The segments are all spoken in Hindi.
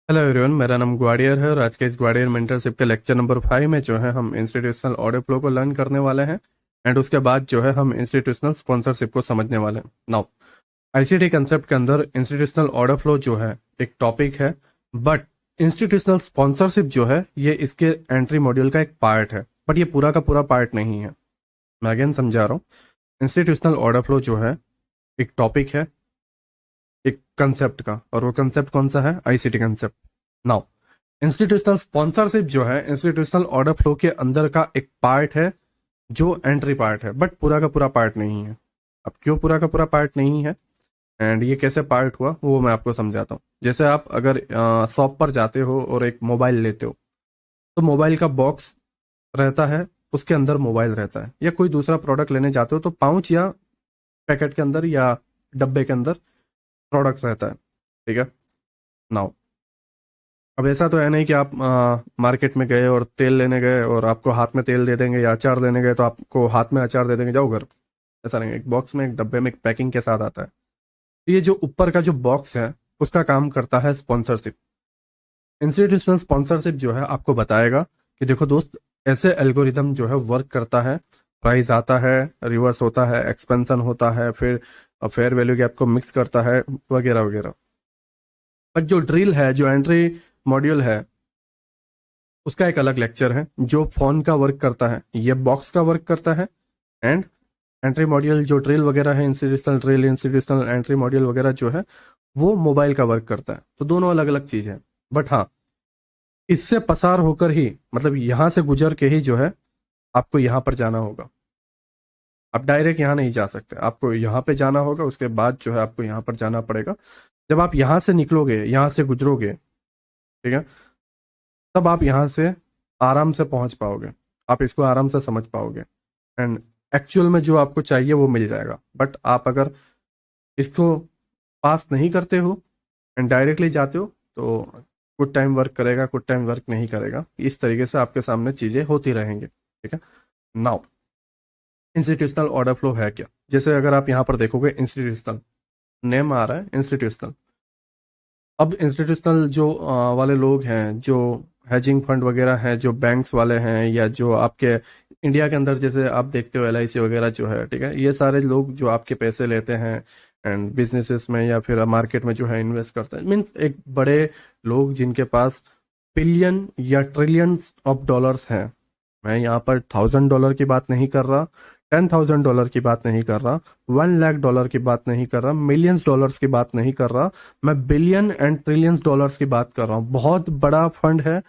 हेलो एवरीवन, मेरा नाम ग्वाडियर है और आज के इस ग्वाडियर मेंटरशिप के लेक्चर नंबर 5 में जो है हम इंस्टीट्यूशनल ऑर्डर फ्लो को लर्न करने वाले हैं। एंड उसके बाद जो है हम इंस्टीट्यूशनल स्पॉन्सरशिप को समझने वाले हैं। नाउ आईसीटी कंसेप्ट के अंदर इंस्टीट्यूशनल ऑर्डर फ्लो जो है एक टॉपिक है, बट इंस्टीट्यूशनल स्पॉन्सरशिप जो है ये इसके एंट्री मॉड्यूल का एक पार्ट है, बट ये पूरा का पूरा पार्ट नहीं है। मैं अगेन समझा रहा हूँ। इंस्टीट्यूशनल ऑर्डर फ्लो जो है एक टॉपिक है एक कंसेप्ट का, और वो कंसेप्ट कौन सा है? ICT concept. Now institutional sponsorship जो है इंस्टीट्यूशनल ऑर्डर फ्लो के अंदर का एक पार्ट है, जो एंट्री पार्ट है, बट पूरा का पूरा पार्ट नहीं है। अब क्यों पूरा का पूरा पार्ट नहीं है एंड ये कैसे पार्ट हुआ वो मैं आपको समझाता हूँ। जैसे आप अगर शॉप पर जाते हो और एक मोबाइल लेते हो, तो मोबाइल का बॉक्स रहता है, उसके अंदर मोबाइल रहता है। या कोई दूसरा प्रोडक्ट लेने जाते हो तो पाउच या पैकेट के अंदर या डब्बे के अंदर प्रोडक्ट रहता है। ठीक है। नाउ अब ऐसा तो है नहीं कि आप मार्केट में गए और तेल लेने गए और आपको हाथ में तेल दे देंगे, या अचार लेने गए तो आपको हाथ में अचार दे देंगे, जाओ घर। ऐसा नहीं है। एक बॉक्स में, एक डब्बे में, एक पैकिंग के साथ आता है। तो ये जो ऊपर का जो बॉक्स है उसका काम करता है स्पॉन्सरशिप। इंस्टीट्यूशनल स्पॉन्सरशिप जो है आपको बताएगा कि देखो दोस्त, ऐसे एल्गोरिदम जो है वर्क करता है। प्राइस आता है, रिवर्स होता है, एक्सपेंशन होता है, फिर फेयर वैल्यू गैप को मिक्स करता है, वगैरह वगैरह। बट जो ड्रिल है, जो एंट्री मॉड्यूल है, उसका एक अलग लेक्चर है। जो फोन का वर्क करता है ये बॉक्स का वर्क करता है। एंड एंट्री मॉड्यूल जो ड्रिल वगैरह है, institutional drill, institutional entry module वगैरह जो है वो मोबाइल का वर्क करता है। तो दोनों अलग अलग चीज है। बट हाँ, इससे पसार होकर ही, मतलब यहां से गुजर के ही जो है आपको यहां पर जाना होगा। आप डायरेक्ट यहाँ नहीं जा सकते, आपको यहाँ पे जाना होगा, उसके बाद जो है आपको यहाँ पर जाना पड़ेगा। जब आप यहाँ से निकलोगे, यहाँ से गुजरोगे, ठीक है, तब आप यहाँ से आराम से पहुंच पाओगे। आप इसको आराम से समझ पाओगे एंड एक्चुअल में जो आपको चाहिए वो मिल जाएगा। बट आप अगर इसको पास नहीं करते हो एंड डायरेक्टली जाते हो, तो कुछ टाइम वर्क करेगा, कुछ टाइम वर्क नहीं करेगा। इस तरीके से आपके सामने चीजें होती रहेंगी। ठीक है। नाउ इंस्टीट्यूशनल ऑर्डर फ्लो है क्या? जैसे अगर आप यहाँ पर देखोगे, इंस्टीट्यूशनल नेम आ रहा है, इंस्टीट्यूशनल। अब इंस्टीट्यूशनल जो वाले लोग हैं, जो हेजिंग फंड वगैरह हैं, जो बैंक्स वाले हैं, या जो आपके इंडिया के अंदर जैसे आप देखते हो एलआईसी वगैरह जो है, ठीक है, ये सारे लोग जो आपके पैसे लेते हैं एंड बिजनेसेस में या फिर मार्केट में जो है इन्वेस्ट करते हैं, मीन्स एक बड़े लोग जिनके पास बिलियन या ट्रिलियंस ऑफ डॉलर्स हैं। मैं यहाँ पर $1,000 की बात नहीं कर रहा, $10,000 की बात नहीं कर रहा, $1 लाख की बात नहीं कर रहा, मिलियंस डॉलर्स की बात नहीं कर रहा। मैं बिलियन एंड ट्रिलियंस डॉलर्स की बात कर रहा हूँ। बहुत बड़ा फंड है,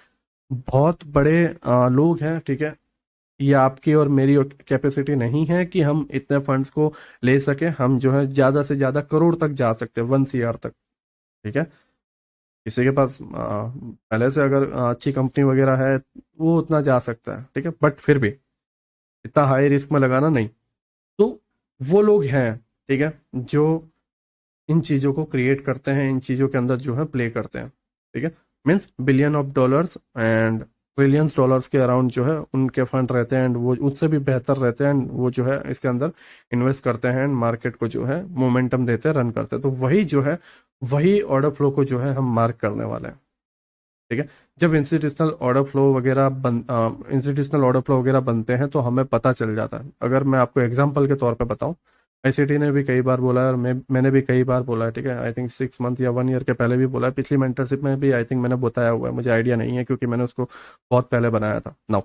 बहुत बड़े लोग हैं। ठीक है। ये आपकी और मेरी कैपेसिटी नहीं है कि हम इतने फंड्स को ले सके। हम जो है ज्यादा से ज्यादा करोड़ तक जा सकते हैं, 1 CR तक। ठीक है। किसी के पास पहले से अगर अच्छी कंपनी वगैरह है, वो उतना जा सकता है। ठीक है। बट फिर भी इतना हाई रिस्क में लगाना नहीं। तो वो लोग हैं, ठीक है, जो इन चीजों को क्रिएट करते हैं, इन चीजों के अंदर जो है प्ले करते हैं। ठीक है। Means billion of dollars and trillions dollars के अराउंड जो है उनके फंड रहते हैं, एंड वो उससे भी बेहतर रहते हैं, एंड वो जो है इसके अंदर इन्वेस्ट करते हैं एंड मार्केट को जो है मोमेंटम देते हैं, रन करते हैं। तो वही जो है, वही ऑर्डर फ्लो को जो है हम मार्क करने वाले हैं। ठीक है। जब इंस्टीट्यूशनल ऑर्डर फ्लो वगैरह बनते हैं तो हमें पता चल जाता है। अगर मैं आपको एग्जांपल के तौर पे बताऊं, आईसीटी ने भी कई बार बोला है और मैंने भी कई बार बोला है। ठीक है। आई थिंक 6 मंथ या 1 ईयर के पहले भी बोला है। पिछली मेंटरशिप में भी आई थिंक मैंने बताया हुआ है, मुझे आइडिया नहीं है क्योंकि मैंने उसको बहुत पहले बनाया था। नाउ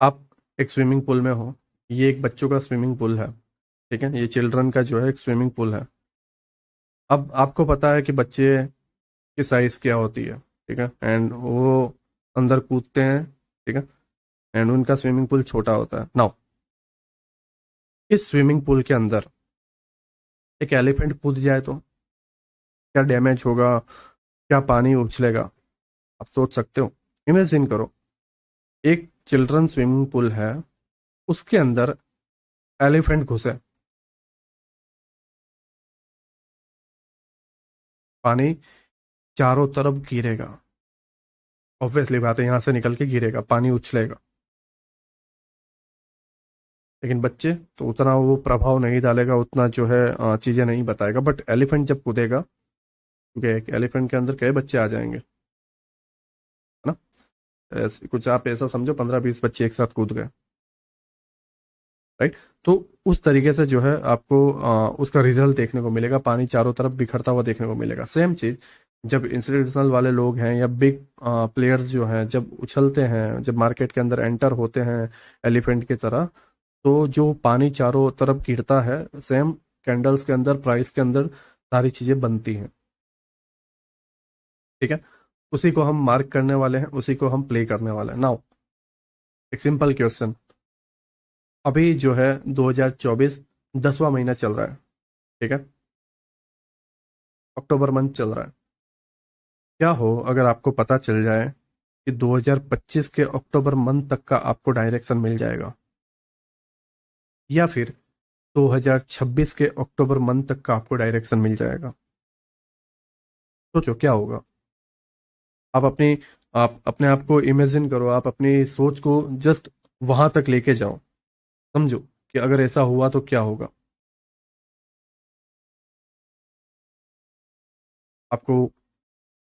आप एक स्विमिंग पूल में हो। ये एक बच्चों का स्विमिंग पूल है। ठीक है। ये चिल्ड्रन का जो है एक स्विमिंग पूल है। अब आपको पता है कि बच्चे की साइज क्या होती है। ठीक है। एंड वो अंदर कूदते हैं। ठीक है। एंड उनका स्विमिंग पूल छोटा होता है। नाउ इस स्विमिंग पूल के अंदर एक एलिफेंट कूद जाए तो क्या डैमेज होगा, क्या पानी उछलेगा? आप सोच सकते हो। इमेजिन करो, एक चिल्ड्रन स्विमिंग पूल है, उसके अंदर एलिफेंट घुसे, पानी चारों तरफ गिरेगा। ऑब्वियसली बात है, यहां से निकल के गिरेगा, पानी उछलेगा। लेकिन बच्चे तो उतना वो प्रभाव नहीं डालेगा, उतना जो है चीजें नहीं बताएगा। बट एलिफेंट जब कूदेगा, क्योंकि एक एलिफेंट के अंदर कई बच्चे आ जाएंगे, है ना। कुछ आप ऐसा समझो 15-20 बच्चे एक साथ कूद गए, राइट। तो उस तरीके से जो है आपको उसका रिजल्ट देखने को मिलेगा, पानी चारों तरफ बिखरता हुआ देखने को मिलेगा। सेम चीज जब इंस्टीट्यूशनल वाले लोग हैं या बिग प्लेयर्स जो हैं जब उछलते हैं, जब मार्केट के अंदर एंटर होते हैं एलिफेंट की तरह, तो जो पानी चारों तरफ गिरता है, सेम कैंडल्स के अंदर, प्राइस के अंदर सारी चीजें बनती हैं, ठीक है। उसी को हम मार्क करने वाले हैं, उसी को हम प्ले करने वाले हैं। नाउ एक सिंपल क्वेश्चन, अभी जो है 2024 10वां महीना चल रहा है, ठीक है, अक्टूबर मंथ चल रहा है। क्या हो अगर आपको पता चल जाए कि 2025 के अक्टूबर मंथ तक का आपको डायरेक्शन मिल जाएगा, या फिर 2026 के अक्टूबर मंथ तक का आपको डायरेक्शन मिल जाएगा? सोचो क्या होगा। आप अपनी आप अपने आप को इमेजिन करो, आप अपनी सोच को जस्ट वहां तक लेके जाओ, समझो कि अगर ऐसा हुआ तो क्या होगा। आपको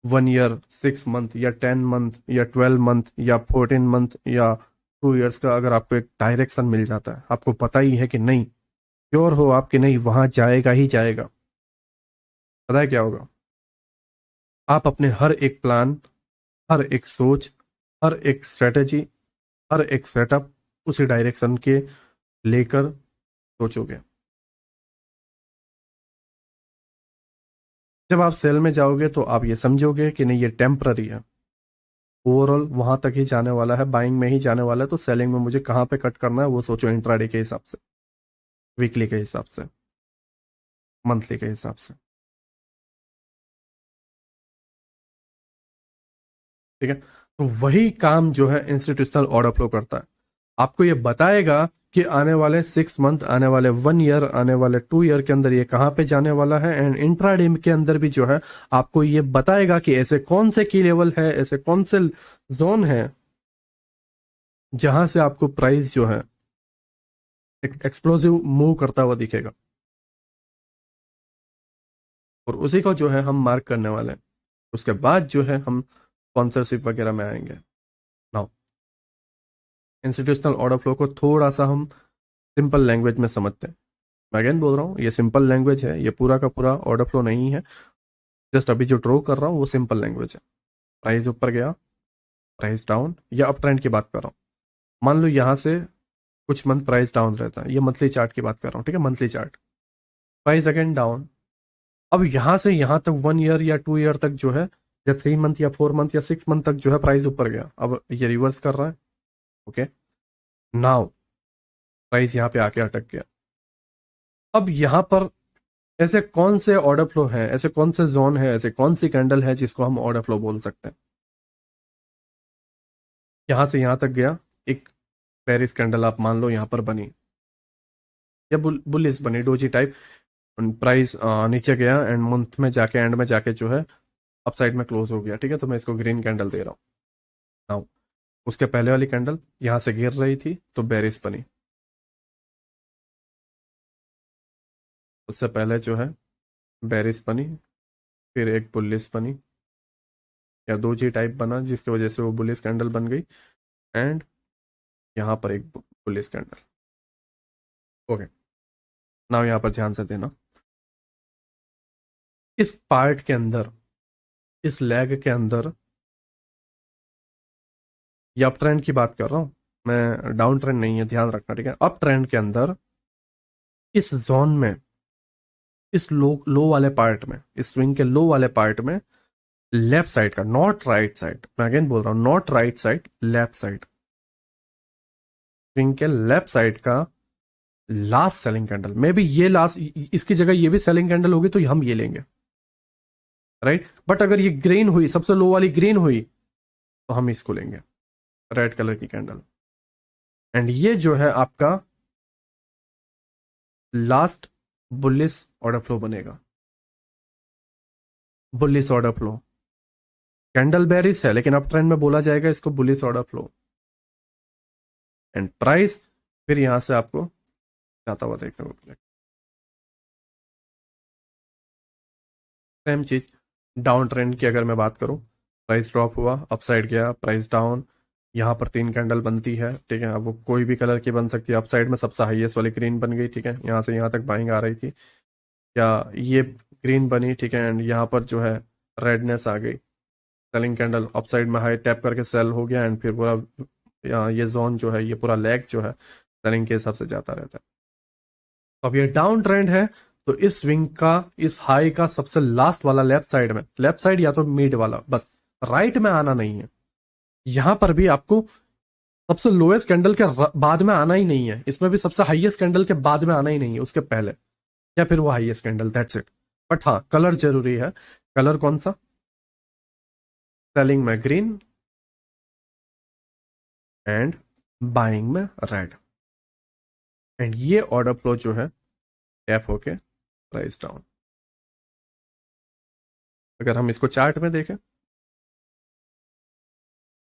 1 ईयर, 6 मंथ या 10 मंथ या 12 मंथ या 14 मंथ या 2 ईयर्स का अगर आपको एक डायरेक्शन मिल जाता है, आपको पता ही है कि नहीं, श्योर हो आप कि नहीं वहां जाएगा ही जाएगा, पता है क्या होगा? आप अपने हर एक प्लान, हर एक सोच, हर एक स्ट्रेटेजी, हर एक सेटअप उसी डायरेक्शन के लेकर सोचोगे। जब आप सेल में जाओगे तो आप ये समझोगे कि नहीं, ये टेम्पररी है, ओवरऑल वहां तक ही जाने वाला है, बाइंग में ही जाने वाला है, तो सेलिंग में मुझे कहाँ पे कट करना है वो सोचो, इंट्राडे के हिसाब से, वीकली के हिसाब से, मंथली के हिसाब से, ठीक है। तो वही काम जो है इंस्टीट्यूशनल ऑर्डर फ्लो करता है, आपको ये बताएगा कि आने वाले 6 मंथ, आने वाले 1 ईयर, आने वाले 2 ईयर के अंदर ये कहाँ पे जाने वाला है। एंड इंट्राडे के अंदर भी जो है आपको ये बताएगा कि ऐसे कौन से की लेवल है, ऐसे कौन से जोन है जहां से आपको प्राइस जो है एक एक्सप्लोसिव मूव करता हुआ दिखेगा, और उसी को जो है हम मार्क करने वाले हैं। उसके बाद जो है हम स्पॉन्सरशिप वगैरह में आएंगे। नाउ इंस्टीट्यूशनल ऑर्डर फ्लो को थोड़ा सा हम सिंपल लैंग्वेज में समझते हैं। मैं अगेन बोल रहा हूँ, ये सिंपल लैंग्वेज है, ये पूरा का पूरा ऑर्डर फ्लो नहीं है। जस्ट अभी जो ड्रॉ कर रहा हूँ वो सिंपल लैंग्वेज है। प्राइस ऊपर गया, प्राइस डाउन, या अप ट्रेंड की बात कर रहा हूँ। मान लो यहाँ से कुछ मंथ प्राइस डाउन रहता है, ये मंथली चार्ट की बात कर रहा हूँ, ठीक है, monthly chart, price again down. अब यहाँ से यहाँ तक 1 ईयर या 2 ईयर तक जो है, या 3 मंथ या 4 मंथ या 6 मंथ तक जो है प्राइस ऊपर गया, अब ये रिवर्स कर रहा है। ओके, नाउ प्राइस यहाँ पे आके अटक गया। अब यहाँ पर ऐसे कौन से ऑर्डर फ्लो है, ऐसे कौन से जोन है, ऐसे कौन सी कैंडल है जिसको हम ऑर्डर फ्लो बोल सकते हैं? यहां से यहां तक गया, एक पेरिस कैंडल आप मान लो यहां पर बनी, या बुलिस बनी, डोजी टाइप। प्राइस नीचे गया एंड मंथ में जाके, एंड में जाके जो है अपसाइड में क्लोज हो गया, ठीक है। तो मैं इसको ग्रीन कैंडल दे रहा हूँ। नाउ उसके पहले वाली कैंडल यहां से गिर रही थी तो बेरिस बनी, उससे पहले जो है बेरिस बनी, फिर एक बुलिस बनी, या डोजी टाइप बना जिसकी वजह से वो बुलिस कैंडल बन गई, एंड यहाँ पर एक बुलिस कैंडल। ओके, नाउ यहाँ पर ध्यान से देना, इस पार्ट के अंदर, इस लेग के अंदर, ये अप ट्रेंड की बात कर रहा हूँ मैं, डाउन ट्रेंड नहीं है, ध्यान रखना, ठीक है। अप ट्रेंड के अंदर इस जोन में, इस लो लो वाले पार्ट में, इस स्विंग के लो वाले पार्ट में, लेफ्ट साइड का, नॉट राइट साइड, मैं अगेन बोल रहा हूँ, not right side, left side, swing के लेफ्ट साइड का last selling candle, may be ये लास्ट, इसकी जगह ये भी सेलिंग कैंडल होगी तो हम ये लेंगे, राइट। बट अगर ये ग्रीन हुई, सबसे लो वाली ग्रीन हुई, तो हम इसको लेंगे, रेड कलर की कैंडल। एंड ये जो है आपका लास्ट बुलिस ऑर्डर फ्लो बनेगा, bullish order flow. Candle berries है लेकिन अप ट्रेंड में बोला जाएगा इसको bullish order flow. And price फिर यहां से आपको जाता हुआ देखने को मिलेगा, सेम चीज। डाउन ट्रेंड की अगर मैं बात करूं, प्राइस ड्रॉप हुआ, अपसाइड गया, प्राइस डाउन, यहाँ पर 3 कैंडल बनती है, ठीक है। अब वो कोई भी कलर की बन सकती है, अपसाइड में सबसे हाईएस्ट वाली ग्रीन बन गई, ठीक है, यहाँ से यहाँ तक बाइंग आ रही थी, या ये ग्रीन बनी, ठीक है, एंड यहाँ पर जो है रेडनेस आ गई, सेलिंग कैंडल अपसाइड में हाई टैप करके सेल हो गया, एंड फिर पूरा ये जोन जो है, ये पूरा लेग जो है सेलिंग के हिसाब से जाता रहता है। तो अब ये डाउन ट्रेंड है, तो इस स्विंग का, इस हाई का सबसे लास्ट वाला लेफ्ट साइड में, लेफ्ट साइड या तो मिड वाला, बस राइट में आना नहीं है। यहां पर भी आपको सबसे लोएस्ट कैंडल के बाद में आना ही नहीं है, इसमें भी सबसे हाईएस्ट कैंडल के बाद में आना ही नहीं है, उसके पहले या फिर वो highest candle, that's it. But हाँ, कलर जरूरी है। कलर कौन सा? सेलिंग में ग्रीन एंड बाइंग में रेड, एंड ये ऑर्डर फ्लो जो है टैप होके प्राइस डाउन। अगर हम इसको चार्ट में देखें,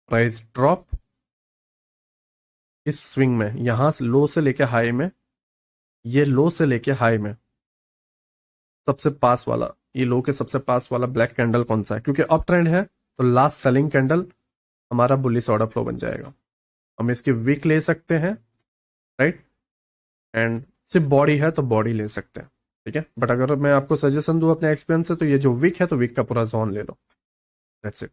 प्राइस ड्रॉप इस स्विंग में, यहां से लो से लेके हाई में, ये लो से लेके हाई में सबसे पास वाला, ये लो के सबसे पास वाला ब्लैक कैंडल कौन सा है? क्योंकि अप ट्रेंड है तो लास्ट सेलिंग कैंडल हमारा बुलिश ऑर्डर फ्लो बन जाएगा। हम इसकी वीक ले सकते हैं, राइट, एंड सिर्फ बॉडी है तो बॉडी ले सकते हैं, ठीक है। बट अगर मैं आपको सजेशन दूं अपने एक्सपीरियंस से, तो ये जो वीक है तो वीक का पूरा जोन ले लो, दैट्स इट,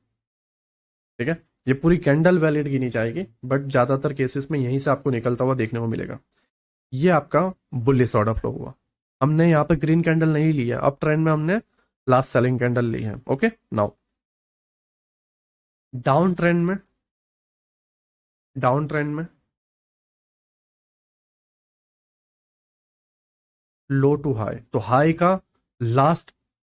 ठीक है। ये पूरी कैंडल वैलिड गिनी जाएगी, बट ज्यादातर केसेस में यहीं से आपको निकलता हुआ देखने को मिलेगा। ये आपका बुलिश ऑर्डर फ्लो हुआ। हमने यहाँ पे ग्रीन कैंडल नहीं ली है, अप ट्रेंड में हमने लास्ट सेलिंग कैंडल ली है, ओके। नाउ डाउन ट्रेंड में, डाउन ट्रेंड में लो टू हाई, तो हाई का लास्ट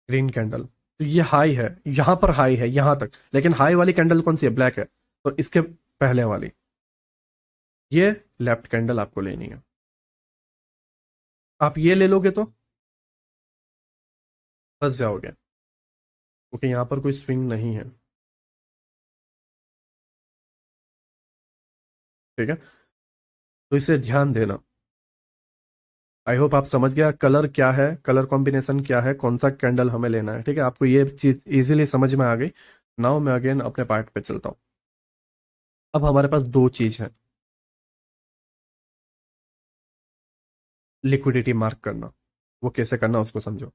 ग्रीन कैंडल, तो ये हाई है, यहां पर हाई है यहां तक, लेकिन हाई वाली कैंडल कौन सी है? ब्लैक है, तो इसके पहले वाली, ये लेफ्ट कैंडल आपको लेनी है। आप ये ले लोगे तो फंस जाओगे, क्योंकि यहां पर कोई स्विंग नहीं है, ठीक है। तो इसे ध्यान देना। आई होप आप समझ गया कलर क्या है, कलर कॉम्बिनेशन क्या है, कौन सा कैंडल हमें लेना है, ठीक है। आपको ये चीज इजीली समझ में आ गई। नाउ मैं अगेन अपने पार्ट पे चलता हूँ। अब हमारे पास दो चीज है, लिक्विडिटी मार्क करना, वो कैसे करना उसको समझो।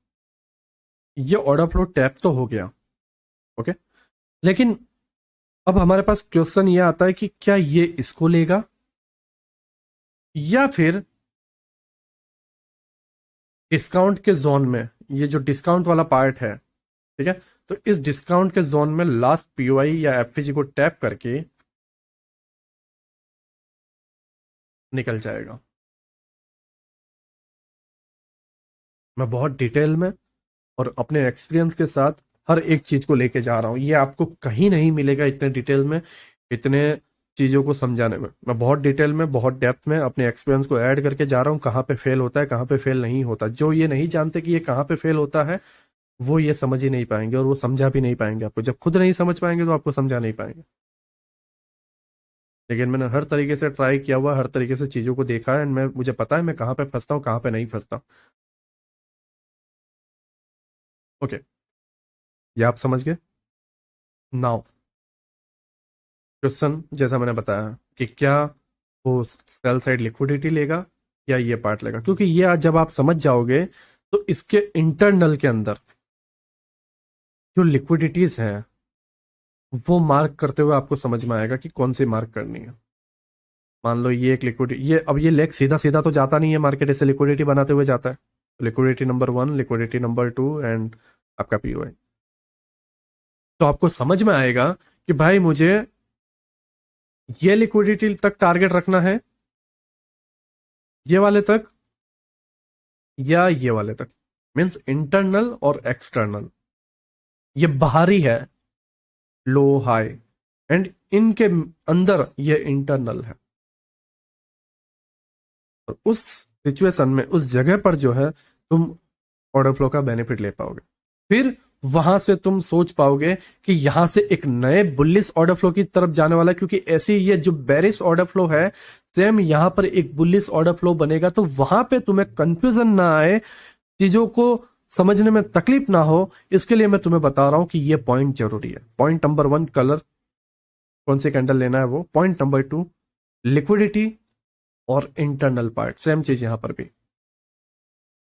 ये ऑर्डर फ्लो टैप तो हो गया, ओके, लेकिन अब हमारे पास क्वेश्चन ये आता है कि क्या ये इसको लेगा, या फिर डिस्काउंट के जोन में, ये जो डिस्काउंट वाला पार्ट है, ठीक है, तो इस डिस्काउंट के जोन में लास्ट पीओआई या एफवीजी को टैप करके निकल जाएगा। मैं बहुत डिटेल में और अपने एक्सपीरियंस के साथ हर एक चीज को लेके जा रहा हूं, ये आपको कहीं नहीं मिलेगा इतने डिटेल में, इतने चीजों को समझाने में। मैं बहुत डिटेल में, बहुत डेप्थ में अपने एक्सपीरियंस को ऐड करके जा रहा हूँ, कहाँ पे फेल होता है, कहाँ पे फेल नहीं होता। जो ये नहीं जानते कि ये कहाँ पे फेल होता है, वो ये समझ ही नहीं पाएंगे, और वो समझा भी नहीं पाएंगे आपको। जब खुद नहीं समझ पाएंगे तो आपको समझा नहीं पाएंगे। लेकिन मैंने हर तरीके से ट्राई किया हुआ, हर तरीके से चीजों को देखा है, एंड मुझे पता है मैं कहाँ पे फंसता हूँ, कहाँ पे नहीं फंसता। ओके, ये आप समझ गए। नाउ क्वेश्चन जैसा मैंने बताया कि क्या वो सेल साइड लिक्विडिटी लेगा या ये पार्ट लेगा, क्योंकि ये आज जब आप समझ जाओगे तो इसके इंटरनल के अंदर जो लिक्विडिटीज हैं वो मार्क करते हुए आपको समझ में आएगा कि कौन सी मार्क करनी है। मान लो ये एक लिक्विडिटी, ये अब ये लेग सीधा सीधा तो जाता नहीं है मार्केट, ऐसे लिक्विडिटी बनाते हुए जाता है। Liquidity number 1, liquidity number 2, and आपका पीओआई। तो आपको समझ में आएगा कि भाई मुझे ये लिक्विडिटी तक टारगेट रखना है, ये वाले तक, या ये वाले तक, मीन्स इंटरनल और एक्सटर्नल। ये बाहरी है, लो हाई, एंड इनके अंदर ये इंटरनल है। और उस सिचुएशन में, उस जगह पर जो है तुम ऑर्डर फ्लो का बेनिफिट ले पाओगे। फिर वहां से तुम सोच पाओगे कि यहां से एक नए बुलिश ऑर्डर फ्लो की तरफ जाने वाला है, क्योंकि ऐसी ये जो बेरिश ऑर्डर फ्लो है, सेम यहां पर एक बुलिश ऑर्डर फ्लो बनेगा। तो वहां पे तुम्हें कंफ्यूजन ना आए, चीजों को समझने में तकलीफ ना हो, इसके लिए मैं तुम्हें बता रहा हूं कि ये पॉइंट जरूरी है। पॉइंट नंबर 1 कलर, कौन से कैंडल लेना है वो। पॉइंट नंबर 2 लिक्विडिटी और इंटरनल पार्ट, सेम चीज यहां पर भी,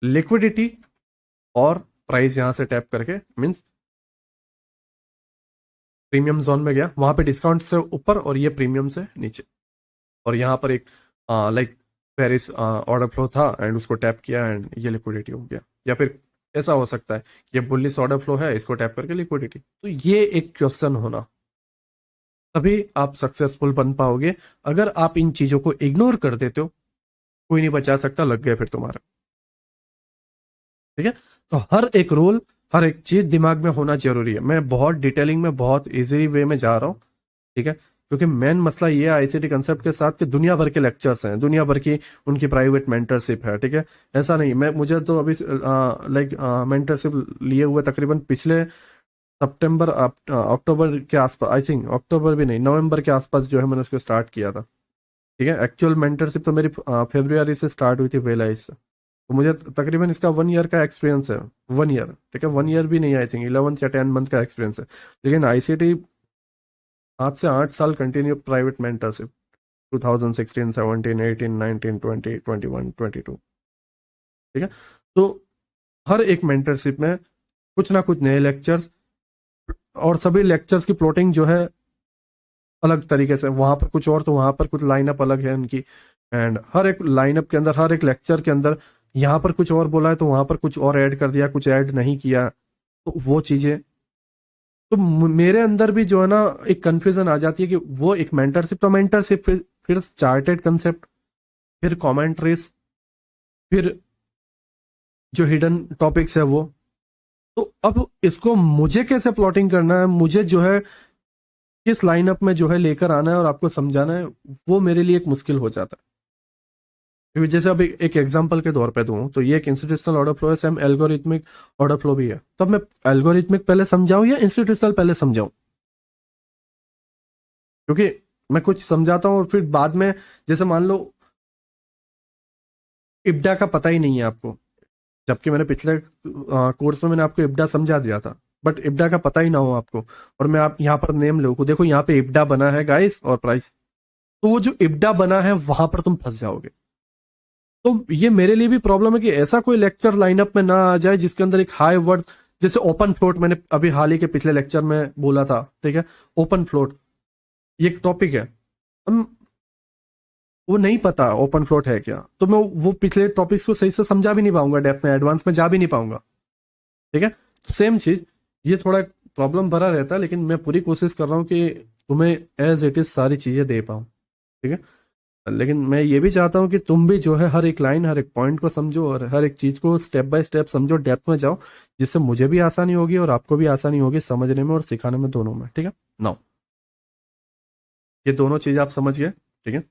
लिक्विडिटी और प्राइस यहां से टैप करके मींस प्रीमियम जोन में गया, वहां पे डिस्काउंट से ऊपर और ये प्रीमियम से नीचे, और यहाँ पर एक लाइक पेरिस ऑर्डर फ्लो था एंड उसको टैप किया एंड ये लिक्विडिटी हो गया। या फिर ऐसा हो सकता है ये बुलिश ऑर्डर फ्लो है, इसको टैप करके लिक्विडिटी। तो ये एक क्वेश्चन होना, तभी आप सक्सेसफुल बन पाओगे। अगर आप इन चीजों को इग्नोर कर देते हो, कोई नहीं बचा सकता, लग गए फिर तुम्हारा। ठीक है, तो हर एक रोल, हर एक चीज दिमाग में होना जरूरी है। मैं बहुत डिटेलिंग में, बहुत इजी वे में जा रहा हूँ, ठीक है, क्योंकि मेन मसला ये है आईसीटी कंसेप्ट के साथ कि दुनिया भर के लेक्चर्स हैं, दुनिया भर की उनकी प्राइवेट मेंटरशिप है। ठीक है, ऐसा नहीं, मैं मुझे तो अभी लाइक मेंटरशिप लिए हुए तकरीबन पिछले सितंबर अक्टूबर के आसपास, आई थिंक अक्टूबर भी नहीं, नवंबर के आसपास जो है मैंने उसको स्टार्ट किया था। ठीक है, एक्चुअल मेंटरशिप तो मेरी फरवरी से स्टार्ट हुई थी वेलाइस से। तो मुझे तकरीबन इसका 1 ईयर का एक्सपीरियंस है। 1 ईयर, ठीक है, 1 ईयर भी नहीं, आई थिंक 11 या 10 मंथ का एक्सपीरियंस है। लेकिन आईसीटी 7 से 8 साल कंटिन्यू प्राइवेट मेंटरशिप, 2016, 17, 18, 19, 20, 21, 22। ठीक है, तो हर एक मेंटरशिप में कुछ ना कुछ नए लेक्चर्स, और सभी लेक्चर्स की प्लॉटिंग जो है अलग तरीके से, वहां पर कुछ और तो वहां पर कुछ लाइनअप अलग है उनकी, एंड हर एक लाइनअप के अंदर, हर एक लेक्चर के अंदर यहाँ पर कुछ और बोला है तो वहां पर कुछ और ऐड कर दिया, कुछ ऐड नहीं किया, तो वो चीजें, तो मेरे अंदर भी जो है ना एक कंफ्यूजन आ जाती है कि वो एक मेंटरशिप तो मेंटरशिप, फिर चार्टेड कंसेप्ट, फिर कमेंट्रीज, फिर जो हिडन टॉपिक्स है वो, तो अब इसको मुझे कैसे प्लॉटिंग करना है, मुझे जो है किस लाइनअप में जो है लेकर आना है और आपको समझाना है, वो मेरे लिए एक मुश्किल हो जाता है। क्योंकि जैसे अभी एक एग्जांपल के तौर पे दूं तो ये एक इंस्टीट्यूशनल ऑर्डर फ्लो है, सेम एल्गोरिथमिक ऑर्डर फ्लो भी है। तो अब मैं एल्गोरिथमिक पहले समझाऊं या इंस्टीट्यूशनल पहले समझाऊं? क्योंकि मैं कुछ समझाता हूँ और फिर बाद में, जैसे मान लो इब्डा का पता ही नहीं है आपको, जबकि मैंने पिछले कोर्स में मैंने आपको इब्डा समझा दिया था, बट इब्डा का पता ही ना हो आपको, और मैं आप यहाँ पर नेम लो को देखो, यहाँ पे इब्डा बना है गाइस और प्राइस, तो वो जो इब्डा बना है वहां पर तुम फंस जाओगे। तो ये मेरे लिए भी प्रॉब्लम है कि ऐसा कोई लेक्चर लाइनअप में ना आ जाए जिसके अंदर एक हाई वर्ड, जैसे ओपन फ्लोट, मैंने अभी हाल ही के पिछले लेक्चर में बोला था। ठीक है, ओपन फ्लोट ये एक टॉपिक है, हम वो नहीं पता ओपन फ्लोट है क्या, तो मैं वो पिछले टॉपिक्स को सही से समझा भी नहीं पाऊंगा, डेप्थ में एडवांस में जा भी नहीं पाऊंगा। ठीक है, सेम चीज, ये थोड़ा प्रॉब्लम भरा रहता है, लेकिन मैं पूरी कोशिश कर रहा हूँ कि तुम्हें एज इट इज सारी चीजें दे पाऊँ। ठीक है, लेकिन मैं ये भी चाहता हूँ कि तुम भी जो है हर एक लाइन, हर एक पॉइंट को समझो और हर एक चीज को स्टेप बाय स्टेप समझो, डेप्थ में जाओ, जिससे मुझे भी आसानी होगी और आपको भी आसानी होगी समझने में और सिखाने में, दोनों में। ठीक है, नाउ ये दोनों चीज आप समझ गए। ठीक है,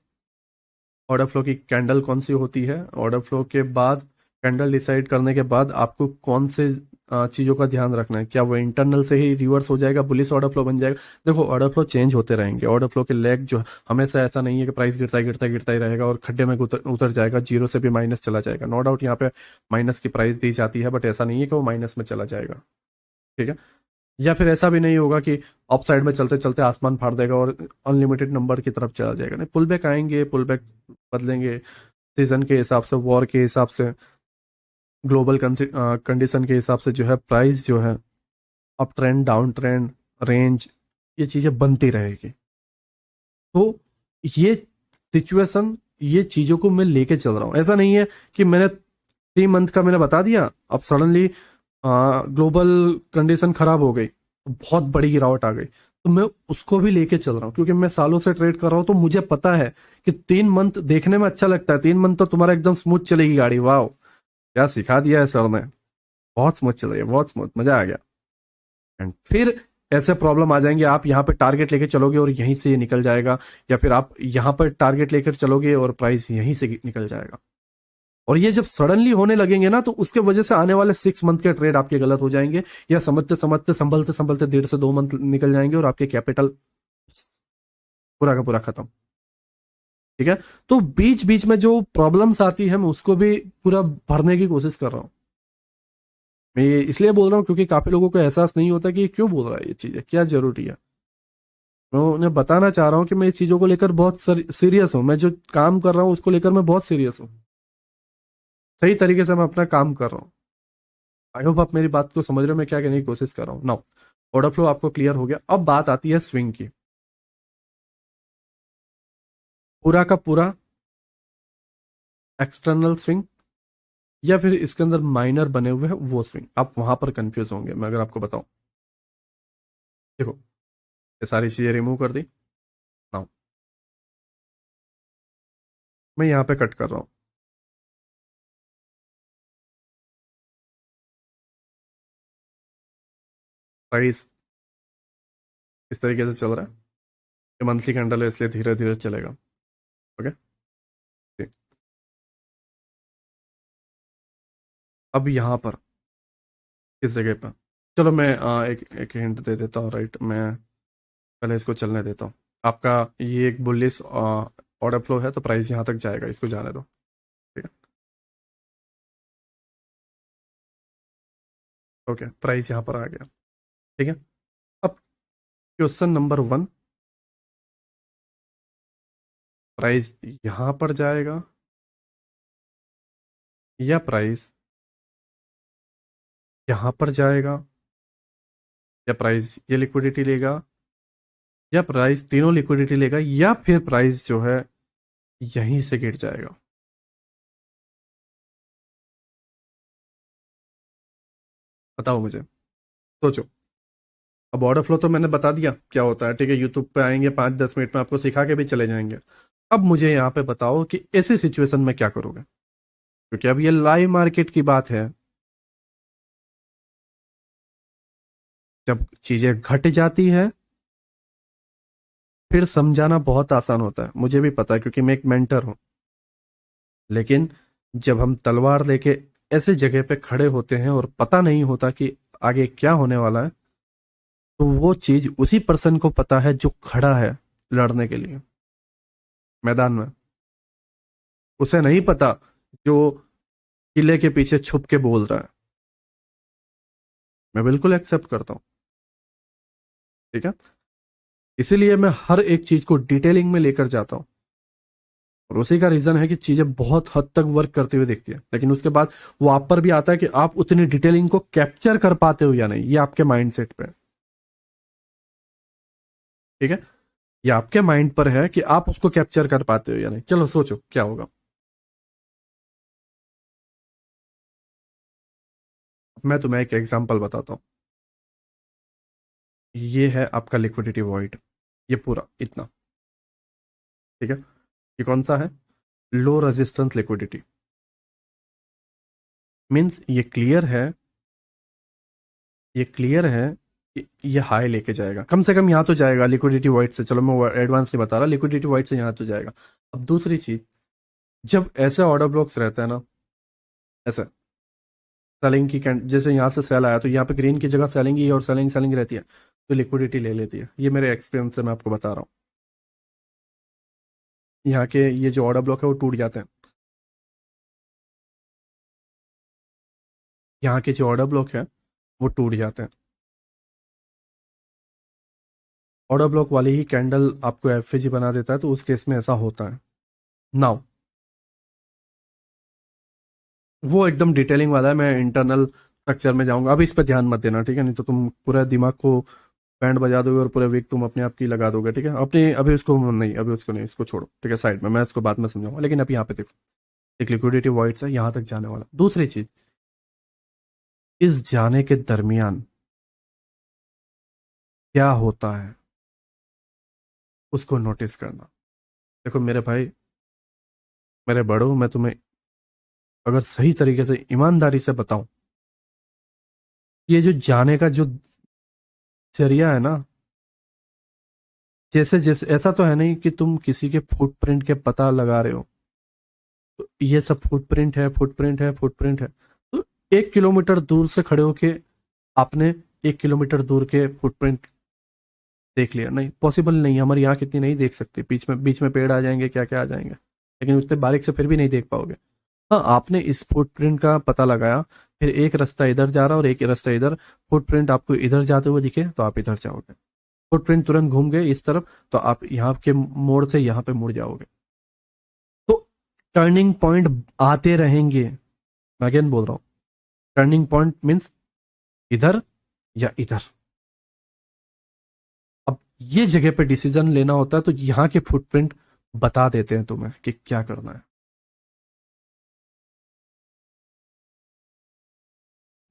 ऑर्डर फ्लो की कैंडल कौन सी होती है, ऑर्डर फ्लो के बाद कैंडल डिसाइड करने के बाद आपको कौन से चीजों का ध्यान रखना है, क्या वो इंटरनल से ही रिवर्स हो जाएगा, बुलिश ऑर्डर फ्लो बन जाएगा। देखो ऑर्डर फ्लो चेंज होते रहेंगे, ऑर्डर फ्लो के लेग जो है, हमेशा ऐसा नहीं है कि प्राइस गिरता ही गिरता गिरता ही रहेगा और खड्डे में उतर जाएगा, जीरो से भी माइनस चला जाएगा। नो डाउट यहाँ पे माइनस की प्राइस दी जाती है, बट ऐसा नहीं है कि वो माइनस में चला जाएगा। ठीक है, या फिर ऐसा भी नहीं होगा कि अप साइड में चलते चलते आसमान फाड़ देगा और अनलिमिटेड नंबर की तरफ चला जाएगा। नहीं, पुल बैक आएंगे, पुल बैक बदलेंगे सीजन के हिसाब से, वॉर के हिसाब से, ग्लोबल कंडीशन के हिसाब से जो है प्राइस जो है up trend, down trend, range, ये चीजें बनती रहेगी। तो ये सिचुएशन, ये चीजों को मैं लेके चल रहा हूं। ऐसा नहीं है कि मैंने 3 मंथ का मैंने बता दिया, अब सडनली ग्लोबल कंडीशन खराब हो गई, बहुत बड़ी गिरावट आ गई, तो मैं उसको भी लेके चल रहा हूँ, क्योंकि मैं सालों से ट्रेड कर रहा हूँ। तो मुझे पता है कि 3 मंथ देखने में अच्छा लगता है, 3 मंथ तो तुम्हारा एकदम स्मूथ चलेगी गाड़ी, वाह क्या सिखा दिया है सर ने, बहुत स्मूथ चल रही है, बहुत स्मूथ, मजा आ गया। एंड फिर ऐसे प्रॉब्लम आ जाएंगे, आप यहाँ पे टारगेट लेके चलोगे और यहीं से ये निकल जाएगा, या फिर आप यहाँ पर टारगेट लेकर चलोगे और प्राइस यहीं से निकल जाएगा। और ये जब सडनली होने लगेंगे ना, तो उसके वजह से आने वाले 6 मंथ के ट्रेड आपके गलत हो जाएंगे, या समझते समझते संभलते संभलते 1.5 से 2 मंथ निकल जाएंगे और आपके कैपिटल पूरा का पूरा खत्म। ठीक है, तो बीच बीच में जो प्रॉब्लम्स आती है मैं उसको भी पूरा भरने की कोशिश कर रहा हूं। मैं ये इसलिए बोल रहा हूँ क्योंकि काफी लोगों को एहसास नहीं होता कि ये क्यों बोल रहा है, ये चीजें क्या जरूरी है। मैं उन्हें बताना चाह रहा हूँ कि मैं इस चीजों को लेकर बहुत सीरियस हूँ, मैं जो काम कर रहा हूँ उसको लेकर मैं बहुत सीरियस हूँ, सही तरीके से मैं अपना काम कर रहा हूँ। आई होप आप मेरी बात को समझ रहे हो, मैं क्या कहने की कोशिश कर रहा हूँ। नाउ ऑर्डर फ्लो आपको क्लियर हो गया, अब बात आती है स्विंग की। पूरा का पूरा एक्सटर्नल स्विंग या फिर इसके अंदर माइनर बने हुए हैं वो स्विंग, आप वहां पर कंफ्यूज होंगे मैं अगर आपको बताऊं। देखो, ये सारी चीजें रिमूव कर दी। नाउ मैं यहाँ पे कट कर रहा हूँ। प्राइस इस तरीके से चल रहा है, ये मंथली कैंडल है इसलिए धीरे धीरे चलेगा। ओके, अब यहाँ पर किस जगह पर, चलो मैं एक एक हिंट दे देता हूँ, राइट। मैं पहले इसको चलने देता हूँ। आपका ये एक बुलिश ऑर्डर फ्लो है तो प्राइस यहाँ तक जाएगा, इसको जाने दो। ठीक है, ओके, प्राइस यहाँ पर आ गया। ठीक है, अब क्वेश्चन नंबर 1, प्राइस यहाँ पर जाएगा या प्राइस यहाँ पर जाएगा, या प्राइस ये लिक्विडिटी लेगा, या प्राइस तीनों लिक्विडिटी लेगा, या फिर प्राइस जो है यहीं से गिर जाएगा। बताओ मुझे, सोचो। अब ऑर्डर फ्लो तो मैंने बता दिया क्या होता है, ठीक है, यूट्यूब पे आएंगे 5-10 मिनट में आपको सिखा के भी चले जाएंगे। अब मुझे यहाँ पे बताओ कि ऐसी सिचुएशन में क्या करोगे, क्योंकि अब ये लाइव मार्केट की बात है। जब चीजें घट जाती है फिर समझाना बहुत आसान होता है, मुझे भी पता है क्योंकि मैं एक मेंटर हूं। लेकिन जब हम तलवार लेके ऐसे जगह पे खड़े होते हैं और पता नहीं होता कि आगे क्या होने वाला है, तो वो चीज उसी पर्सन को पता है जो खड़ा है लड़ने के लिए मैदान में। उसे नहीं पता जो किले के पीछे छुप के बोल रहा है। मैं बिल्कुल एक्सेप्ट करता हूँ, ठीक है। इसीलिए मैं हर एक चीज को डिटेलिंग में लेकर जाता हूँ, और उसी का रीजन है कि चीजें बहुत हद तक वर्क करते हुए दिखती है, लेकिन उसके बाद वो आप पर भी आता है कि आप उतनी डिटेलिंग को कैप्चर कर पाते हो या नहीं, ये आपके माइंडसेट पे है। ठीक है, ये आपके माइंड पर है कि आप उसको कैप्चर कर पाते हो या नहीं। चलो सोचो क्या होगा। मैं तुम्हें एक एग्जांपल बताता हूँ। ये है आपका लिक्विडिटी वॉइड, ये पूरा इतना। ठीक है, ये कौन सा है? Low resistance liquidity. मींस ये क्लियर है कि ये हाई लेके जाएगा, कम से कम यहाँ तो जाएगा लिक्विडिटी वाइट से। चलो मैं एडवांस नहीं बता रहा, लिक्विडिटी वाइट से यहाँ तो जाएगा। अब दूसरी चीज, जब ऐसे ऑर्डर ब्लॉक्स रहते हैं ना, ऐसे सेलिंग की जैसे यहाँ से सेल आया तो यहाँ पे ग्रीन की जगह सेलिंग ही और सेलिंग सेलिंग रहती है, तो लिक्विडिटी ले लेती है। ये मेरे एक्सपीरियंस से मैं आपको बता रहा हूँ। यहाँ के ये जो ऑर्डर ब्लॉक है वो टूट जाते हैं। यहाँ के जो ऑर्डर ब्लॉक है वो टूट जाते हैं। ऑर्डर ब्लॉक वाली ही कैंडल आपको एफएजी बना देता है, तो उस केस में ऐसा होता है। नाउ वो एकदम डिटेलिंग वाला है, मैं इंटरनल स्ट्रक्चर में जाऊंगा, अभी इस पर ध्यान मत देना, ठीक है, नहीं तो तुम पूरा दिमाग को बैंड बजा दोगे और पूरे वीक तुम अपने आप की लगा दोगे। ठीक है, अपने अभी उसको नहीं, अभी उसको नहीं, इसको छोड़ो, ठीक है, साइड में, मैं इसको बाद में समझाऊंगा। लेकिन अभी यहाँ पे देखो, एक लिक्विडिटी वॉइड से यहाँ तक जाने वाला। दूसरी चीज, इस जाने के दरमियान क्या होता है उसको नोटिस करना। देखो मेरे भाई, मेरे बड़ों, मैं तुम्हें अगर सही तरीके से ईमानदारी से बताऊं, ये जो जाने का जो जरिया है ना, जैसे जैसे ऐसा तो है नहीं कि तुम किसी के फुटप्रिंट के पता लगा रहे हो, तो ये सब फुटप्रिंट है, फुटप्रिंट है, फुटप्रिंट है, तो 1 किलोमीटर दूर से खड़े होके आपने 1 किलोमीटर दूर के फुटप्रिंट देख लिया? नहीं, पॉसिबल नहीं है, हमारी आंख इतनी नहीं देख सकती, बीच में पेड़ आ जाएंगे, क्या क्या आ जाएंगे, लेकिन उतने बारीक से फिर भी नहीं देख पाओगे। हाँ, आपने इस फुटप्रिंट का पता लगाया, फिर एक रास्ता इधर जा रहा और एक रास्ता इधर, फुटप्रिंट आपको इधर जाते हुए दिखे तो आप इधर जाओगे, फुटप्रिंट तुरंत घूम गए इस तरफ तो आप यहाँ के मोड़ से यहाँ पे मुड़ जाओगे। तो टर्निंग पॉइंट आते रहेंगे, मैं अगेन बोल रहा हूँ, टर्निंग पॉइंट मीन्स इधर या इधर। अब ये जगह पे डिसीजन लेना होता है तो यहाँ के फुटप्रिंट बता देते हैं तुम्हें कि क्या करना है।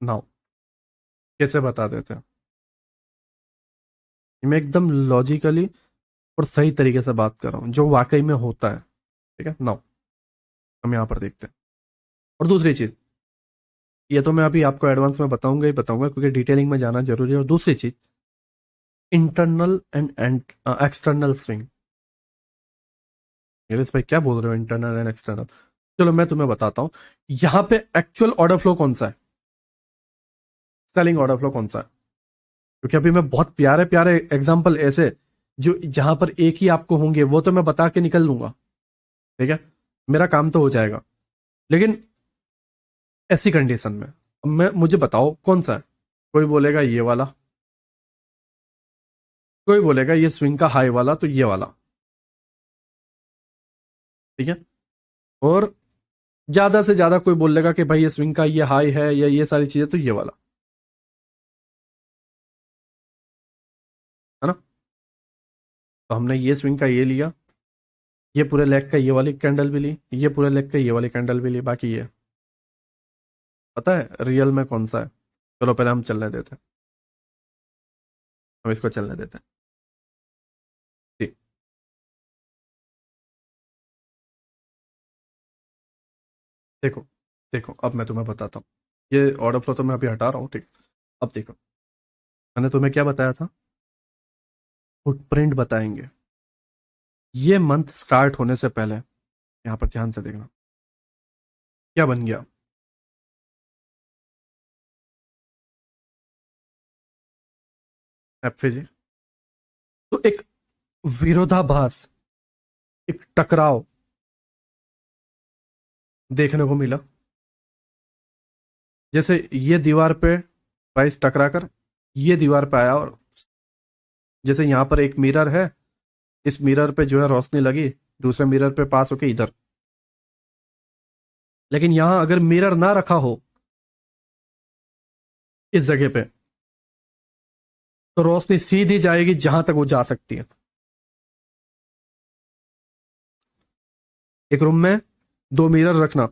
नाउ कैसे बता देते हैं, मैं एकदम लॉजिकली और सही तरीके से बात कर रहा हूँ जो वाकई में होता है। ठीक है, नाउ हम यहाँ पर देखते हैं। और दूसरी चीज, ये तो मैं अभी आपको एडवांस में बताऊंगा ही बताऊंगा क्योंकि डिटेलिंग में जाना जरूरी है। और दूसरी चीज, internal and external swing. Nilesh भाई क्या बोल रहे हो इंटरनल एंड एक्सटर्नल? चलो मैं तुम्हें बताता हूँ, यहाँ पे एक्चुअल ऑर्डर फ्लो कौन सा है, सेलिंग ऑर्डर फ्लो कौन सा है। क्योंकि अभी मैं बहुत प्यारे प्यारे एग्जाम्पल ऐसे जो जहां पर एक ही आपको होंगे वो तो मैं बता के निकल लूंगा, ठीक है, मेरा काम तो हो जाएगा। लेकिन ऐसी कंडीशन में अब मैं मुझे बताओ कौन सा है। कोई बोलेगा ये वाला, कोई बोलेगा ये स्विंग का हाई वाला तो ये वाला, ठीक है। और ज्यादा से ज्यादा कोई बोलेगा कि भाई ये स्विंग का ये हाई है या ये सारी चीजें तो ये वाला, है ना। तो हमने ये स्विंग का ये लिया, ये पूरे लेग का ये वाली कैंडल भी ली, ये पूरे लेग का ये वाली कैंडल भी ली, बाकी ये पता है रियल में कौन सा है। चलो पहले हम चलने देते हैं, हम इसको चलने देते हैं। ठीक, देखो देखो अब मैं तुम्हें बताता हूँ, ये ऑर्डर फ्लो तो मैं अभी हटा रहा हूँ, ठीक। अब देखो, मैंने तुम्हें क्या बताया था, फुटप्रिंट बताएंगे। ये मंथ स्टार्ट होने से पहले यहाँ पर ध्यान से देखना क्या बन गया। एफजी, तो एक विरोधाभास, एक टकराव देखने को मिला। जैसे ये दीवार पे प्राइस टकरा कर ये दीवार पे आया, और जैसे यहाँ पर एक मिरर है, इस मिरर पे जो है रोशनी लगी, दूसरे मिरर पे पास होके इधर। लेकिन यहां अगर मिरर ना रखा हो इस जगह पे तो रोशनी सीधी जाएगी जहां तक वो जा सकती है। एक रूम में दो मिरर रखना,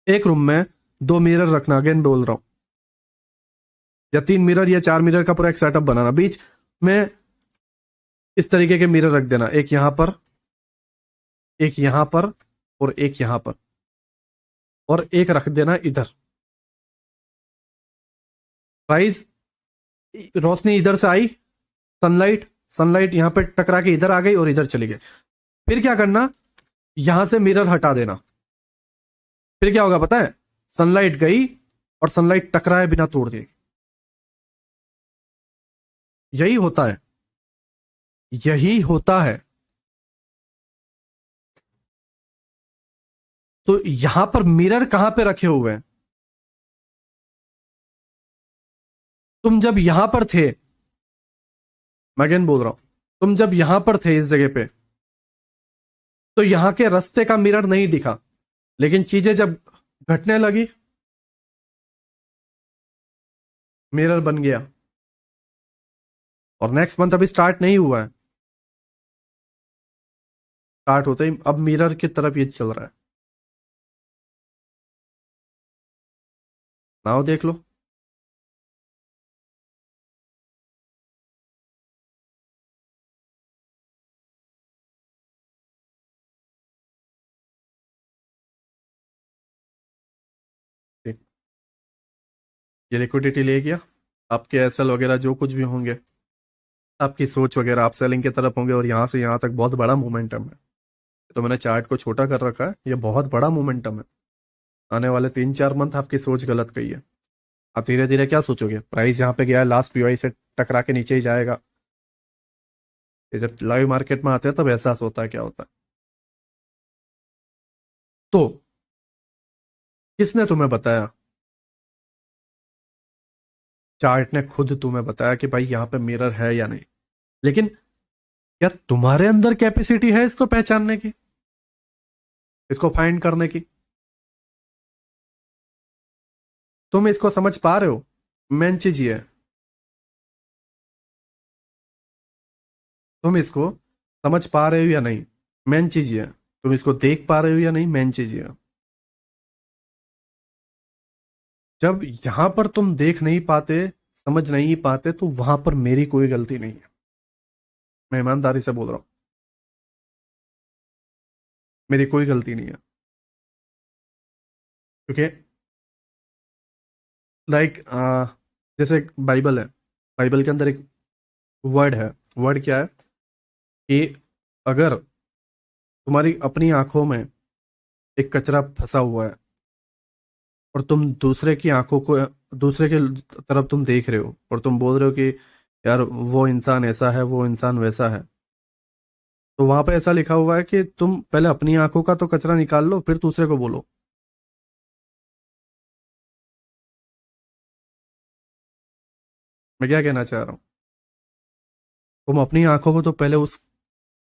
एक रूम में दो मिरर रखना, अगेन बोल रहा हूं, या तीन मिरर या चार मिरर का पूरा एक सेटअप बनाना, बीच में इस तरीके के मिरर रख देना, एक यहां पर, एक यहां पर, और एक यहां पर, और एक रख देना इधर। प्राइस, रोशनी इधर से आई, सनलाइट, सनलाइट यहां पे टकरा के इधर आ गई और इधर चली गई। फिर क्या करना, यहां से मिरर हटा देना। फिर क्या होगा पता है, सनलाइट गई और सनलाइट टकराए बिना तोड़ देगी। यही होता है, यही होता है। तो यहां पर मिरर कहां पे रखे हुए हैं, तुम जब यहां पर थे, मैं अगेन बोल रहा हूं, तुम जब यहां पर थे इस जगह पे तो यहां के रास्ते का मिरर नहीं दिखा, लेकिन चीजें जब घटने लगी मिरर बन गया। और नेक्स्ट मंथ अभी स्टार्ट नहीं हुआ है, स्टार्ट होते ही अब मिरर की तरफ ये चल रहा है। नाउ देख लो, ये लिक्विडिटी ले गया, आपके एसएल वगैरह जो कुछ भी होंगे, आपकी सोच वगैरह आप सेलिंग की तरफ होंगे, और यहां से यहां तक बहुत बड़ा मोमेंटम है। तो मैंने चार्ट को छोटा कर रखा है, ये बहुत बड़ा मोमेंटम है। आने वाले 3-4 मंथ आपकी सोच गलत गई है। आप धीरे धीरे क्या सोचोगे, प्राइस जहां पे गया है लास्ट पीवाई से टकरा के नीचे ही जाएगा। ये जब लाइव मार्केट में आते हैं तब एहसास होता है क्या होता है। तो किसने तुम्हें बताया? चार्ट ने खुद तुम्हें बताया कि भाई यहाँ पे मिरर है या नहीं। लेकिन क्या तुम्हारे अंदर कैपेसिटी है इसको पहचानने की, इसको फाइंड करने की? तुम इसको समझ पा रहे हो? मेन चीज ये है, तुम इसको समझ पा रहे हो या नहीं? मेन चीज ये है, तुम इसको देख पा रहे हो या नहीं? मेन चीज ये है। जब यहां पर तुम देख नहीं पाते, समझ नहीं पाते, तो वहां पर मेरी कोई गलती नहीं है। मैं ईमानदारी से बोल रहा हूं, मेरी कोई गलती नहीं है। क्योंकि लाइक जैसे बाइबल है, बाइबल के अंदर एक वर्ड है। वर्ड क्या है कि अगर तुम्हारी अपनी आंखों में एक कचरा फंसा हुआ है और तुम दूसरे की आंखों को, दूसरे के तरफ तुम देख रहे हो और तुम बोल रहे हो कि यार वो इंसान ऐसा है, वो इंसान वैसा है, तो वहां पे ऐसा लिखा हुआ है कि तुम पहले अपनी आंखों का तो कचरा निकाल लो, फिर दूसरे को बोलो। मैं क्या कहना चाह रहा हूँ? तुम अपनी आंखों को तो पहले उस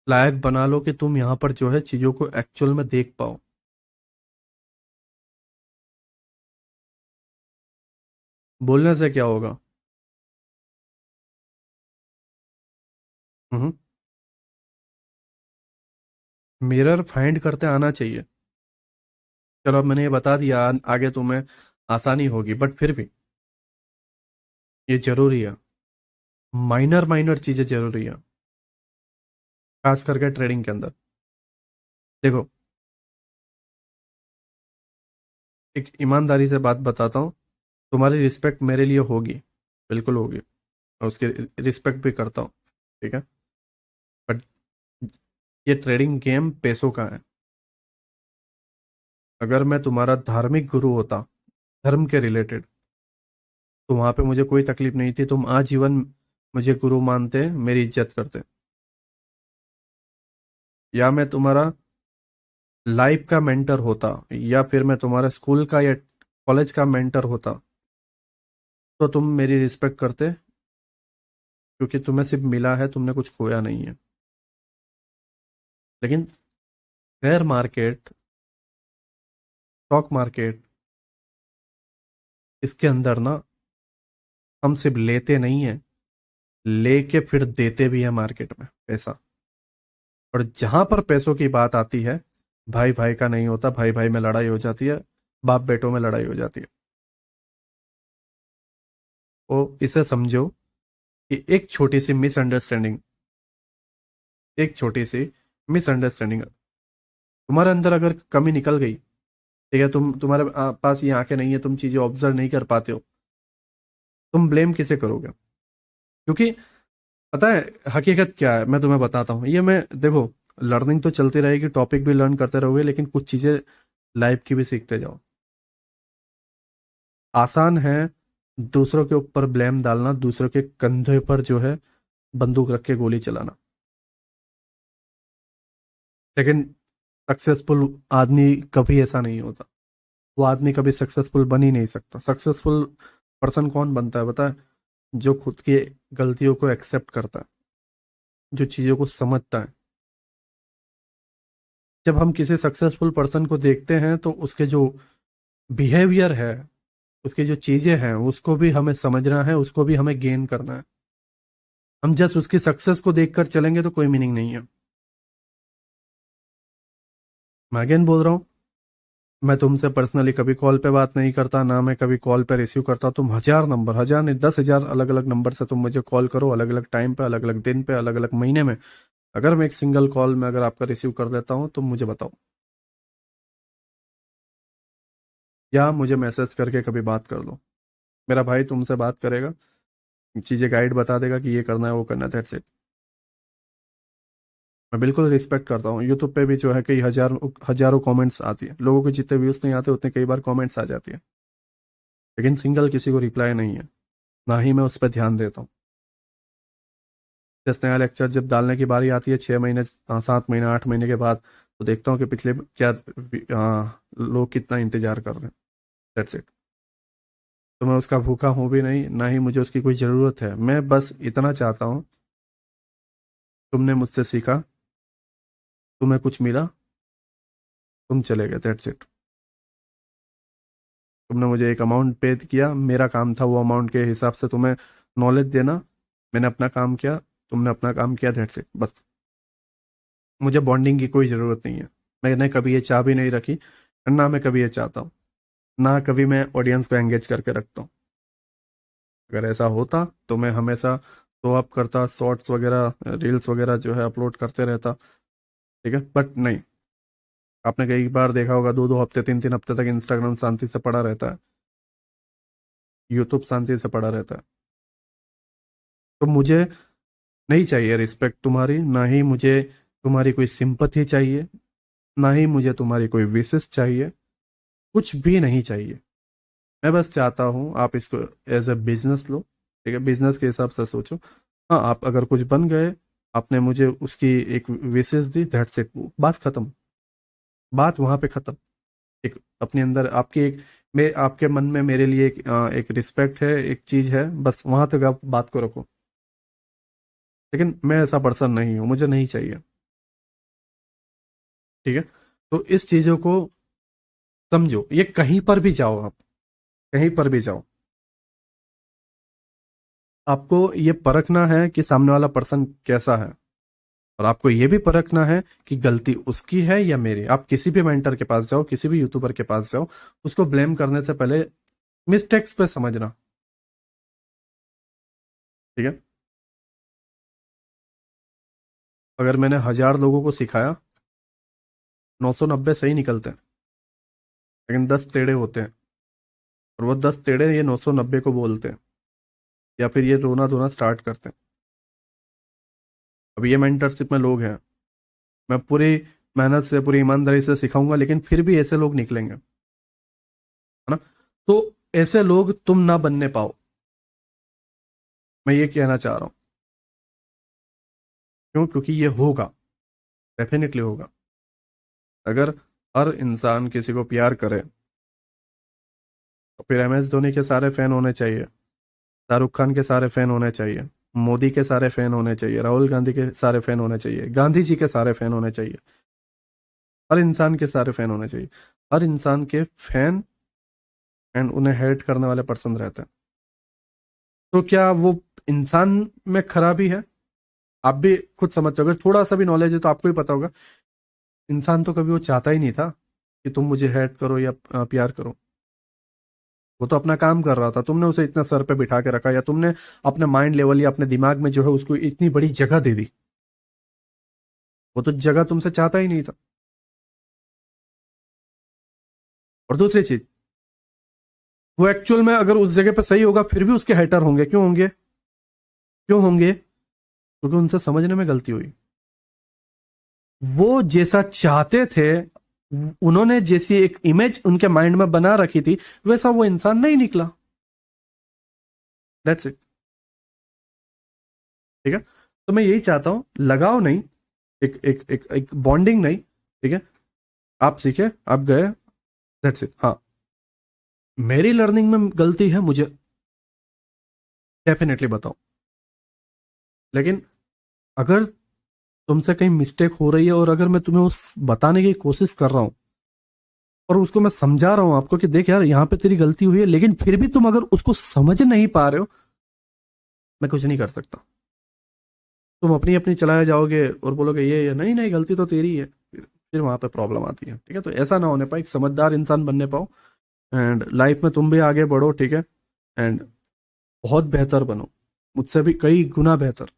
लायक बना लो कि तुम यहाँ पर जो है चीजों को एक्चुअल में देख पाओ। बोलने से क्या होगा? हम्म। मिरर फाइंड करते आना चाहिए। चलो अब मैंने ये बता दिया, आगे तुम्हें आसानी होगी, बट फिर भी ये जरूरी है। माइनर माइनर चीजें जरूरी है, खास करके ट्रेडिंग के अंदर। देखो, एक ईमानदारी से बात बताता हूँ, तुम्हारी रिस्पेक्ट मेरे लिए होगी, बिल्कुल होगी, मैं उसकी रिस्पेक्ट भी करता हूँ, ठीक है। बट ये ट्रेडिंग गेम पैसों का है। अगर मैं तुम्हारा धार्मिक गुरु होता, धर्म के रिलेटेड, तो वहां पे मुझे कोई तकलीफ नहीं थी, तुम आजीवन मुझे गुरु मानते, मेरी इज्जत करते। या मैं तुम्हारा लाइफ का मेंटर होता, या फिर मैं तुम्हारा स्कूल का या कॉलेज का मेंटर होता, तो तुम मेरी रिस्पेक्ट करते, क्योंकि तुम्हें सिर्फ मिला है, तुमने कुछ खोया नहीं है। लेकिन शेयर मार्केट, स्टॉक मार्केट, इसके अंदर ना हम सिर्फ लेते नहीं है, लेके फिर देते भी है मार्केट में पैसा। और जहां पर पैसों की बात आती है, भाई भाई का नहीं होता, भाई भाई में लड़ाई हो जाती है, बाप बेटों में लड़ाई हो जाती है। तो इसे समझो कि एक छोटी सी मिसअंडरस्टैंडिंग, एक छोटी सी मिसअंडरस्टैंडिंग, तुम्हारे अंदर अगर कमी निकल गई, ठीक है, तुम्हारे पास ये आंखें नहीं है, तुम चीजें ऑब्जर्व नहीं कर पाते हो, तुम ब्लेम किसे करोगे? क्योंकि पता है हकीकत क्या है, मैं तुम्हें बताता हूँ। ये मैं देखो, लर्निंग तो चलती रहेगी, टॉपिक भी लर्न करते रहोगे, लेकिन कुछ चीजें लाइफ की भी सीखते जाओ। आसान है दूसरों के ऊपर ब्लेम डालना, दूसरों के कंधे पर जो है बंदूक रख के गोली चलाना, लेकिन सक्सेसफुल आदमी कभी ऐसा नहीं होता। वो आदमी कभी सक्सेसफुल बन ही नहीं सकता। सक्सेसफुल पर्सन कौन बनता है पता है? जो खुद की गलतियों को एक्सेप्ट करता है, जो चीजों को समझता है। जब हम किसी सक्सेसफुल पर्सन को देखते हैं तो उसके जो बिहेवियर है, उसकी जो चीजें हैं, उसको भी हमें समझना है, उसको भी हमें गेन करना है। हम जस्ट उसकी सक्सेस को देखकर चलेंगे तो कोई मीनिंग नहीं है। मैं अगेन बोल रहा हूँ, मैं तुमसे पर्सनली कभी कॉल पे बात नहीं करता, ना मैं कभी कॉल पे रिसीव करता। तुम हजार नंबर, हजार नहीं 10,000 अलग अलग नंबर से तुम मुझे कॉल करो, अलग अलग टाइम पे, अलग अलग दिन पे, अलग अलग महीने में, अगर मैं एक सिंगल कॉल में अगर आपका रिसीव कर लेता हूँ तो मुझे बताओ, या मुझे मैसेज करके कभी बात कर लो। मेरा भाई तुमसे बात करेगा, चीजें गाइड बता देगा कि ये करना है, वो करना है, दैट्स इट। मैं बिल्कुल रिस्पेक्ट करता हूँ। यूट्यूब पे भी जो है कई हजारों हजारों कमेंट्स आती है, लोगों के जितने व्यूज नहीं आते उतने कई बार कमेंट्स आ जाती है, लेकिन सिंगल किसी को रिप्लाई नहीं है, ना ही मैं उस पर ध्यान देता हूँ। जैसे नया लेक्चर जब डालने की बारी आती है, 6 महीने, 7 महीने, 8 महीने के बाद, तो देखता हूँ कि पिछले क्या लोग कितना इंतजार कर रहे हैं। That's it. तो मैं उसका भूखा हूं भी नहीं, ना ही मुझे उसकी कोई ज़रूरत है। मैं बस इतना चाहता हूं, तुमने मुझसे सीखा, तुम्हें कुछ मिला, तुम चले गए, दैट्स इट। तुमने मुझे एक अमाउंट पे किया, मेरा काम था वो अमाउंट के हिसाब से तुम्हें नॉलेज देना। मैंने अपना काम किया, तुमने अपना काम किया, दैट्स इट, बस। मुझे बॉन्डिंग की कोई ज़रूरत नहीं है। मैंने कभी ये चाह भी नहीं रखी, और ना मैं कभी ये चाहता हूँ। ना कभी मैं ऑडियंस को एंगेज करके रखता हूँ। अगर ऐसा होता तो मैं हमेशा शो अप करता, शॉर्ट्स वगैरह, रील्स वगैरह जो है अपलोड करते रहता, ठीक है। बट नहीं, आपने कई बार देखा होगा 2-2 हफ्ते, 3-3 हफ्ते तक इंस्टाग्राम शांति से पड़ा रहता है, यूट्यूब शांति से पड़ा रहता है। तो मुझे नहीं चाहिए रिस्पेक्ट तुम्हारी, ना ही मुझे तुम्हारी कोई सिंपथी चाहिए, ना ही मुझे तुम्हारी कोई विशेष चाहिए, कुछ भी नहीं चाहिए। मैं बस चाहता हूँ आप इसको एज ए बिजनेस लो, ठीक है, बिजनेस के हिसाब से सोचो। हाँ, आप अगर कुछ बन गए, आपने मुझे उसकी एक विशेष दी, दैट्स इट, बात खत्म। बात वहां पे खत्म। एक अपने अंदर आपकी एक, मैं आपके मन में मेरे लिए एक रिस्पेक्ट है, एक चीज है, बस वहां तक आप बात को रखो। लेकिन मैं ऐसा पर्सन नहीं हूँ, मुझे नहीं चाहिए, ठीक है। तो इस चीजों को समझो, ये कहीं पर भी जाओ आप, कहीं पर भी जाओ, आपको ये परखना है कि सामने वाला पर्सन कैसा है। और आपको ये भी परखना है कि गलती उसकी है या मेरी। आप किसी भी मेंटर के पास जाओ, किसी भी यूट्यूबर के पास जाओ, उसको ब्लेम करने से पहले मिस्टेक्स पे समझना, ठीक है। अगर मैंने 1,000 लोगों को सिखाया, 990 सही निकलते हैं, लेकिन 10 टेढ़े होते हैं। और वो 10 टेढ़े ये 990 को बोलते हैं, या फिर ये रोना धोना स्टार्ट करते हैं। अब ये मेंटरशिप में लोग हैं, मैं पूरी मेहनत से, पूरी ईमानदारी से सिखाऊंगा, लेकिन फिर भी ऐसे लोग निकलेंगे, है ना। तो ऐसे लोग तुम ना बनने पाओ, मैं ये कहना चाह रहा हूं। क्यों? क्योंकि ये होगा, डेफिनेटली होगा। अगर हर इंसान किसी को प्यार करे, तो फिर MS धोनी के सारे फैन होने चाहिए, शाहरुख खान के सारे फैन होने चाहिए, मोदी के सारे फैन होने चाहिए, राहुल गांधी के सारे फैन होने चाहिए, गांधी जी के सारे फैन होने चाहिए। हर इंसान के सारे फैन होने चाहिए। हर इंसान के फैन एंड उन्हें हेट करने वाले पर्सन रहते हैं। तो क्या वो इंसान में खराबी है? आप भी खुद समझते हो, अगर थोड़ा सा भी नॉलेज है तो आपको ही पता होगा, इंसान तो कभी वो चाहता ही नहीं था कि तुम मुझे हेट करो या प्यार करो। वो तो अपना काम कर रहा था, तुमने उसे इतना सर पे बिठा के रखा, या तुमने अपने माइंड लेवल या अपने दिमाग में जो है उसको इतनी बड़ी जगह दे दी। वो तो जगह तुमसे चाहता ही नहीं था। और दूसरी चीज, वो एक्चुअल में अगर उस जगह पे सही होगा, फिर भी उसके हेटर होंगे। क्यों होंगे? क्यों होंगे? क्योंकि उनसे समझने में गलती हुई। वो जैसा चाहते थे, उन्होंने जैसी एक इमेज उनके माइंड में बना रखी थी, वैसा वो इंसान नहीं निकला, दैट्स इट, ठीक है। तो मैं यही चाहता हूं, लगाव नहीं, एक एक एक एक बॉन्डिंग नहीं, ठीक है। आप सीखे, आप गए, दैट्स इट। हाँ, मेरी लर्निंग में गलती है, मुझे डेफिनेटली बताओ। लेकिन अगर तुमसे कहीं मिस्टेक हो रही है, और अगर मैं तुम्हें उस बताने की कोशिश कर रहा हूं, और उसको मैं समझा रहा हूं आपको कि देख यार यहाँ पे तेरी गलती हुई है, लेकिन फिर भी तुम अगर उसको समझ नहीं पा रहे हो, मैं कुछ नहीं कर सकता। तुम अपनी अपनी चलाए जाओगे और बोलोगे ये नहीं नहीं गलती तो तेरी है, फिर वहां पे प्रॉब्लम आती है, ठीक है। तो ऐसा ना होने पाए, एक समझदार इंसान बनने पाओ, एंड लाइफ में तुम भी आगे बढ़ो, ठीक है। एंड बहुत बेहतर बनो, मुझसे भी कई गुना बेहतर,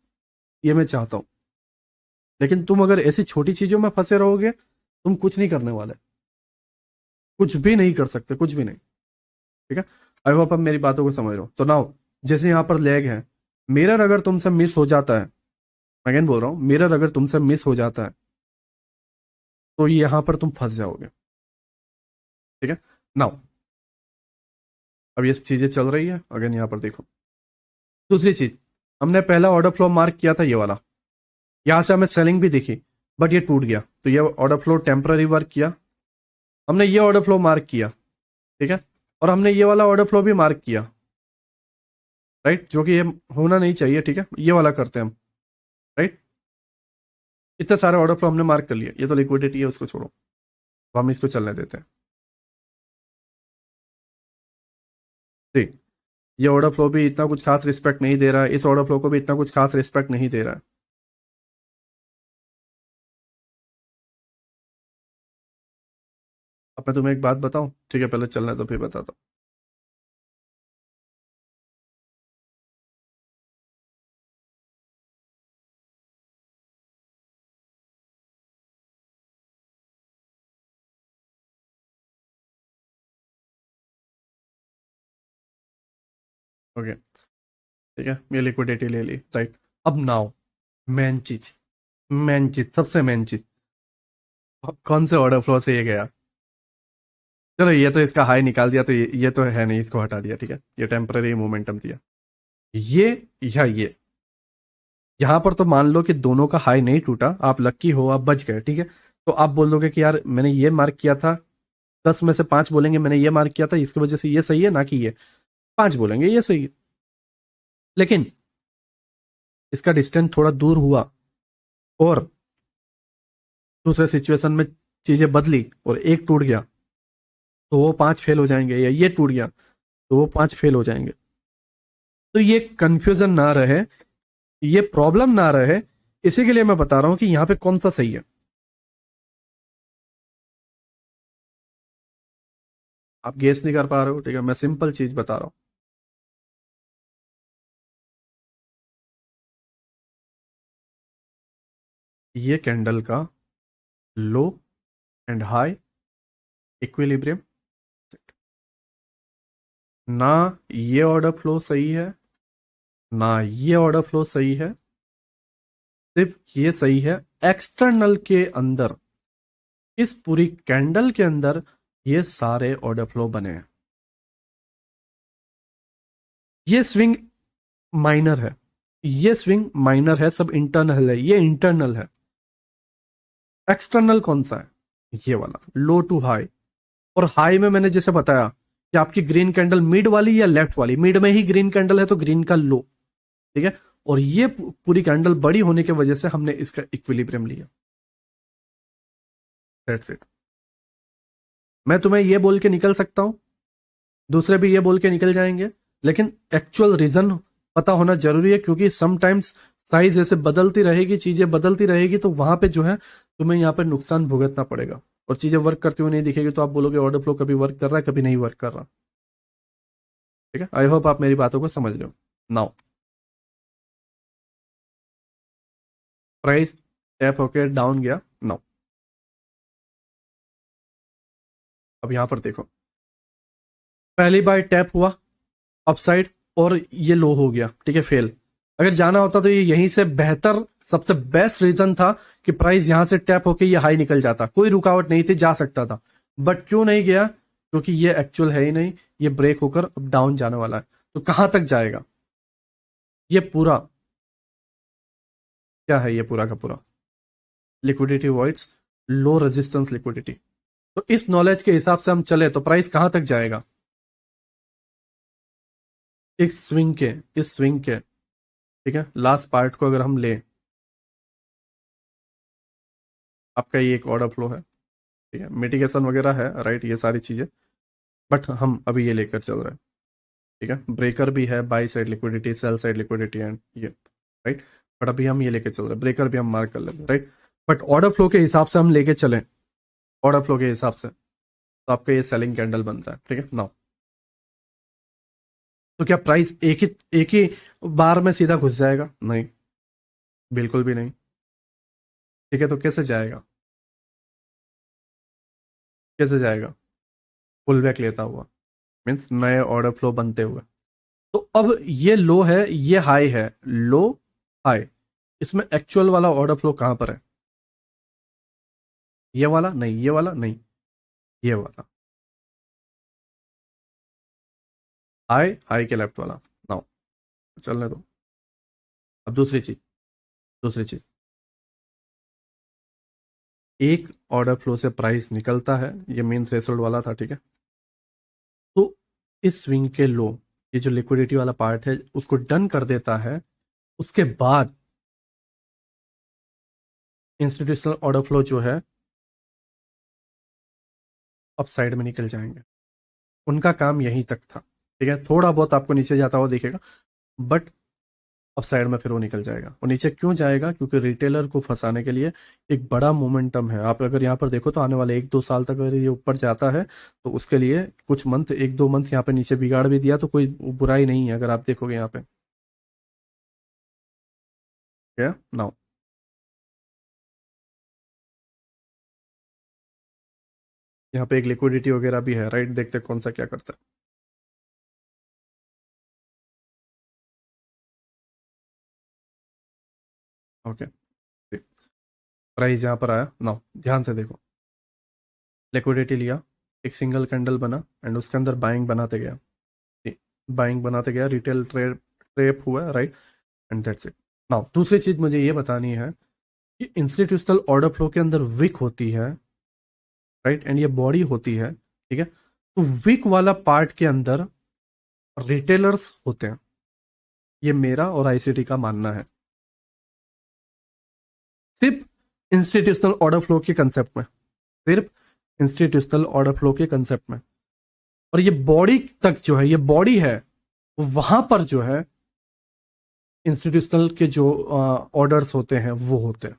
ये मैं चाहता हूँ। लेकिन तुम अगर ऐसी छोटी चीजों में फंसे रहोगे, तुम कुछ नहीं करने वाले, कुछ भी नहीं कर सकते, कुछ भी नहीं, ठीक है। आई होप अब मेरी बातों को समझ रहे हो। तो नाउ, जैसे यहाँ पर लेग है, मिरर अगर तुमसे मिस हो जाता है, अगेन बोल रहा हूँ, मिरर अगर तुमसे मिस हो जाता है, तो यहाँ पर तुम फंस जाओगे, ठीक है। नाउ, अब ये चीजें चल रही है, अगेन यहाँ पर देखो। दूसरी चीज, हमने पहला ऑर्डर फ्लो मार्क किया था, ये वाला, यहां से हमें सेलिंग भी दिखी, बट ये टूट गया, तो ये ऑर्डर फ्लो टेम्पररी वर्क किया। हमने ये ऑर्डर फ्लो मार्क किया, ठीक है। और हमने ये वाला ऑर्डर फ्लो भी मार्क किया, राइट, जो कि ये होना नहीं चाहिए, ठीक है, ये वाला करते हैं हम, राइट। इतने सारे ऑर्डर फ्लो हमने मार्क कर लिए, ये तो लिक्विडिटी है, उसको छोड़ो, तो हम इसको चलने देते हैं। ठीक, ये ऑर्डर फ्लो भी इतना कुछ खास रिस्पेक्ट नहीं दे रहा है, इस ऑर्डर फ्लो को भी इतना कुछ खास रिस्पेक्ट नहीं दे रहा है। अब मैं तुम्हें एक बात बताऊं, ठीक है, पहले चलना है तो फिर बताता हूँ। ओके, ठीक है, ये लिक्विडिटी ले ली, राइट। अब नाउ मेन चीज, मेन चीज, सबसे मेन चीज, कौन से ऑर्डर फ्लो से ये गया? चलो, ये तो इसका हाई निकाल दिया, तो ये तो है नहीं, इसको हटा दिया, ठीक है, ये टेम्पररी मोमेंटम दिया। ये या ये, यहां पर तो मान लो कि दोनों का हाई नहीं टूटा, आप लक्की हो, आप बच गए, ठीक है। तो आप बोल दोगे कि यार मैंने ये मार्क किया था, 10 में से 5 बोलेंगे मैंने ये मार्क किया था, इसकी वजह से ये सही है, ना कि ये 5 बोलेंगे ये सही है। लेकिन इसका डिस्टेंस थोड़ा दूर हुआ और दूसरे सिचुएशन में चीजें बदली और एक टूट गया, तो वो 5 फेल हो जाएंगे, या ये टूट गया तो वो 5 फेल हो जाएंगे। तो ये कंफ्यूजन ना रहे, ये प्रॉब्लम ना रहे, इसी के लिए मैं बता रहा हूं कि यहां पे कौन सा सही है। आप गेस नहीं कर पा रहे हो, ठीक है, मैं सिंपल चीज बता रहा हूं। ये कैंडल का लो एंड हाई इक्विलिब्रियम, ना ये ऑर्डर फ्लो सही है, ना ये ऑर्डर फ्लो सही है, सिर्फ ये सही है एक्सटर्नल के अंदर, इस पूरी कैंडल के अंदर ये सारे ऑर्डर फ्लो बने हैं। ये स्विंग माइनर है, ये स्विंग माइनर है, सब इंटरनल है, ये इंटरनल है। एक्सटर्नल कौन सा है? ये वाला लो टू हाई। और हाई में मैंने जैसे बताया कि आपकी ग्रीन कैंडल मिड वाली या लेफ्ट वाली, मिड में ही ग्रीन कैंडल है तो ग्रीन का लो, ठीक है। और ये पूरी कैंडल बड़ी होने की वजह से हमने इसका इक्विलिब्रियम लिया, दैट्स इट। मैं तुम्हें ये बोल के निकल सकता हूं, दूसरे भी ये बोल के निकल जाएंगे, लेकिन एक्चुअल रीजन पता होना जरूरी है, क्योंकि समटाइम्स साइज जैसे बदलती रहेगी, चीजें बदलती रहेगी, तो वहां पे जो है तुम्हें यहाँ पे नुकसान भुगतना पड़ेगा, और चीजें वर्क करती हुई नहीं दिखेगी, तो आप बोलोगे ऑर्डर फ्लो कभी वर्क कर रहा है, कभी नहीं वर्क कर रहा, ठीक है। आई होप आप मेरी बातों को समझ रहे हो। नाउ प्राइस टैप होके डाउन गया, नाउ अब यहां पर देखो, पहली बार टैप हुआ अपसाइड और ये लो हो गया, ठीक है, फेल। अगर जाना होता तो ये यहीं से बेहतर, सबसे बेस्ट रीजन था कि प्राइस यहां से टैप होके ये हाई निकल जाता, कोई रुकावट नहीं थी, जा सकता था। बट क्यों नहीं गया? क्योंकि ये एक्चुअल है ही नहीं, ये ब्रेक होकर अब डाउन जाने वाला है। तो कहां तक जाएगा ये पूरा? क्या है ये पूरा का पूरा? Liquidity voids low resistance liquidity. तो इस नॉलेज के हिसाब से हम चले तो प्राइस कहां तक जाएगा? इस स्विंग के ठीक है, लास्ट पार्ट को अगर हम ले, आपका ये एक ऑर्डर फ्लो है, ठीक है, मिटिगेशन वगैरह है, राइट, ये सारी चीजें, बट हम अभी ये लेकर चल रहे हैं, ठीक है। ब्रेकर भी है, by side liquidity, sell side liquidity, and ये, राइट। बट अभी हम ये लेके चल रहे हैं, ब्रेकर भी हम मार्क कर लेंगे, राइट। बट ऑर्डर फ्लो के हिसाब से हम लेके चलें, ऑर्डर फ्लो के हिसाब से, तो आपका ये सेलिंग कैंडल बनता है, ठीक है। नाउ तो क्या प्राइस एक ही बार में सीधा घुस जाएगा? नहीं, बिल्कुल भी नहीं, ठीक है। तो कैसे जाएगा? कैसे जाएगा? पुल बैक लेता हुआ, मीन्स नए ऑर्डर फ्लो बनते हुए। तो अब ये लो है, ये हाई है, लो हाई, इसमें एक्चुअल वाला ऑर्डर फ्लो कहां पर है? ये वाला नहीं, ये वाला नहीं, ये वाला हाई, हाई के लेफ्ट वाला। नाउ चलने दो। अब दूसरी चीज, एक ऑर्डर फ्लो से प्राइस निकलता है, ये मेन थ्रेशोल्ड वाला था, ठीक है। तो इस स्विंग के लो, ये जो लिक्विडिटी वाला पार्ट है उसको डन कर देता है, उसके बाद इंस्टीट्यूशनल ऑर्डर फ्लो जो है अब साइड में निकल जाएंगे। उनका काम यहीं तक था, ठीक है, थोड़ा बहुत आपको नीचे जाता हुआ दिखेगा, बट अब साइड में फिर वो निकल जाएगा। और नीचे क्यों जाएगा? क्योंकि रिटेलर को फंसाने के लिए एक बड़ा मोमेंटम है। आप अगर यहाँ पर देखो तो आने वाले 1-2 साल तक अगर ये ऊपर जाता है तो उसके लिए कुछ मंथ, 1-2 मंथ यहाँ पे नीचे बिगाड़ भी दिया तो कोई बुराई नहीं है, अगर आप देखोगे यहाँ पे। क्या नाउ यहाँ पे एक लिक्विडिटी वगैरह भी है, राइट? देखते हैं कौन सा क्या करता है। ओके, प्राइस यहाँ पर आया, नाउ ध्यान से देखो, लिक्विडिटी लिया, एक सिंगल कैंडल बना एंड उसके अंदर बाइंग बनाते गया, बाइंग बनाते गया, रिटेल ट्रेड ट्रेप हुआ, right? And that's it. Now दूसरी चीज मुझे ये बतानी है कि इंस्टीट्यूशनल ऑर्डर फ्लो के अंदर विक होती है, राइट? एंड ये बॉडी होती है, ठीक है? तो विक वाला पार्ट के अंदर रिटेलर्स होते हैं, ये मेरा और आईसीटी का मानना है, सिर्फ इंस्टीट्यूशनल ऑर्डर फ्लो के कंसेप्ट में, सिर्फ इंस्टीट्यूशनल ऑर्डर फ्लो के कंसेप्ट में। और ये बॉडी तक जो है, ये बॉडी है, वहां पर जो है इंस्टीट्यूशनल के जो ऑर्डर्स होते हैं वो होते हैं,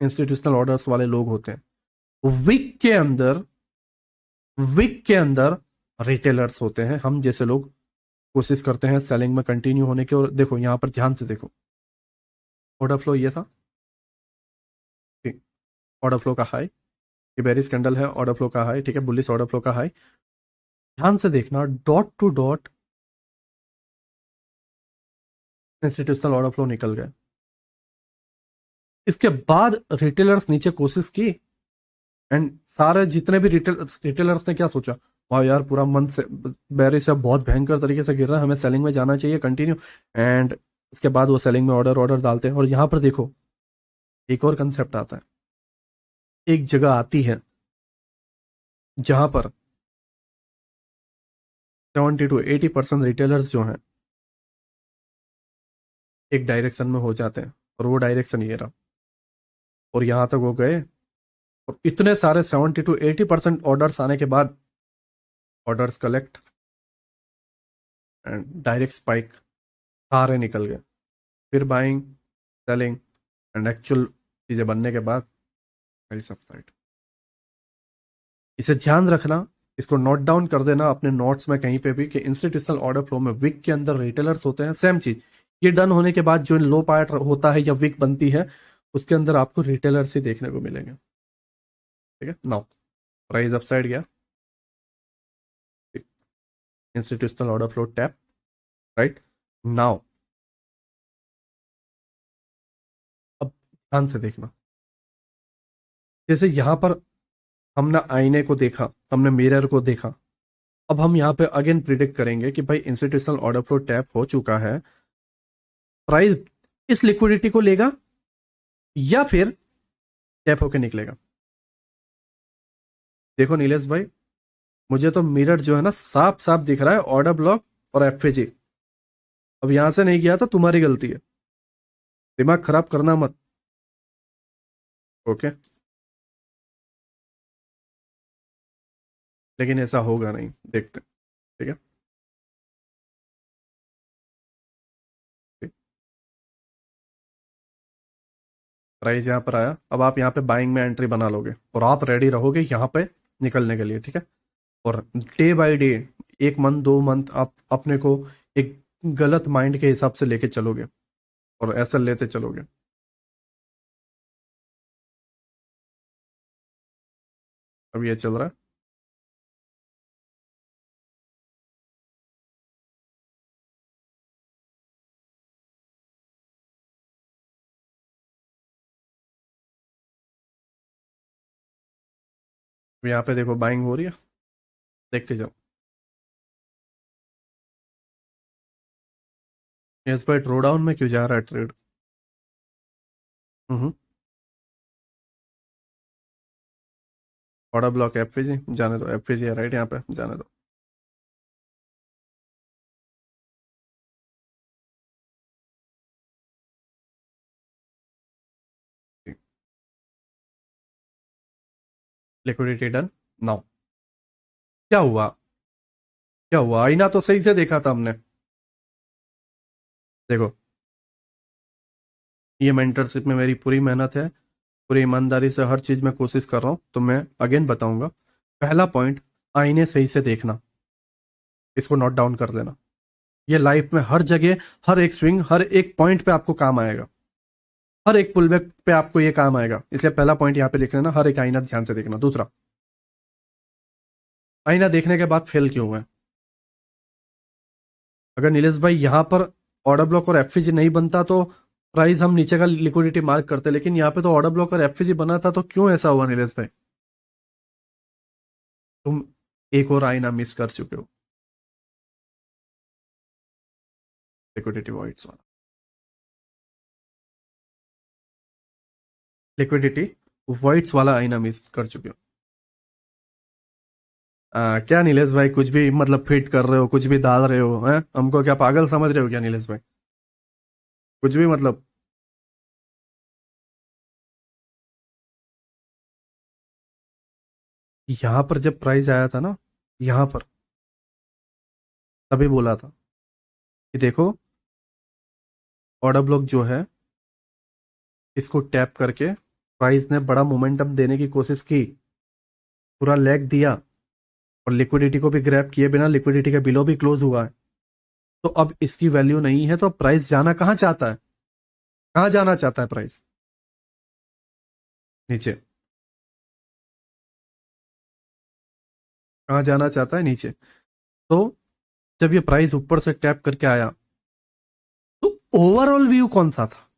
इंस्टीट्यूशनल ऑर्डर्स वाले लोग होते हैं। विक के अंदर रिटेलर्स होते हैं, हम जैसे लोग कोशिश करते हैं सेलिंग में कंटिन्यू होने की। और देखो यहां पर ध्यान से देखो, ऑर्डर फ्लो ये था, ठीक, ऑर्डर फ्लो का हाई, ये बेरिश कैंडल है, ऑर्डर फ्लो का हाई, ठीक है, बुलिश ऑर्डर फ्लो का हाई। ध्यान से देखना, dot to dot institutional order flow निकल गए। इसके बाद रिटेलर्स नीचे कोशिश की एंड सारे जितने भी रिटेलर्स ने क्या सोचा, वाह यार पूरा मंथ से बेरिश है, बहुत भयंकर तरीके से गिर रहा है, हमें सेलिंग में जाना चाहिए कंटिन्यू। एंड इसके बाद वो सेलिंग में ऑर्डर ऑर्डर डालते हैं। और यहां पर देखो एक और कंसेप्ट आता है, एक जगह आती है जहां पर 70-80% रिटेलर्स जो हैं एक डायरेक्शन में हो जाते हैं, और वो डायरेक्शन ये रहा, और यहां तक वो गए। और इतने सारे 70-80% ऑर्डर्स आने के बाद orders collect and direct spike, सारे निकल गए। फिर बाइंग, सेलिंग एंड एक्चुअल चीजें बनने के बाद वेरी सबसाइड। इसे ध्यान रखना, इसको नोट डाउन कर देना अपने नोट्स में कहीं पे भी कि इंस्टीट्यूशनल ऑर्डर फ्लो में विक के अंदर रिटेलर्स होते हैं, सेम चीज ये डन होने के बाद जो लो पार्ट होता है या विक बनती है उसके अंदर आपको रिटेलर्स ही देखने को मिलेंगे, ठीक है? नाउ प्राइस अपसाइड गया, institutional order flow tap, right? Now अब ध्यान से देखना, जैसे यहां पर हमने आईने को देखा, हमने मिरर को देखा, अब हम यहाँ पे अगेन प्रिडिक्ट करेंगे कि भाई इंस्टीट्यूशनल ऑर्डर फ्लो टैप हो चुका है, प्राइस इस लिक्विडिटी को लेगा या फिर टैप होके निकलेगा। देखो नीलेश भाई, मुझे तो मिरर जो है ना साफ साफ दिख रहा है, ऑर्डर ब्लॉक और एफएजी। अब यहां से नहीं गया तो तुम्हारी गलती है, दिमाग खराब करना मत। ओके, लेकिन ऐसा होगा नहीं, देखते हैं, ठीक है? प्राइस यहाँ पर आया, अब आप यहाँ पे बाइंग में एंट्री बना लोगे और आप रेडी रहोगे यहाँ पे निकलने के लिए, ठीक है? और day by day, 1 month 2 month आप अपने को एक गलत माइंड के हिसाब से लेके चलोगे और ऐसा लेते चलोगे। अब ये चल रहा है, अब यहाँ पे देखो बाइंग हो रही है, देखते जाओ। इस पर ड्रो डाउन में क्यों जा रहा है ट्रेड? ऑर्डर ब्लॉक एफवीजी जाने दो, एफवीजी है राइट, यहाँ पे जाने दो। Liquidity done. नाउ क्या हुआ? क्या हुआ? आईना तो सही से देखा था हमने। देखो, ये मेंटरशिप में मेरी पूरी मेहनत है, पूरी ईमानदारी से हर चीज में कोशिश कर रहा हूं, तो मैं अगेन बताऊंगा। पहला पॉइंट, आईने सही से देखना। इसको नोट डाउन कर लेना। ये लाइफ में हर जगह, हर एक स्विंग, हर एक पॉइंट पे आपको काम आएगा। हर एक पुलबैक पे आपको ये काम आएगा, इसलिए पहला पॉइंट यहाँ पे लिख लेना, हर एक आईना ध्यान से देखना। दूसरा, आईना देखने के बाद फेल क्यों हुआ है? अगर नीलेश भाई यहाँ पर ऑर्डर ब्लॉक और एफवीजी नहीं बनता तो प्राइस हम नीचे का लिक्विडिटी मार्क करते, लेकिन यहाँ पे तो ऑर्डर ब्लॉक और एफवीजी बना था, तो क्यों ऐसा हुआ नीलेश भाई? तुम एक और आईना मिस कर चुके हो, लिक्विडिटी वॉइड्स वाला। लिक्विडिटी वॉइड्स वाला आईना मिस कर चुके हो। क्या नीलेश भाई, कुछ भी मतलब फिट कर रहे हो, कुछ भी डाल रहे हो, हैं? हमको क्या पागल समझ रहे हो क्या नीलेश भाई? कुछ भी मतलब। यहाँ पर जब प्राइस आया था ना, यहाँ पर तभी बोला था कि देखो, ऑर्डर ब्लॉक जो है, इसको टैप करके प्राइस ने बड़ा मोमेंटम देने की कोशिश की, पूरा लेग दिया, और लिक्विडिटी को भी ग्रैब किए बिना लिक्विडिटी का बिलो भी क्लोज हुआ है। तो अब इसकी वैल्यू नहीं है, तो प्राइस जाना कहाँ चाहता है? कहाँ जाना चाहता है प्राइस? नीचे। कहाँ जाना चाहता है? नीचे। तो जब ये प्राइस ऊपर से टैप करके आया, तो ओवरऑल व्यू कौन सा था?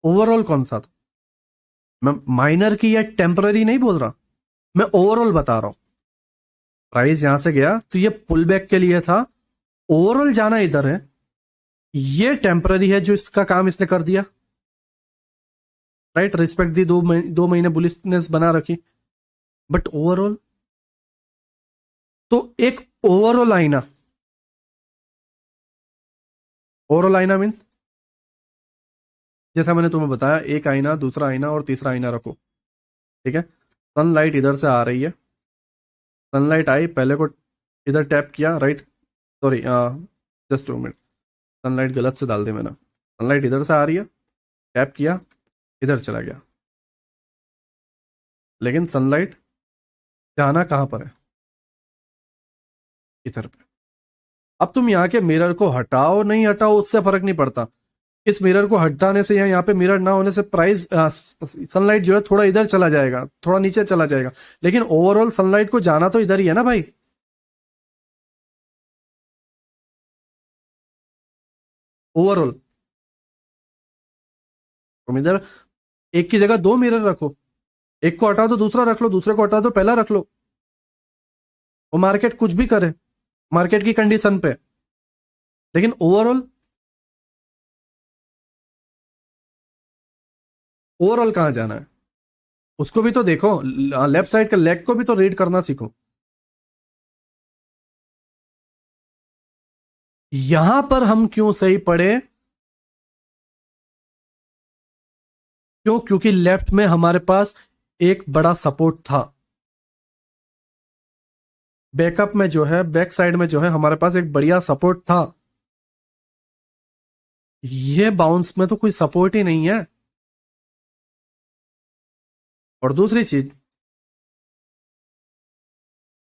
ओवरऑल कौन सा था? मैं माइनर की या टेम्पररी नहीं बोल रहा, मैं ओवरऑल बता रहा हूं। प्राइस यहां से गया तो ये पुल बैक के लिए था, ओवरऑल जाना इधर है। ये टेम्पररी है जो इसका काम इसने कर दिया, राइट? रिस्पेक्ट दी, 2 महीने बुलिशनेस बना रखी, बट ओवरऑल, तो एक ओवरऑल आईना, ओवरऑल आईना मीन्स, जैसा मैंने तुम्हें बताया, एक आईना, दूसरा आईना और तीसरा आईना रखो। ठीक है? सनलाइट इधर से आ रही है, सनलाइट आई, पहले को इधर टैप किया, right? Sorry, just 2 minute, sunlight गलत से डाल दी मैंने। सनलाइट इधर से आ रही है, टैप किया, इधर चला गया, लेकिन सनलाइट जाना कहां पर है? इधर पे। अब तुम यहाँ के मिरर को हटाओ नहीं हटाओ, उससे फर्क नहीं पड़ता। इस मिरर को हटाने से या यहाँ पे मिरर ना होने से प्राइस, सनलाइट जो है थोड़ा इधर चला जाएगा, थोड़ा नीचे चला जाएगा, लेकिन ओवरऑल सनलाइट को जाना तो इधर ही है ना भाई। ओवरऑल तुम इधर एक की जगह 2 मिरर रखो, एक को हटा दो दूसरा रख लो, दूसरे को हटा दो पहला रख लो। वो मार्केट कुछ भी करे, मार्केट की कंडीशन पे, लेकिन ओवरऑल, ओवरऑल कहां जाना है? उसको भी तो देखो, लेफ्ट साइड के लेग को भी तो रीड करना सीखो। यहां पर हम क्यों सही पड़े? क्यों? क्योंकि लेफ्ट में हमारे पास एक बड़ा सपोर्ट था, बैकअप में जो है, बैक साइड में जो है, हमारे पास एक बढ़िया सपोर्ट था। ये बाउंस में तो कोई सपोर्ट ही नहीं है। और दूसरी चीज,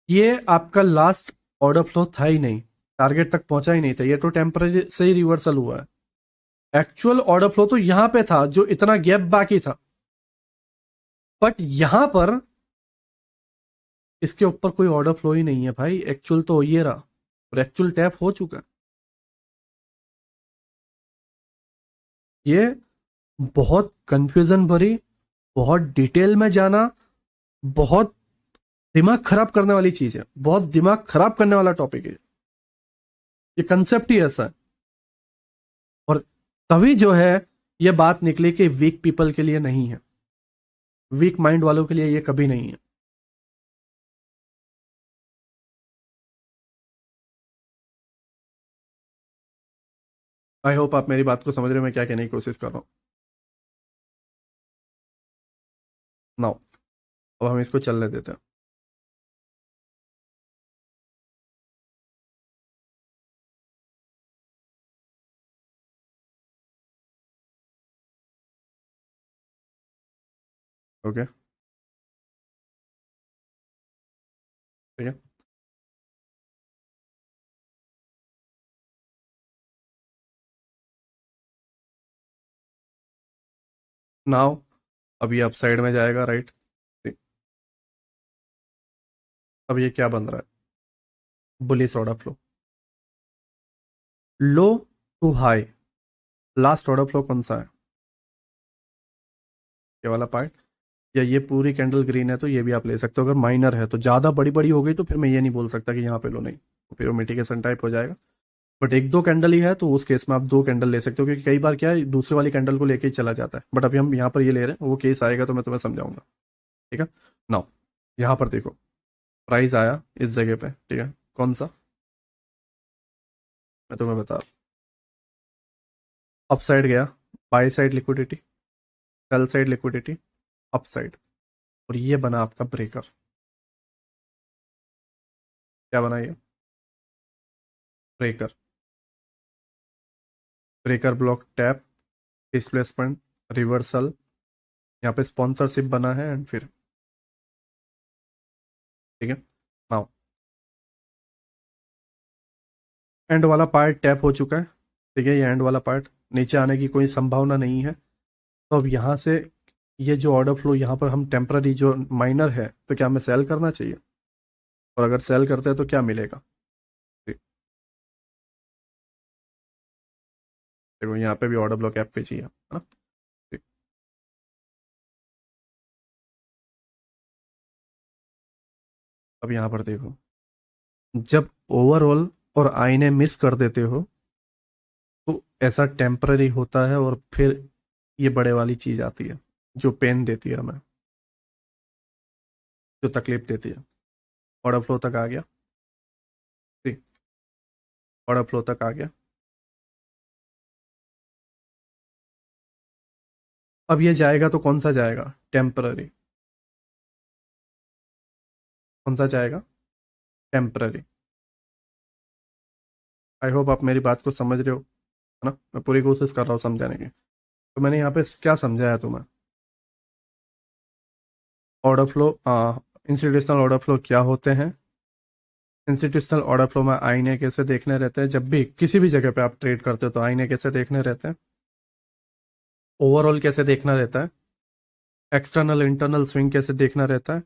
ये आपका लास्ट ऑर्डर फ्लो था ही नहीं, टारगेट तक पहुंचा ही नहीं था, ये तो टेम्पररी से ही रिवर्सल हुआ है। एक्चुअल ऑर्डर फ्लो तो यहां पे था, जो इतना गैप बाकी था, बट यहां पर इसके ऊपर कोई ऑर्डर फ्लो ही नहीं है भाई। एक्चुअल तो ये रहा, और एक्चुअल टैप हो चुका है। ये बहुत कंफ्यूजन भरी, बहुत डिटेल में जाना, बहुत दिमाग खराब करने वाली चीज है, बहुत दिमाग खराब करने वाला टॉपिक है। ये कंसेप्ट ही ऐसा है। और तभी जो है ये बात निकली कि वीक पीपल के लिए नहीं है, वीक माइंड वालों के लिए ये कभी नहीं है। आई होप आप मेरी बात को समझ रहे हो, मैं क्या कहने की कोशिश कर रहा हूँ। नाउ अब हम इसको चलने देते हैं। ओके, ठीक है। नाउ अब ये अप साइड में जाएगा, राइट। अब ये क्या बन रहा है? Bullish order flow, low to high. Last order flow कौन सा है? ये वाला पार्ट, या ये पूरी कैंडल ग्रीन है तो ये भी आप ले सकते हो। अगर माइनर है तो, ज़्यादा बड़ी बड़ी हो गई तो फिर मैं ये नहीं बोल सकता कि यहाँ पे लो, नहीं, तो फिर वो मिटिगेशन टाइप हो जाएगा। बट एक दो कैंडल ही है तो उस केस में आप दो कैंडल ले सकते हो, क्योंकि कई बार क्या है, दूसरे वाली कैंडल को लेके ही चला जाता है। बट अभी हम यहाँ पर ये ले रहे हैं, वो केस आएगा तो मैं तुम्हें समझाऊंगा, ठीक है। नाउ यहाँ पर देखो, प्राइस आया इस जगह पे, ठीक है। कौन सा? मैं तुम्हें बता रहा हूँ। अप साइड गया, by side liquidity, sell side liquidity, up side, और ये बना आपका ब्रेकर। क्या बना ये? Breaker. Breaker block tap, displacement, reversal, यहाँ पे स्पॉन्सरशिप बना है, एंड फिर, ठीक है। नाउ एंड वाला पार्ट टैप हो चुका है, ठीक है। ये एंड वाला पार्ट, नीचे आने की कोई संभावना नहीं है। तो अब यहाँ से ये जो ऑर्डर फ्लो यहाँ पर हम टेम्पररी जो माइनर है, तो क्या हमें सेल करना चाहिए? और अगर सेल करते हैं तो क्या मिलेगा? देखो यहाँ पे भी ऑर्डर ब्लॉक ऐप पे चाहिए, है ना। ठीक। अब यहाँ पर देखो, जब ओवरऑल और आईने मिस कर देते हो तो ऐसा टेम्पररी होता है, और फिर ये बड़े वाली चीज आती है जो पेन देती है हमें, जो तकलीफ देती है। ऑर्डर फ्लो तक आ गया? ठीक, ऑर्डर फ्लो तक आ गया। अब ये जाएगा तो कौन सा जाएगा? टेम्पररी। कौन सा जाएगा? टेम्पररी। आई होप आप मेरी बात को समझ रहे हो, है ना। मैं पूरी कोशिश कर रहा हूँ समझाने की। तो मैंने यहाँ पे क्या समझाया तुम्हें? Order flow, institutional order flow क्या होते हैं। इंस्टीट्यूशनल ऑर्डर फ्लो में आईने कैसे देखने रहते हैं, जब भी किसी भी जगह पे आप ट्रेड करते हो तो आईने कैसे देखने रहते हैं। ओवरऑल कैसे देखना रहता है। एक्सटर्नल इंटरनल स्विंग कैसे देखना रहता है।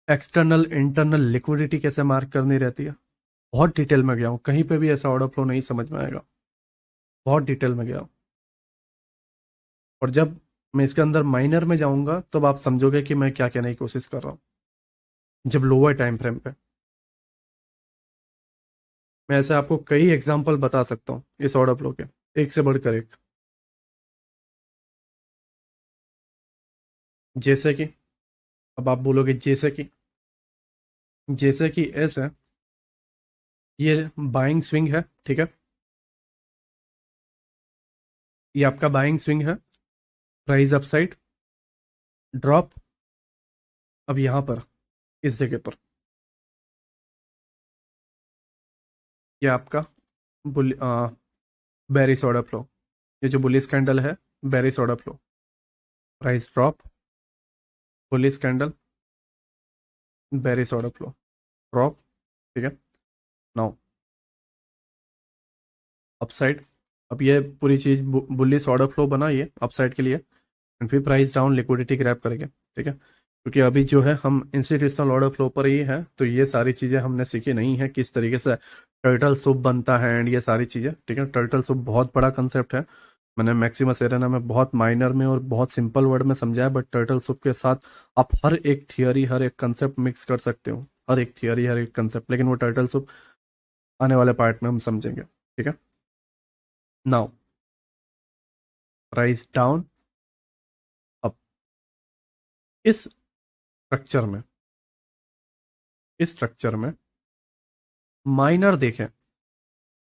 एक्सटर्नल इंटरनल लिक्विडिटी कैसे मार्क करनी रहती है। बहुत डिटेल में गया हूँ, कहीं पे भी ऐसा ऑर्डर फ्लो नहीं समझ में आएगा। बहुत डिटेल में गया हूँ। और जब मैं इसके अंदर माइनर में जाऊंगा तब आप समझोगे कि मैं क्या कहने की कोशिश कर रहा हूँ। जब लोअर टाइम फ्रेम पे, मैं ऐसे आपको कई एग्जांपल बता सकता हूँ इस ऑर्डर फ्लो के, एक से बढ़कर एक। जैसे कि, अब आप बोलोगे जैसे कि ऐसे, ये बाइंग स्विंग है, ठीक है। ये आपका बाइंग स्विंग है, प्राइस अपसाइड, ड्रॉप। अब यहां पर, इस जगह पर, ये आपका बुल बेरिस ऑर्डर फ्लो। ये जो बुलिस कैंडल है, berries order flow, price drop, bullish candle, berries order flow, drop, ठीक है। नाउ अपसाइड, अब ये पूरी चीज बुलिस ऑर्डर फ्लो बना ये अपसाइड के लिए, एंड फिर प्राइस डाउन, लिक्विडिटी ग्रैब करेंगे, ठीक है। क्योंकि अभी जो है हम इंस्टीट्यूशनल ऑर्डर फ्लो पर ही है, तो ये सारी चीजें हमने सीखी नहीं है, किस तरीके से टर्टल सूप बनता है एंड ये सारी चीजें, ठीक है। टर्टल सूप बहुत बड़ा कंसेप्ट है। मैंने मैक्सिमस एरेना में बहुत माइनर में और बहुत सिंपल वर्ड में समझाया, बट टर्टल सूप के साथ आप हर एक थियोरी, हर एक कंसेप्ट मिक्स कर सकते हो। हर एक थियोरी, हर एक कंसेप्ट, लेकिन वो टर्टल सूप आने वाले पार्ट में हम समझेंगे, ठीक है। नाउ प्राइस डाउन, अब इस स्ट्रक्चर में, इस स्ट्रक्चर में माइनर देखें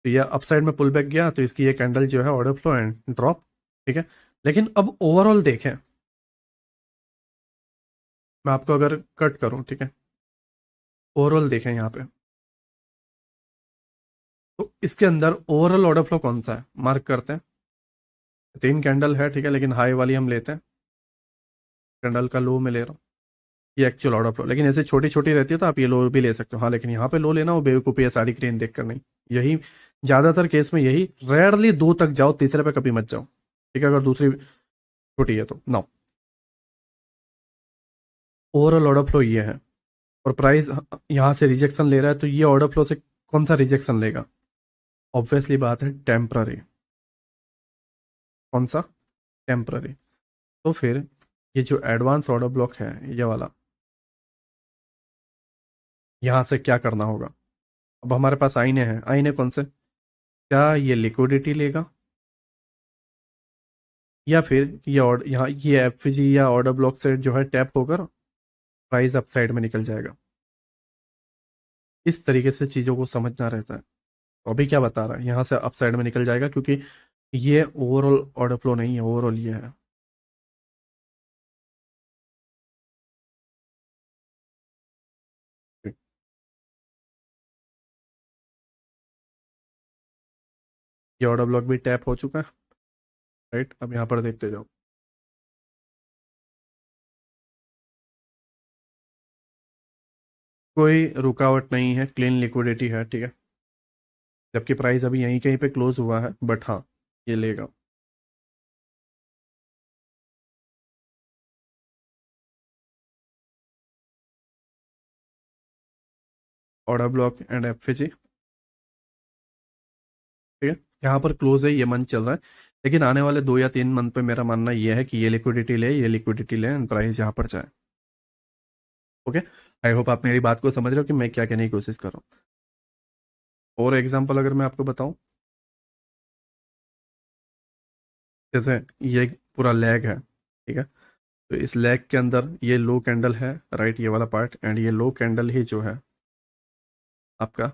तो यह अपसाइड में पुल बैक गया, तो इसकी ये कैंडल जो है ऑर्डर फ्लो एंड ड्रॉप, ठीक है। लेकिन अब ओवरऑल देखें, मैं आपको अगर कट करूं, ठीक है, ओवरऑल देखें यहाँ पे, तो इसके अंदर ओवरऑल ऑर्डर फ्लो कौन सा है, मार्क करते हैं। 3 कैंडल है, ठीक है, लेकिन हाई वाली हम लेते हैं, कैंडल का लो में ले रहा हूँ, ये एक्चुअल ऑर्डर फ्लो। लेकिन ऐसे छोटी छोटी रहती है तो आप ये लो भी ले सकते हो, हाँ, लेकिन यहाँ पे लो लेना वो बेवकूफ़ी है, सारी ग्रीन देख कर नहीं। यही ज्यादातर केस में यही, रेयरली 2 तक जाओ, तीसरे पे कभी मत जाओ, ठीक है, अगर दूसरी छोटी है तो। नाउ ओवरऑल ऑर्डर फ्लो ये है, और प्राइस यहाँ से रिजेक्शन ले रहा है, तो ये ऑर्डर फ्लो से कौन सा रिजेक्शन लेगा? ऑब्वियसली बात है टेम्पररी। कौन सा? टेम्पररी। तो फिर ये जो एडवांस ऑर्डर ब्लॉक है, ये वाला, यहाँ से क्या करना होगा? अब हमारे पास आईने हैं, आईने कौन से? क्या ये लिक्विडिटी लेगा, या फिर ये ऑर्डर यहाँ ये एफजी या ऑर्डर ब्लॉक से जो है टैप होकर प्राइस अपसाइड में निकल जाएगा? इस तरीके से चीज़ों को समझना रहता है। तो अभी क्या बता रहा है, यहाँ से अपसाइड में निकल जाएगा, क्योंकि ये ओवरऑल ऑर्डर फ्लो नहीं है, ओवरऑल ये है। ये ऑर्डर ब्लॉक भी टैप हो चुका है, राइट। अब यहाँ पर देखते जाओ, कोई रुकावट नहीं है, क्लीन लिक्विडिटी है, ठीक है, जबकि प्राइस अभी यहीं कहीं पे क्लोज हुआ है, बट हाँ, ये लेगा। ऑर्डर ब्लॉक एंड एफजी, ठीक है, यहाँ पर क्लोज है, ये मंथ चल रहा है, लेकिन आने वाले 2 या 3 मंथ पे मेरा मानना ये है कि ये लिक्विडिटी ले, ये लिक्विडिटी ले, एंड प्राइस यहाँ पर जाए। ओके, आई होप आप मेरी बात को समझ रहे हो कि मैं क्या कहने की कोशिश कर रहा हूँ। और एग्जांपल अगर मैं आपको बताऊं, जैसे ये पूरा लैग है, ठीक है, तो इस लैग के अंदर ये लो कैंडल है, राइट, ये वाला पार्ट, एंड ये लो कैंडल ही जो है आपका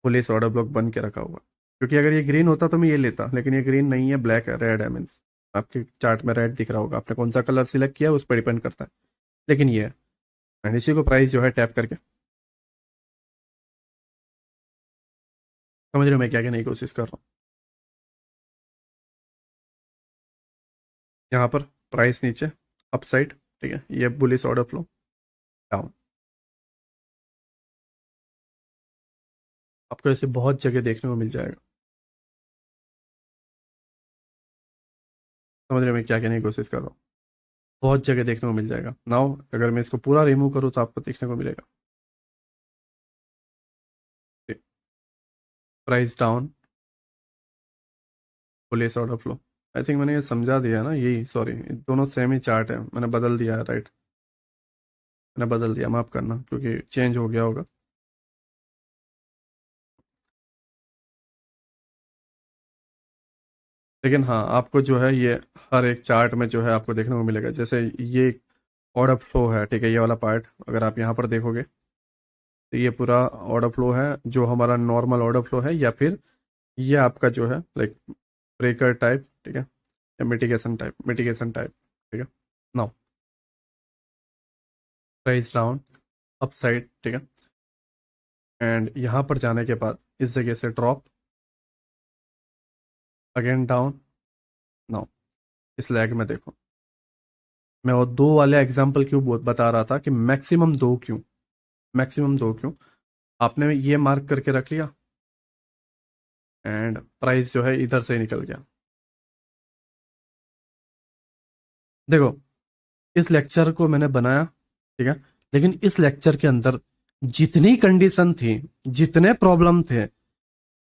पुलिस ऑर्डर ब्लॉक बन के रखा हुआ। क्योंकि अगर ये ग्रीन होता तो मैं ये लेता, लेकिन ये ग्रीन नहीं है, ब्लैक है, रेड है, मीन्स आपके चार्ट में रेड दिख रहा होगा, आपने कौन सा कलर सिलेक्ट किया उस पर डिपेंड करता है, लेकिन ये है। एंड इसी को प्राइस जो है टैप करके, समझ रहे हो मैं क्या कहने की कोशिश कर रहा हूँ? यहाँ पर प्राइस नीचे, अपसाइड, ठीक है, ये बुलिस ऑर्डर फ्लो, डाउन। आपको ऐसे बहुत जगह देखने को मिल जाएगा। समझ रहे हो मैं क्या कहने की कोशिश कर रहा हूँ? बहुत जगह देखने को मिल जाएगा। नाउ अगर मैं इसको पूरा रिमूव करूँ तो आपको देखने को मिलेगा price down, police order flow. I think मैंने ये समझा दिया ना, यही, सॉरी, दोनों सेम ही चार्ट है, मैंने बदल दिया है, राइट, मैंने बदल दिया, माफ करना, क्योंकि चेंज हो गया होगा। लेकिन हाँ, आपको जो है ये हर एक चार्ट में जो है आपको देखने को मिलेगा। जैसे ये ऑर्डर फ्लो है, ठीक है, ये वाला पार्ट अगर आप यहाँ पर देखोगे, तो ये पूरा ऑर्डर फ्लो है, जो हमारा नॉर्मल ऑर्डर फ्लो है, या फिर ये आपका जो है लाइक ब्रेकर टाइप, ठीक है, या मिटिगेशन टाइप, ठीक है। Now price down, up side, ठीक है, एंड यहाँ पर जाने के बाद इस जगह से ड्रॉप, अगेन डाउन। नाउ इस लैग में देखो, मैं वो दो वाले एग्जांपल क्यों बता रहा था कि मैक्सिमम दो क्यों, मैक्सिमम दो क्यों, आपने ये मार्क करके रख लिया, एंड प्राइस जो है इधर से निकल गया। देखो, इस लेक्चर को मैंने बनाया, ठीक है, लेकिन इस लेक्चर के अंदर जितनी कंडीशन थी, जितने प्रॉब्लम थे,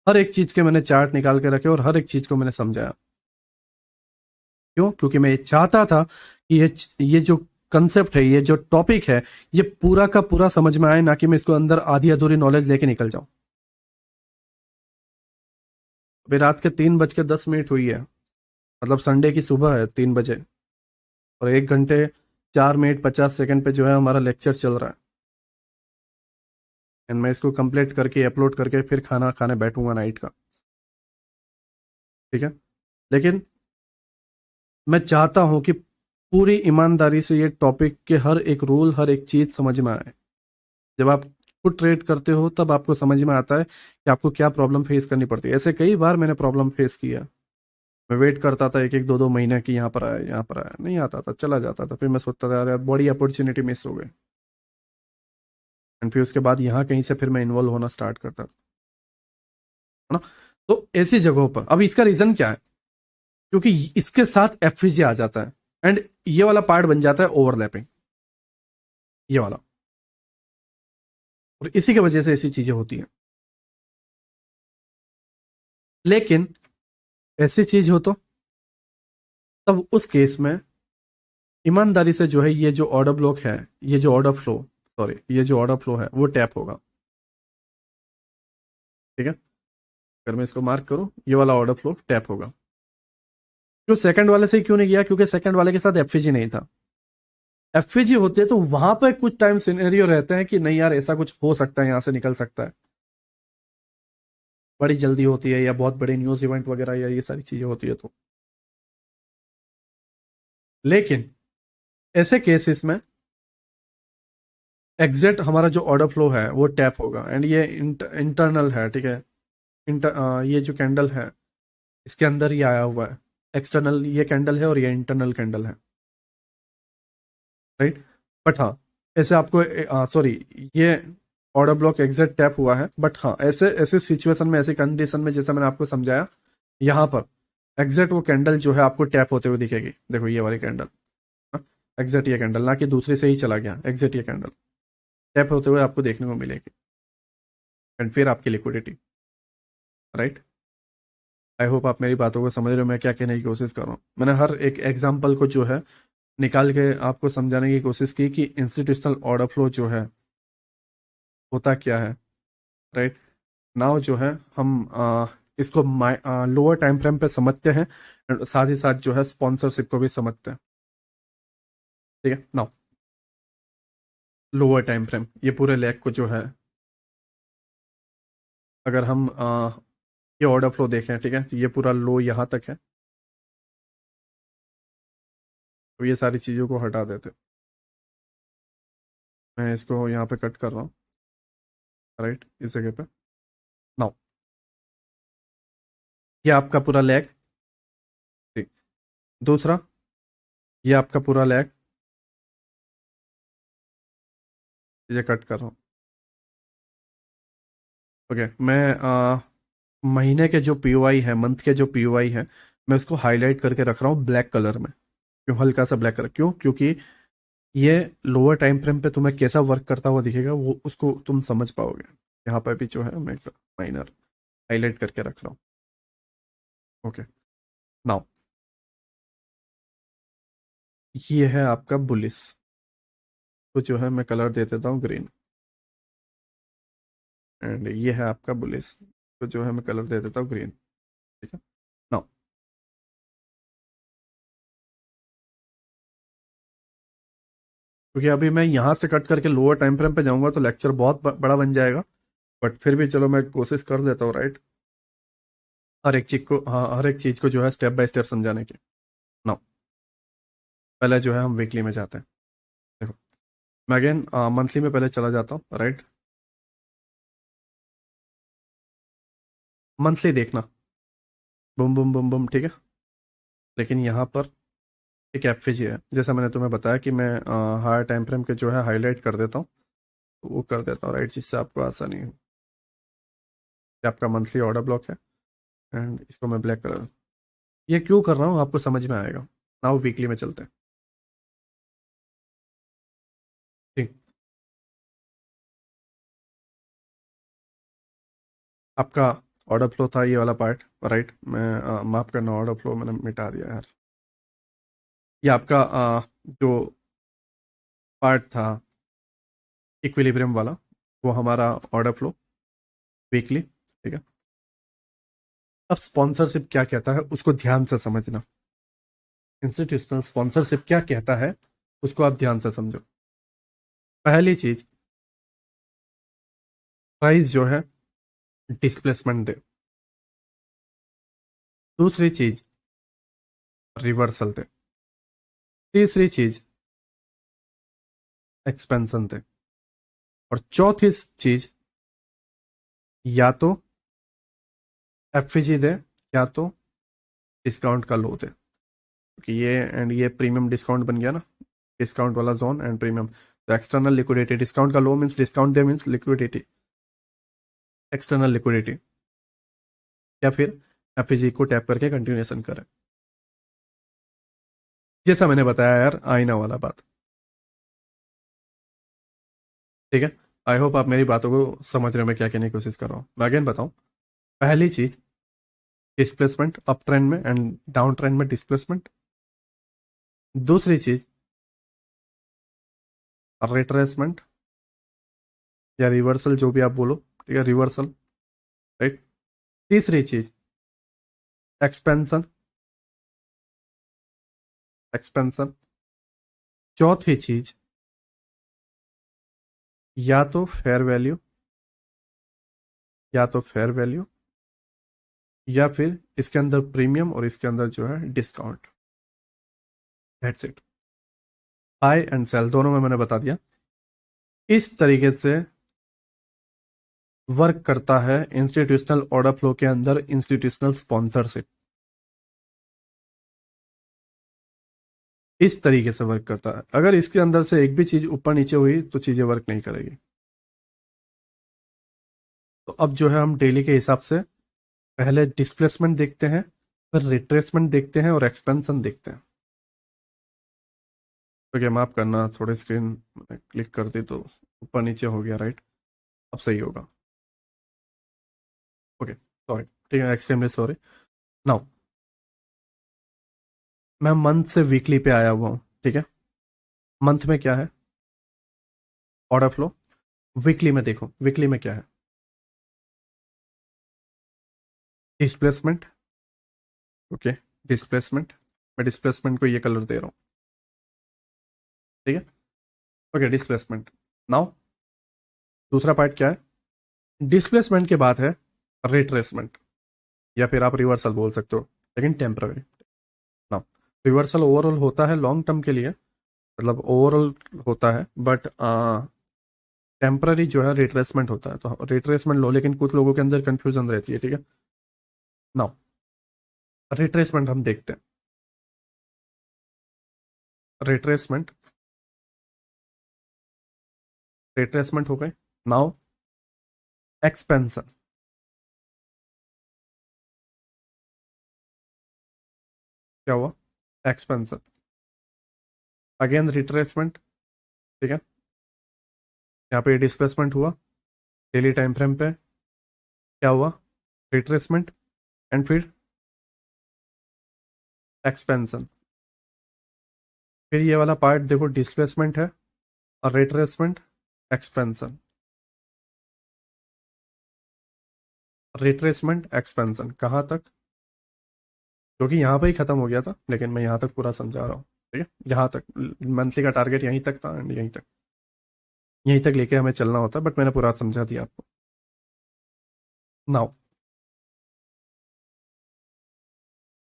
हर एक चीज के मैंने चार्ट निकाल के रखे और हर एक चीज को मैंने समझाया। क्यों? क्योंकि मैं ये चाहता था कि ये जो कंसेप्ट है, ये जो टॉपिक है, ये पूरा का पूरा समझ में आए, ना कि मैं इसको अंदर आधी अधूरी नॉलेज लेके निकल जाऊं। अभी रात के 3:10 हुई है, मतलब संडे की सुबह है, 3 बजे, और 1 घंटे 4 मिनट 50 सेकंड पे जो है हमारा लेक्चर चल रहा है, एंड मैं इसको कंप्लीट करके अपलोड करके फिर खाना खाने बैठूंगा नाइट का, ठीक है। लेकिन मैं चाहता हूं कि पूरी ईमानदारी से ये टॉपिक के हर एक रूल, हर एक चीज समझ में आए। जब आप खुद ट्रेड करते हो तब आपको समझ में आता है कि आपको क्या प्रॉब्लम फेस करनी पड़ती है। ऐसे कई बार मैंने प्रॉब्लम फेस किया। मैं वेट करता था एक एक दो दो महीने की, यहाँ पर आया यहाँ पर आया, नहीं आता था, चला जाता था। फिर मैं सोचता था यार बड़ी अपॉर्चुनिटी मिस हो गई। एंड फिर उसके बाद यहाँ कहीं से फिर मैं इन्वॉल्व होना स्टार्ट करता था, है ना। तो ऐसी जगहों पर अब इसका रीजन क्या है, क्योंकि इसके साथ एफवीजी आ जाता है एंड ये वाला पार्ट बन जाता है ओवरलैपिंग, ये वाला। और इसी की वजह से ऐसी चीजें होती हैं। लेकिन ऐसी चीज हो तो तब उस केस में ईमानदारी से जो है ये जो ऑर्डर ब्लॉक है, ये जो ऑर्डर फ्लो, सॉरी ये जो ऑर्डर फ्लो है वो टैप होगा। ठीक है, अगर मैं इसको मार्क करूं, ये वाला ऑर्डर फ्लो टैप होगा। क्यों सेकंड वाले से क्यों नहीं किया, क्योंकि सेकंड वाले के साथ एफवीजी नहीं था। एफवीजी होते तो वहां पर कुछ टाइम सिनेरियो रहते हैं कि नहीं यार ऐसा कुछ हो सकता है, यहां से निकल सकता है, बड़ी जल्दी होती है या बहुत बड़े न्यूज इवेंट वगैरह या ये सारी चीजें होती है तो। लेकिन ऐसे केसेस में एग्जैक्ट हमारा जो ऑर्डर फ्लो है वो टैप होगा एंड ये इंटरनल है। ठीक है, ये जो कैंडल है इसके अंदर ही आया हुआ है। एक्सटर्नल ये कैंडल है और ये इंटरनल कैंडल है, राइट। बट हाँ, ऐसे आपको सॉरी, ये ऑर्डर ब्लॉक एग्जैक्ट टैप हुआ है, बट हाँ ऐसे ऐसे सिचुएशन में, ऐसे कंडीशन में जैसा मैंने आपको समझाया, यहाँ पर एग्जैक्ट वो कैंडल जो है आपको टैप होते हुए दिखेगी। देखो ये वाली कैंडल, एग्जैक्ट ये कैंडल, ना कि दूसरे से ही चला गया, एग्जैक्ट ये कैंडल टैप होते हुए आपको देखने को मिलेगी। एंड फिर आपकी लिक्विडिटी, राइट। आई होप आप मेरी बातों को समझ रहे हो, मैं क्या कहने की कोशिश कर रहा हूँ। मैंने हर एक एग्जाम्पल को जो है निकाल के आपको समझाने की कोशिश की कि इंस्टीट्यूशनल ऑर्डर फ्लो जो है होता क्या है, राइट। नाउ जो है हम इसको लोअर टाइम फ्रेम पे समझते हैं and साथ ही साथ जो है स्पॉन्सरशिप को भी समझते हैं। ठीक है, नाउ लोअर टाइम फ्रेम, ये पूरे लेग को जो है अगर हम ये ऑर्डर फ्लो देखें, ठीक है, तो ये पूरा लो यहाँ तक है। तो ये सारी चीज़ों को हटा देते, मैं इसको यहाँ पे कट कर रहा हूँ, राइट, इस जगह पे। नाउ ये आपका पूरा लेग, ठीक। दूसरा, ये आपका पूरा लेग, ये कट कर रहा हूँ। ओके, मैं महीने के जो पीओआई है, मंथ के जो पीओआई है, मैं उसको हाईलाइट करके रख रहा हूँ ब्लैक कलर में। क्यों हल्का सा ब्लैक कलर, क्यों, क्योंकि ये लोअर टाइम फ्रेम पे तुम्हें कैसा वर्क करता हुआ दिखेगा वो उसको तुम समझ पाओगे। यहाँ पर भी जो है मैं माइनर हाईलाइट करके रख रहा हूँ। ओके, नाउ ये है आपका बुलिस, तो जो है मैं कलर दे देता हूँ ग्रीन। एंड ये है आपका बुलिस, तो जो है मैं कलर दे देता हूँ ग्रीन। ठीक है, नाउ क्योंकि अभी मैं यहाँ से कट करके लोअर टाइम फ्रेम पे जाऊंगा तो लेक्चर बहुत बड़ा बन जाएगा। बट फिर भी चलो मैं कोशिश कर देता हूँ, राइट, हर एक चीज को, हाँ हर एक चीज को जो है स्टेप बाय स्टेप समझाने की। नाउ पहले जो है हम वीकली में जाते हैं। देखो मैं अगेन मंथली में पहले चला जाता हूँ, राइट। मंथली देखना, बुम बुम बुम बुम, ठीक है। लेकिन यहाँ पर एक एफवीजी है, जैसा मैंने तुम्हें बताया कि मैं हायर टाइम फ्रेम के जो है हाईलाइट कर देता हूँ, तो वो कर देता हूँ, राइट, जिससे आपको आसानी हो। ये आपका मंथली ऑर्डर ब्लॉक है एंड इसको मैं ब्लैक कलर, ये क्यों कर रहा हूँ आपको समझ में आएगा। नाउ वीकली में चलते हैं, ठीक। आपका ऑर्डर फ्लो था ये वाला पार्ट, राइट। मैं माफ करना, ऑर्डर फ्लो मैंने मिटा दिया यार। ये आपका जो पार्ट था इक्विलिब्रियम वाला, वो हमारा ऑर्डर फ्लो वीकली, ठीक है। अब स्पॉन्सरशिप क्या कहता है उसको ध्यान से समझना। इंस्टीट्यूशनल स्पॉन्सरशिप क्या कहता है उसको आप ध्यान से समझो। पहली चीज, प्राइस जो है डिस्प्लेसमेंट दे। दूसरी चीज, रिवर्सल दे। तीसरी चीज एक्सपेंशन थे, और चौथी चीज या तो एफजी दे या तो डिस्काउंट का लो दे, क्योंकि ये एंड ये प्रीमियम डिस्काउंट बन गया ना, डिस्काउंट वाला जोन एंड प्रीमियम। तो एक्सटर्नल लिक्विडिटी, डिस्काउंट का लो मीन्स डिस्काउंट दे मीन्स लिक्विडिटी, एक्सटर्नल लिक्विडिटी, या फिर एफजी को टैप करके कंटिन्यूएशन करें, जैसा मैंने बताया यार आईना वाला बात। ठीक है, आई होप आप मेरी बातों को समझ रहे हो मैं क्या कहने की कोशिश कर रहा हूँ। मैं अगेन बताऊं, पहली चीज डिस्प्लेसमेंट, अप ट्रेंड में एंड डाउन ट्रेंड में डिस्प्लेसमेंट। दूसरी चीज रिट्रेसमेंट या रिवर्सल, जो भी आप बोलो, ठीक है, रिवर्सल, राइट। तीसरी चीज एक्सपेंशन, एक्सपेंशन। चौथी चीज या तो फेयर वैल्यू, या तो फेयर वैल्यू, या फिर इसके अंदर प्रीमियम और इसके अंदर जो है discount. That's it. Buy and sell दोनों में मैंने बता दिया। इस तरीके से वर्क करता है इंस्टीट्यूशनल ऑर्डर फ्लो के अंदर इंस्टीट्यूशनल स्पॉन्सरशिप। इस तरीके से वर्क करता है। अगर इसके अंदर से एक भी चीज ऊपर नीचे हुई तो चीजें वर्क नहीं करेगी। तो अब जो है हम डेली के हिसाब से पहले डिस्प्लेसमेंट देखते हैं, फिर रिट्रेसमेंट देखते हैं और एक्सपेंशन देखते हैं। तो क्या माफ करना, थोड़ी स्क्रीन क्लिक कर दी तो ऊपर नीचे हो गया, राइट। अब सही होगा। ओके सॉरी, ठीक है, एक्सट्रीमली सॉरी। नाउ मैं मंथ से वीकली पे आया हुआ हूँ, ठीक है। मंथ में क्या है ऑर्डर फ्लो, वीकली में देखो वीकली में क्या है डिस्प्लेसमेंट। ओके, डिस्प्लेसमेंट, मैं डिस्प्लेसमेंट को ये कलर दे रहा हूँ, ठीक है। Okay displacement. नाउ दूसरा पार्ट क्या है, डिस्प्लेसमेंट के बाद है रिट्रेसमेंट, या फिर आप रिवर्सल बोल सकते हो, लेकिन टेम्पररी। नाउ रिवर्सल ओवरऑल होता है लॉन्ग टर्म के लिए, मतलब ओवरऑल होता है, बट टेम्पररी जो है रिट्रेसमेंट होता है। तो रिट्रेसमेंट लो, लेकिन कुछ लोगों के अंदर कंफ्यूजन रहती है, ठीक है। नाउ रिट्रेसमेंट हम देखते हैं। रिट्रेसमेंट, रिट्रेसमेंट हो गए। नाउ एक्सपेंशन, क्या हुआ, एक्सपेंशन, अगेन रिट्रेसमेंट, ठीक है। यहाँ पे डिस्प्लेसमेंट हुआ डेली टाइम फ्रेम पे, क्या हुआ, रिट्रेसमेंट, एंड फिर एक्सपेंशन। फिर ये वाला पार्ट देखो, डिस्प्लेसमेंट है और रिट्रेसमेंट, एक्सपेंशन, रिट्रेसमेंट, एक्सपेंशन, कहाँ तक, क्योंकि यहाँ पे ही खत्म हो गया था, लेकिन मैं यहाँ तक पूरा समझा रहा हूँ, ठीक है। यहाँ तक मंथली का टारगेट यहीं तक था एंड यहीं तक लेके हमें चलना होता, बट मैंने पूरा समझा दिया आपको। नाउ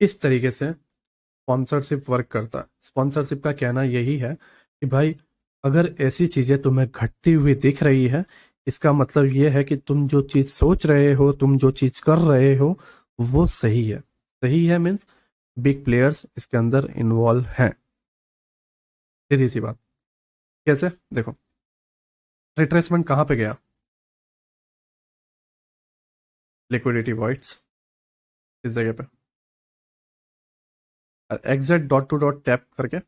इस तरीके से स्पॉन्सरशिप वर्क करता है। स्पॉन्सरशिप का कहना यही है कि भाई अगर ऐसी चीजें तुम्हें घटती हुई दिख रही है, इसका मतलब ये है कि तुम जो चीज सोच रहे हो, तुम जो चीज कर रहे हो, वो सही है। सही है मीन्स बिग प्लेयर्स इसके अंदर इन्वॉल्व हैं। सीधी सी बात। कैसे देखो, रिट्रेसमेंट कहाँ पे गया, लिक्विडिटी वॉइड्स इस जगह पे, exact dot to dot tap करके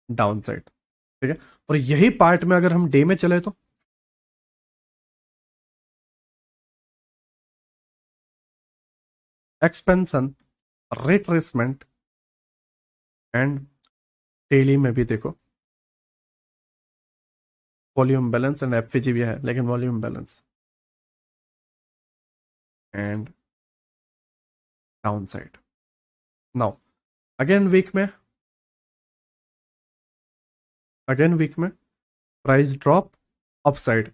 डाउन साइड, ठीक है। और यही पार्ट में अगर हम डे में चले तो एक्सपेंशन, रिट्रेसमेंट एंड डेली में भी देखो वॉल्यूम बैलेंस एंड एफवीजी भी है, लेकिन volume balance and downside. Now again week में प्राइस ड्रॉप अपसाइड,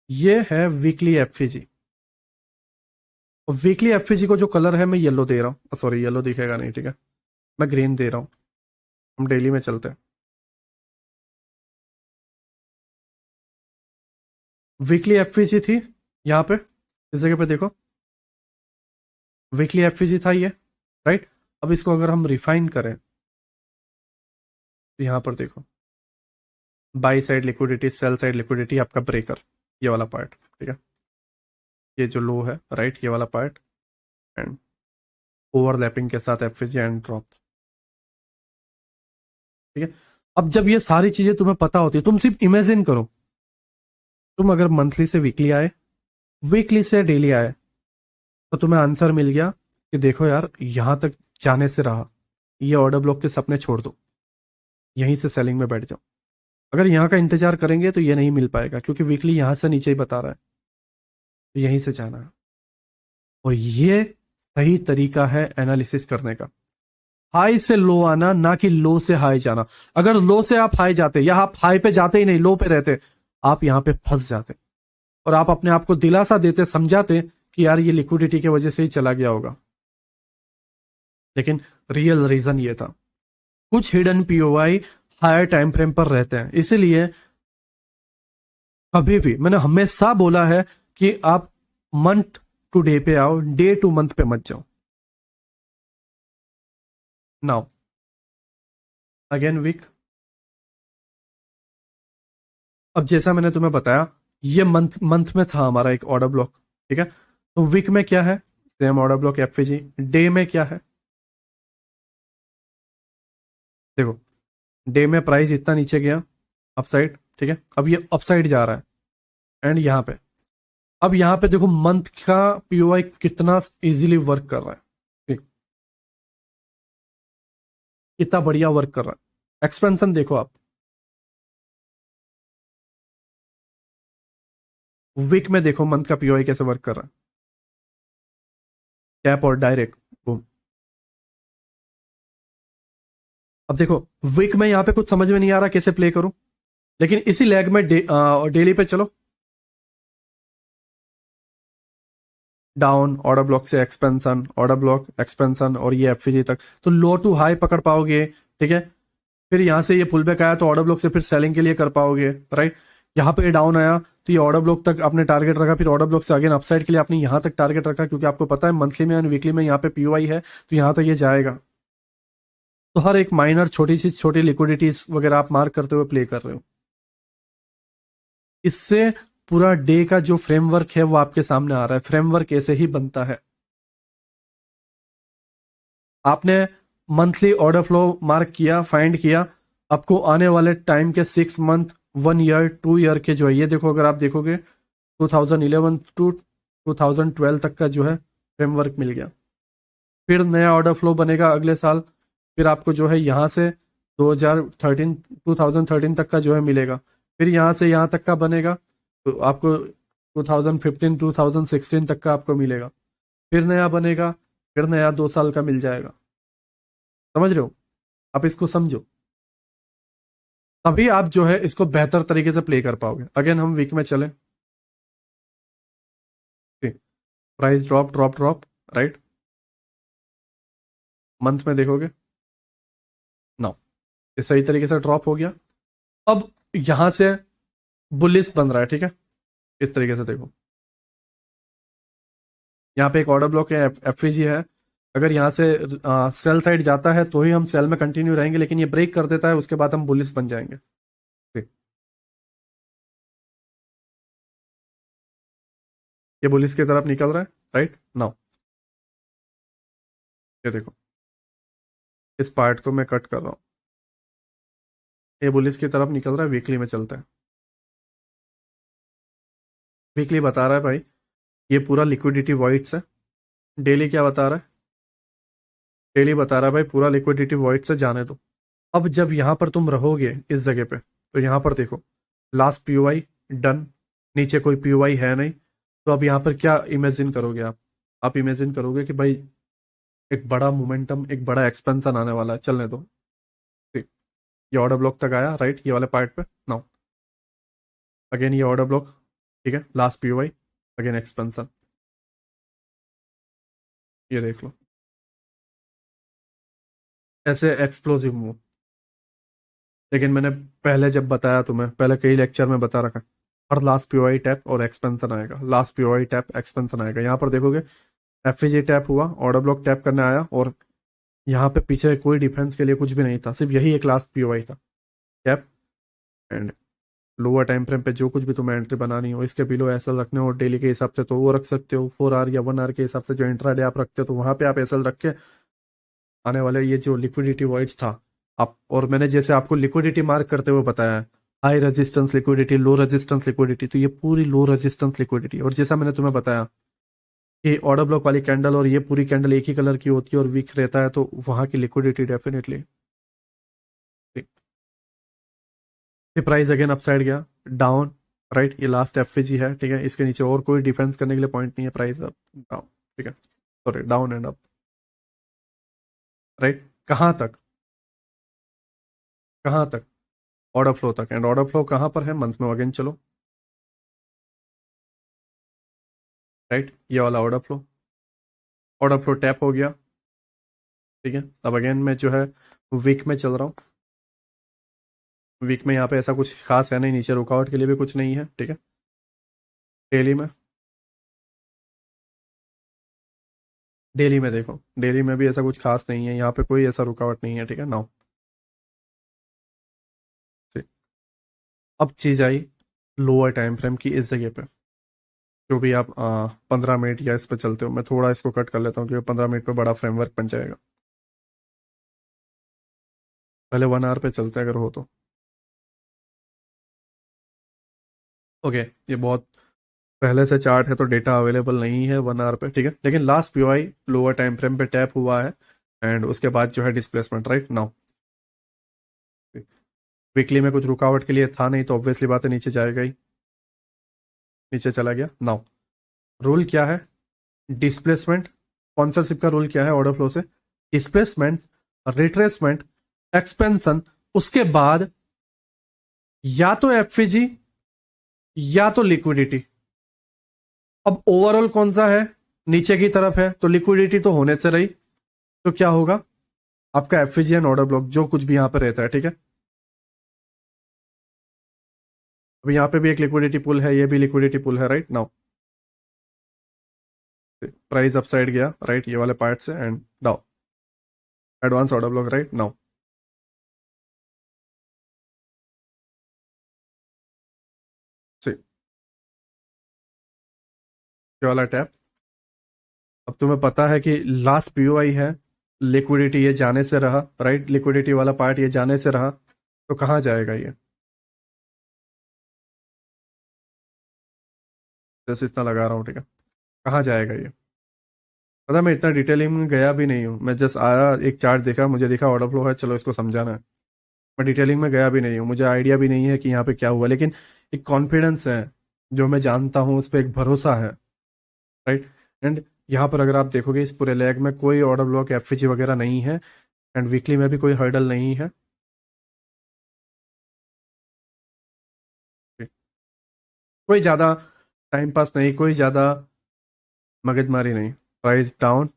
ये है वीकली एफवीजी। और वीकली एफवीजी को जो कलर है मैं येलो दे रहा हूँ, सॉरी येलो दिखेगा नहीं, ठीक है, मैं ग्रीन दे रहा हूँ। हम डेली में चलते हैं। वीकली एफवीजी थी यहाँ पे, इस जगह पे देखो, वीकली एफवीजी था ये, राइट। अब इसको अगर हम रिफाइन करें तो यहाँ पर देखो, by side liquidity, sell side liquidity, आपका ब्रेकर, ये वाला पार्ट, ठीक है, ये जो लो है, राइट, ये वाला पार्ट, एंड ओवरलैपिंग के साथ एफवीजी एंड ड्रॉप, ठीक है। अब जब ये सारी चीजें तुम्हें पता होती है, तुम सिर्फ इमेजिन करो, तुम अगर मंथली से वीकली आए, वीकली से डेली आए, तो तुम्हें आंसर मिल गया कि देखो यार, यहां तक जाने से रहा, ये ऑर्डर ब्लॉक के सपने छोड़ दो, यहीं से सेलिंग में बैठ जाओ। अगर यहाँ का इंतजार करेंगे तो ये नहीं मिल पाएगा, क्योंकि वीकली यहां से नीचे ही बता रहा है, तो यहीं से जाना है। और ये सही तरीका है एनालिसिस करने का, हाई से लो आना, ना कि लो से हाई जाना। अगर लो से आप हाई जाते, या आप हाई पे जाते ही नहीं, लो पे रहते, आप यहां पे फंस जाते, और आप अपने आप को दिलासा देते, समझाते कि यार ये लिक्विडिटी की वजह से ही चला गया होगा, लेकिन रियल रीजन ये था, कुछ हिडन पीओवाई हायर टाइम फ्रेम पर रहते हैं। इसीलिए कभी भी मैंने हमेशा बोला है कि आप मंथ टू डे पे आओ, डे टू मंथ पे मत जाओ। नाउ अगेन वीक, अब जैसा मैंने तुम्हें बताया, ये मंथ मंथ में था हमारा एक ऑर्डर ब्लॉक, ठीक है। तो वीक में क्या है, same order block FVG. Day में क्या है, देखो, डे में प्राइस इतना नीचे गया अपसाइड, ठीक है, अब ये अपसाइड जा रहा है, एंड यहाँ पे, अब यहाँ पे देखो मंथ का पीओआई कितना इजीली वर्क कर रहा है, ठीक, कितना बढ़िया वर्क कर रहा है। एक्सपेंशन देखो आप, वीक में देखो मंथ का पीओआई कैसे वर्क कर रहा है, टैप और डायरेक्ट, बूम। अब देखो, वीक में यहाँ पे कुछ समझ में नहीं आ रहा कैसे प्ले करूं, लेकिन इसी लैग में डेली पे चलो, डाउन, ऑर्डर ब्लॉक से एक्सपेंशन, ऑर्डर ब्लॉक एक्सपेंशन, और ये एफवीजी तक, तो लो टू हाई पकड़ पाओगे, ठीक है। फिर यहां से ये पुल बैक आया तो ऑर्डर ब्लॉक से फिर सेलिंग के लिए कर पाओगे, राइट। यहाँ पे डाउन आया तो ये ऑर्डर ब्लॉक तक आपने टारगेट रखा, फिर ऑर्डर ब्लॉक से अगेन अपसाइड के लिए आपने यहाँ तक टारगेट रखा, क्योंकि आपको पता है मंथली में एंड वीकली में यहाँ पे पीओआई है, तो यहाँ तक ये जाएगा। तो हर एक माइनर छोटी सी छोटी लिक्विडिटीज वगैरह आप मार्क करते हुए प्ले कर रहे हो। इससे पूरा डे का जो फ्रेमवर्क है वो आपके सामने आ रहा है, फ्रेमवर्क ऐसे ही बनता है। आपने मंथली ऑर्डर फ्लो मार्क किया, फाइंड किया, आपको आने वाले टाइम के 6 मंथ, 1 ईयर, 2 ईयर के जो है, ये देखो, अगर आप देखोगे 2011 टू 2012 तक का जो है फ्रेमवर्क मिल गया। फिर नया ऑर्डर फ्लो बनेगा अगले साल, फिर आपको जो है यहाँ से 2013 2013 तक का जो है मिलेगा, फिर यहाँ से यहाँ तक का बनेगा, तो आपको 2015 2016 तक का आपको मिलेगा, फिर नया बनेगा, फिर नया 2 साल का मिल जाएगा। समझ रहे हो, आप इसको समझो, तभी आप जो है इसको बेहतर तरीके से प्ले कर पाओगे। अगेन हम वीक में चले, price drop drop drop, right, month में देखोगे, नो, ये सही तरीके से ड्रॉप हो गया। अब यहां से बुलिस बन रहा है, ठीक है, इस तरीके से देखो, यहाँ पे एक ऑर्डर ब्लॉक है, एफवीजी है, अगर यहाँ से सेल साइड जाता है तो ही हम सेल में कंटिन्यू रहेंगे, लेकिन ये ब्रेक कर देता है, उसके बाद हम बुलिस बन जाएंगे, ठीक। ये बुलिस की तरफ निकल रहा है, राइट नाउ, ये देखो, इस पार्ट को मैं कट कर रहा हूँ, ये बुलिस की तरफ निकल रहा है, वीकली में चलता है। वीकली बता रहा है भाई, ये पूरा लिक्विडिटी वॉइड्स है। डेली क्या बता रहा है, डेली बता रहा है भाई पूरा लिक्विडिटी वॉइड से जाने दो। अब जब यहां पर तुम रहोगे इस जगह पे, तो यहां पर देखो, लास्ट पीओआई डन, नीचे कोई पीओआई है नहीं, तो अब यहां पर क्या इमेजिन करोगे आप इमेजिन करोगे कि भाई एक बड़ा मोमेंटम, एक बड़ा एक्सपेंशन आने वाला है, चलने दो, ठीक। ये ऑर्डर ब्लॉक तक आया, राइट, ये वाले पार्ट पे, नाउ अगेन ये ऑर्डर ब्लॉक, ठीक है, लास्ट पीओआई, अगेन एक्सपेंशन, ये देख लो, ऐसे एक्सप्लोसिव मूव, लेकिन मैंने पहले जब बताया तुम्हें, पहले कई लेक्चर में बता रखा, हर लास्ट पीओआई टैप और एक्सपेंशन आएगा, लास्ट पीओआई टैप एक्सपेंशन आएगा। यहाँ पर देखोगे एफवीजी टैप हुआ, ऑर्डर ब्लॉक टैप करने आया, और यहाँ पे पीछे कोई डिफेंस के लिए कुछ भी नहीं था, सिर्फ यही एक लास्ट पीओआई था, tap and lower time frame पे जो कुछ भी तुम्हें एंट्री बनानी हो, इसके बिलो एसएल रखने हो डेली के हिसाब से तो वो रख सकते हो, 4 आवर या 1 आवर के हिसाब से जो इंट्रा डे आप रखते हो तो वहां पे आप एसएल रख के आने वाले ये जो लिक्विडिटी वॉइड्स था आप, और मैंने जैसे आपको लिक्विडिटी मार्क करते हुए बताया है, high resistance liquidity, low resistance liquidity, तो ये पूरी लो रेजिस्टेंस लिक्विडिटी। और जैसा मैंने तुम्हें बताया कि ऑर्डर ब्लॉक वाली कैंडल और ये पूरी कैंडल एक ही कलर की होती है और वीक रहता है, तो वहां की लिक्विडिटी डेफिनेटली। ये प्राइस अगेन अपसाइड गया, डाउन, राइट, ये लास्ट एफएजी है, ठीक है, इसके नीचे और कोई डिफेंस करने के लिए पॉइंट नहीं है, प्राइस अप डाउन, ठीक है, sorry down and up, right, कहाँ तक, कहाँ तक, ऑर्डर फ्लो तक, एंड ऑर्डर फ्लो कहाँ पर है, मंथ में अगेन चलो, राइट, ये वाला ऑर्डर फ्लो टैप हो गया, ठीक है। अब अगेन मैं जो है वीक में चल रहा हूँ, वीक में यहाँ पे ऐसा कुछ खास है नहीं, नीचे रुकावट के लिए भी कुछ नहीं है, ठीक है। डेली में, डेली में देखो, डेली में भी ऐसा कुछ खास नहीं है, यहाँ पे कोई ऐसा रुकावट नहीं है, ठीक है नाउ। अब चीज आई लोअर टाइम फ्रेम की इस जगह पे, जो भी आप 15 मिनट या इस पे चलते हो, मैं थोड़ा इसको कट कर लेता हूँ क्योंकि 15 मिनट पे बड़ा फ्रेमवर्क बन जाएगा, पहले 1 आवर पे चलते हैं अगर हो तो। ओके, ये बहुत पहले से चार्ट है तो डेटा अवेलेबल नहीं है 1 आवर पे, ठीक है, लेकिन last POI lower time frame पे टैप हुआ है, एंड उसके बाद जो है डिस्प्लेसमेंट, राइट नाउ। वीकली में कुछ रुकावट के लिए था नहीं तो ऑब्वियसली बात है नीचे जाएगा ही, नीचे चला गया। नाउ रूल क्या है, डिस्प्लेसमेंट, स्पॉन्सरशिप का रूल क्या है ऑर्डर फ्लो से, डिस्प्लेसमेंट, रिट्रेसमेंट, एक्सपेंशन, उसके बाद या तो एफवीजी या तो लिक्विडिटी। अब ओवरऑल कौन सा है, नीचे की तरफ है तो लिक्विडिटी तो होने से रही, तो क्या होगा आपका एफवीजी एंड ऑर्डर ब्लॉक जो कुछ भी यहां पर रहता है, ठीक है। अब यहाँ पे भी एक लिक्विडिटी पुल है, ये भी लिक्विडिटी पुल है, राइट नाउ। प्राइस अपसाइड गया, राइट, ये वाले पार्ट से, and down, advance order block, right now. ये वाला टैप, अब तुम्हें पता है कि लास्ट पीओआई है, लिक्विडिटी ये जाने से रहा, राइट, लिक्विडिटी वाला पार्ट ये जाने से रहा, तो कहाँ जाएगा ये, जैसे इतना लगा रहा हूँ, ठीक है, कहाँ जाएगा ये, पता है, मैं इतना डिटेलिंग में गया भी नहीं हूँ, मैं जस्ट आया, एक चार्ट देखा, मुझे दिखा ऑर्डर फ्लो है, चलो इसको समझाना है, मैं डिटेलिंग में गया भी नहीं हूँ, मुझे आइडिया भी नहीं है कि यहाँ पे क्या हुआ, लेकिन एक कॉन्फिडेंस है, जो मैं जानता हूँ उस पर एक भरोसा है, राइट। एंड यहाँ पर अगर आप देखोगे इस पूरे लेग में कोई ऑर्डर ब्लॉक एफवीजी वगैरह नहीं है, एंड वीकली में भी कोई हर्डल नहीं है, कोई ज़्यादा टाइम पास नहीं, कोई ज़्यादा मगजमारी नहीं, प्राइस डाउन,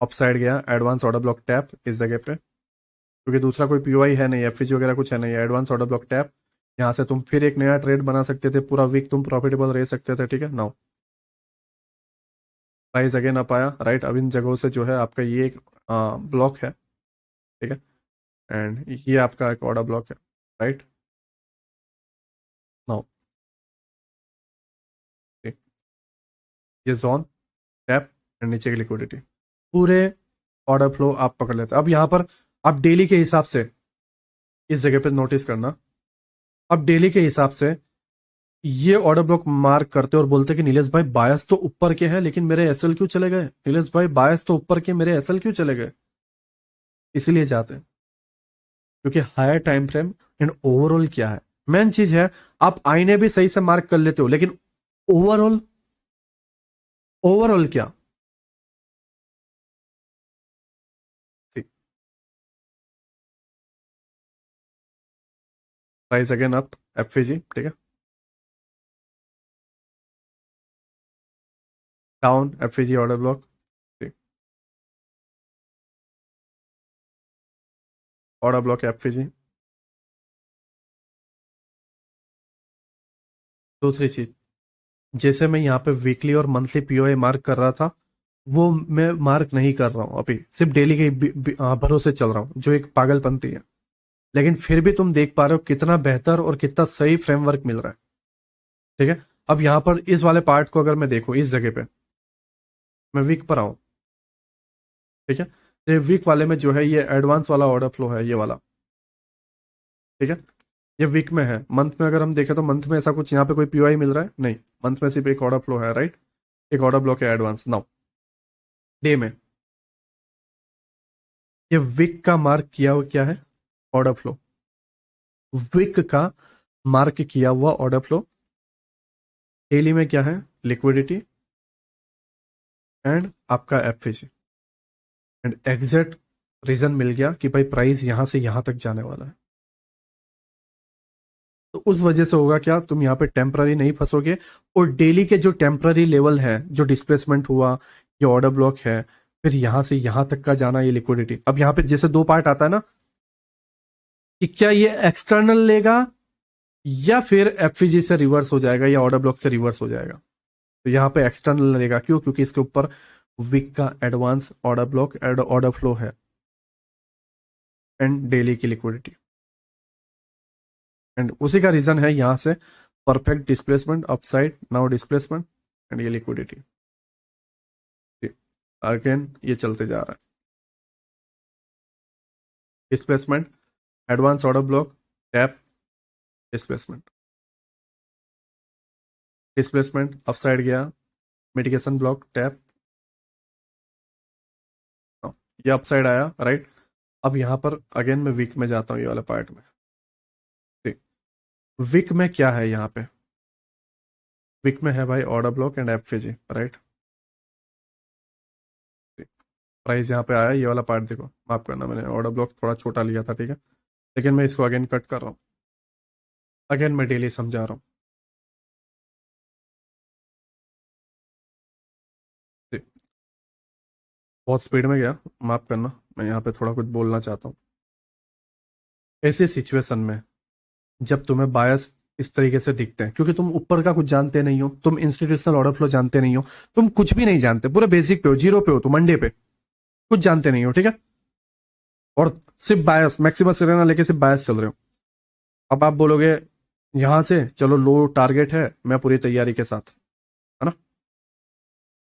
अपसाइड गया, एडवांस ऑर्डर ब्लॉक टैप इस जगह पे, क्योंकि दूसरा कोई पीओआई है नहीं, एफवीजी वगैरह कुछ है नहीं, एडवांस ऑर्डर ब्लॉक टैप, यहाँ से तुम फिर एक नया ट्रेड बना सकते थे, पूरा वीक तुम प्रॉफिटेबल रह सकते थे, ठीक है नाउ। प्राइस अगेन अप आया, राइट, अब इन जगहों से जो है आपका ये एक ब्लॉक है, ठीक है, एंड ये आपका एक ऑर्डर ब्लॉक है, राइट नाउ। ये जोन टैप एंड नीचे की लिक्विडिटी, पूरे ऑर्डर फ्लो आप पकड़ लेते हैं। अब यहाँ पर आप डेली के हिसाब से इस जगह पे नोटिस करना, अब डेली के हिसाब से ये ऑर्डर ब्लॉक मार्क करते और बोलते कि नीलेश भाई बायस तो ऊपर के हैं लेकिन मेरे एसएल क्यों चले गए, नीलेश भाई बायस तो ऊपर के मेरे एसएल क्यों चले गए, इसीलिए जाते हैं क्योंकि higher time frame and overall क्या है, मेन चीज है। आप आईने भी सही से मार्क कर लेते हो लेकिन ओवरऑल, ओवरऑल क्या, प्राइस अगेन अप, एफवीजी, ठीक है, डाउन, एफवीजी ऑर्डर ब्लॉक, ठीक, ऑर्डर ब्लॉक एफवीजी, दूसरी चीज, जैसे मैं यहाँ पे वीकली और मंथली पीओए मार्क कर रहा था, वो मैं मार्क नहीं कर रहा हूँ अभी, सिर्फ डेली के भरोसे चल रहा हूँ, जो एक पागलपंती है। लेकिन फिर भी तुम देख पा रहे हो कितना बेहतर और कितना सही फ्रेमवर्क मिल रहा है। ठीक है। अब यहाँ पर इस वाले पार्ट को अगर मैं देखूँ, इस जगह पे मैं वीक पर आऊँ। ठीक है। ये वीक वाले में जो है ये एडवांस वाला ऑर्डर फ्लो है, ये वाला। ठीक है। ये वीक में है। मंथ में अगर हम देखें तो मंथ में ऐसा कुछ यहाँ पे कोई पीओआई मिल रहा है नहीं। मंथ में सिर्फ एक ऑर्डर फ्लो है, राइट। एक ऑर्डर ब्लॉक है एडवांस। नाउ डे में ये वीक का मार्क किया हुआ क्या है, ऑर्डर फ्लो। वीक का मार्क किया हुआ ऑर्डर फ्लो। डेली में क्या है, लिक्विडिटी एंड आपका एफवीजी। एंड एग्जैक्ट रीजन मिल गया कि भाई प्राइस यहां से यहां तक जाने वाला है। तो उस वजह से होगा क्या, तुम यहाँ पे टेम्पररी नहीं फंसोगे। और डेली के जो टेम्पररी लेवल है, जो डिस्प्लेसमेंट हुआ, ये ऑर्डर ब्लॉक है, फिर यहां से यहां तक का जाना, ये लिक्विडिटी। अब यहाँ पे जैसे दो पार्ट आता है ना, कि क्या ये एक्सटर्नल लेगा या फिर एफईजी से रिवर्स हो जाएगा या ऑर्डर ब्लॉक से रिवर्स हो जाएगा। तो यहाँ पे एक्सटर्नल लेगा, क्यों, क्योंकि इसके ऊपर वीक का advance order block order flow है एंड डेली की लिक्विडिटी। एंड उसी का रीजन है यहां से perfect displacement upside, now displacement and ये लिक्विडिटी। अगेन ये चलते जा रहा है, displacement, advance order block, tap, displacement, displacement upside गया, मिटिगेशन ब्लॉक, टैप, ये अपसाइड आया, राइट। अब यहां पर अगेन मैं वीक में जाता हूँ, ये वाला पार्ट में। वीक में क्या है यहाँ पे, वीक में है भाई order block and FVG, right. Price यहाँ पे आया, ये वाला पार्ट देखो, माफ करना मैंने ऑर्डर ब्लॉक थोड़ा छोटा लिया था, ठीक है। लेकिन मैं इसको अगेन कट कर रहा हूँ। अगेन मैं डेली समझा रहा हूँ। बहुत स्पीड में गया, माफ करना, मैं यहाँ पे थोड़ा कुछ बोलना चाहता हूँ। ऐसे सिचुएशन में जब तुम्हें बायस इस तरीके से दिखते हैं, क्योंकि तुम ऊपर का कुछ जानते नहीं हो, तुम इंस्टीट्यूशनल ऑर्डर फ्लो जानते नहीं हो, तुम कुछ भी नहीं जानते, पूरे बेसिक पे हो, जीरो पे हो, तुम मंडे पे कुछ जानते नहीं हो, ठीक है। और सिर्फ बायस मैक्सिमम सिरेना लेके सिर्फ बायस चल रहे हो। अब आप बोलोगे यहां से चलो, लो टारगेट है, मैं पूरी तैयारी के साथ, है ना,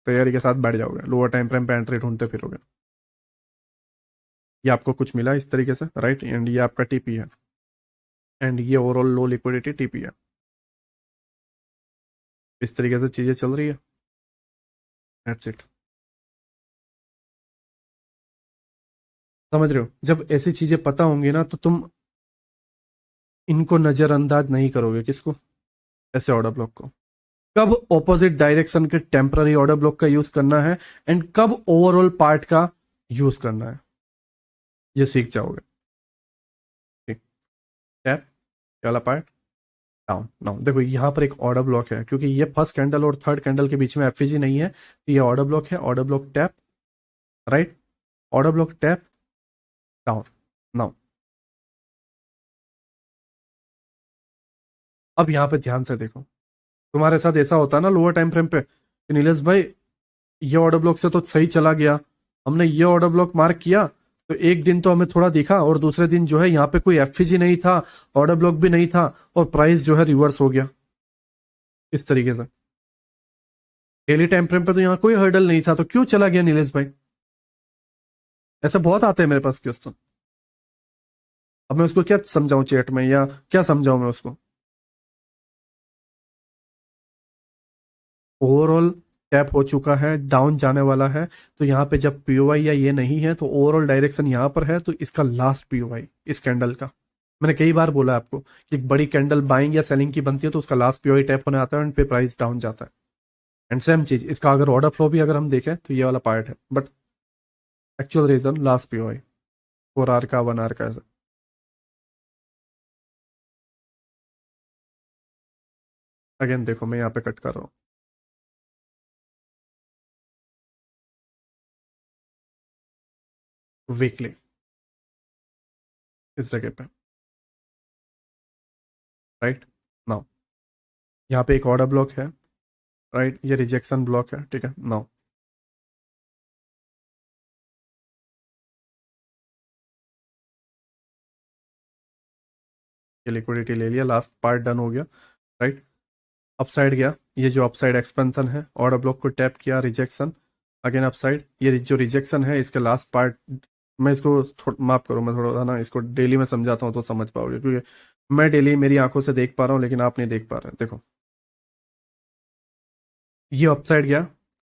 तैयारी के साथ बैठ जाओगे, लोअर टाइम फ्रेम पे एंट्री ढूंढते फिरोगे। ये आपको कुछ मिला इस तरीके से, राइट, एंड ये आपका टीपी है एंड ये ओवरऑल लो लिक्विडिटी टीपी है। इस तरीके से चीजें चल रही है, दैट्स इट। समझ रहे हो, जब ऐसी चीजें पता होंगी ना तो तुम इनको नजरअंदाज नहीं करोगे, किसको, ऐसे ऑर्डर ब्लॉक को। कब ऑपोजिट डायरेक्शन के टेम्पररी ऑर्डर ब्लॉक का यूज करना है एंड कब ओवरऑल पार्ट का यूज करना है, ये सीख जाओगे। ठीक। टैप, पहला पार्ट, डाउन। नाउ देखो यहाँ पर एक ऑर्डर ब्लॉक है, क्योंकि ये फर्स्ट कैंडल और थर्ड कैंडल के बीच में एफईजी नहीं है, तो ये ऑर्डर ब्लॉक है, order block tap, right, order block tap, down. Now अब यहाँ पे ध्यान से देखो, तुम्हारे साथ ऐसा होता है ना लोअर टाइम फ्रेम पे कि नीलेश भाई, ये ऑर्डर ब्लॉक से तो सही चला गया, हमने ये ऑर्डर ब्लॉक मार्क किया, तो एक दिन तो हमें थोड़ा दिखा और दूसरे दिन जो है यहाँ पे कोई एफईजी नहीं था, ऑर्डर ब्लॉक भी नहीं था, और प्राइस जो है रिवर्स हो गया इस तरीके से। डेली टाइम फ्रेम पे तो यहाँ कोई हर्डल नहीं था, तो क्यों चला गया नीलेश भाई। ऐसा बहुत आते हैं मेरे पास क्वेश्चन। अब मैं उसको क्या समझाऊं चैट में, या क्या समझाऊं मैं उसको। ओवरऑल टैप हो चुका है, डाउन जाने वाला है, तो यहाँ पे जब पीओवाई या ये नहीं है तो ओवरऑल डायरेक्शन यहाँ पर है, तो इसका लास्ट पीओवाई इस कैंडल का, मैंने कई बार बोला आपको कि एक बड़ी कैंडल बाइंग या सेलिंग की बनती है तो उसका लास्ट पीओवाई टैप होने आता है एंड फिर प्राइस डाउन जाता है। एंड सेम चीज इसका अगर ऑर्डर फ्लो भी अगर हम देखें तो ये वाला पार्ट है, but actual reason last POY 4 hour का, 1 आवर का ऐसा। अगेन देखो मैं यहाँ पे कट कर रहा हूँ, वीकली इस जगह पे, राइट। नाउ यहाँ पे एक ऑर्डर ब्लॉक है, राइट, ये रिजेक्शन ब्लॉक है, ठीक है। नाउ ये लिक्विडिटी ले लिया, लास्ट पार्ट डन हो गया, राइट। अपसाइड गया, ये जो अपसाइड एक्सपेंशन है, ऑर्डर ब्लॉक को टैप किया, रिजेक्शन, अगेन अपसाइड, ये जो रिजेक्शन है इसके लास्ट पार्ट। मैं इसको माफ करो, मैं थोड़ा ना इसको डेली में समझाता हूँ तो समझ पाओगे, क्योंकि मैं डेली मेरी आंखों से देख पा रहा हूँ लेकिन आप नहीं देख पा रहे हैं। देखो ये अपसाइड गया,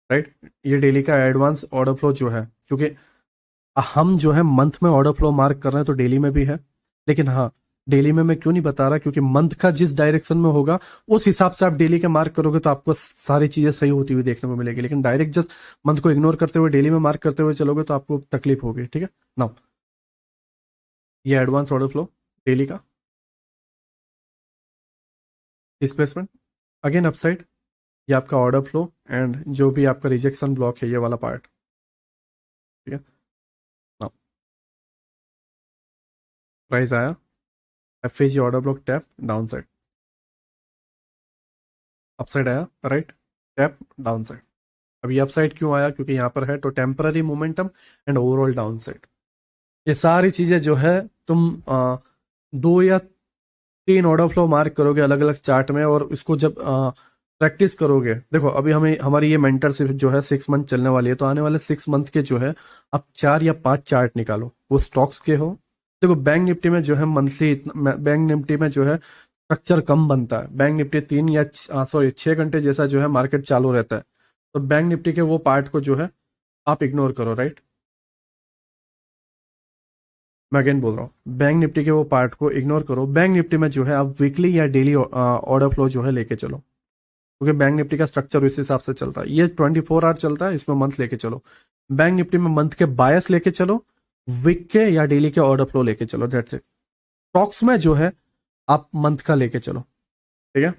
राइट, ये डेली का एडवांस ऑर्डर फ्लो जो है, क्योंकि हम जो है मंथ में ऑर्डर फ्लो मार्क कर रहे हैं तो डेली में भी है, लेकिन हाँ, डेली में मैं क्यों नहीं बता रहा, क्योंकि मंथ का जिस डायरेक्शन में होगा उस हिसाब से आप डेली के मार्क करोगे तो आपको सारी चीजें सही होती हुई देखने को मिलेगी, लेकिन डायरेक्ट जस्ट मंथ को इग्नोर करते हुए डेली में मार्क करते हुए चलोगे तो आपको तकलीफ होगी, ठीक है। नाउ ये एडवांस ऑर्डर फ्लो डेली का डिस्प्लेसमेंट, अगेन अपसाइड, ये आपका ऑर्डर फ्लो एंड जो भी आपका रिजेक्शन ब्लॉक है ये वाला पार्ट, ठीक है। नाउ प्राइस आया, F order block tap down side, upside आया, राइट, टैप डाउन साइड। अब ये अपसाइड क्यों आया, क्योंकि यहाँ पर है तो temporary momentum and overall down side. ये सारी चीजें जो है तुम 2 या 3 ऑर्डर फ्लो मार्क करोगे अलग अलग चार्ट में, और इसको जब प्रैक्टिस करोगे, देखो अभी हमें हमारी ये मेंटरशिप जो है 6 मंथ चलने वाली है, तो आने वाले 6 मंथ के जो है आप 4 या 5 चार्ट निकालो, वो स्टॉक्स के हो। देखो बैंक निफ्टी में जो है मंथली, बैंक निफ्टी में जो है स्ट्रक्चर कम बनता है, बैंक निफ्टी 6 घंटे जैसा जो है मार्केट चालू रहता है, तो बैंक निफ्टी के वो पार्ट को जो है आप इग्नोर करो, राइट। मैं अगेन बोल रहा हूँ, बैंक निफ्टी के वो पार्ट को इग्नोर करो, बैंक निफ्टी में जो है आप वीकली या डेली ऑर्डर फ्लो जो है लेके चलो, क्योंकि बैंक निफ्टी का स्ट्रक्चर उस हिसाब से चलता है, ये 24 आवर चलता है, इसमें मंथ लेके चलो। बैंक निफ्टी में मंथ के बायस लेके चलो, वीक के या डेली के ऑर्डर फ्लो लेके चलो, दैट्स इट। स्टॉक्स में जो है आप मंथ का लेके चलो, ठीक है।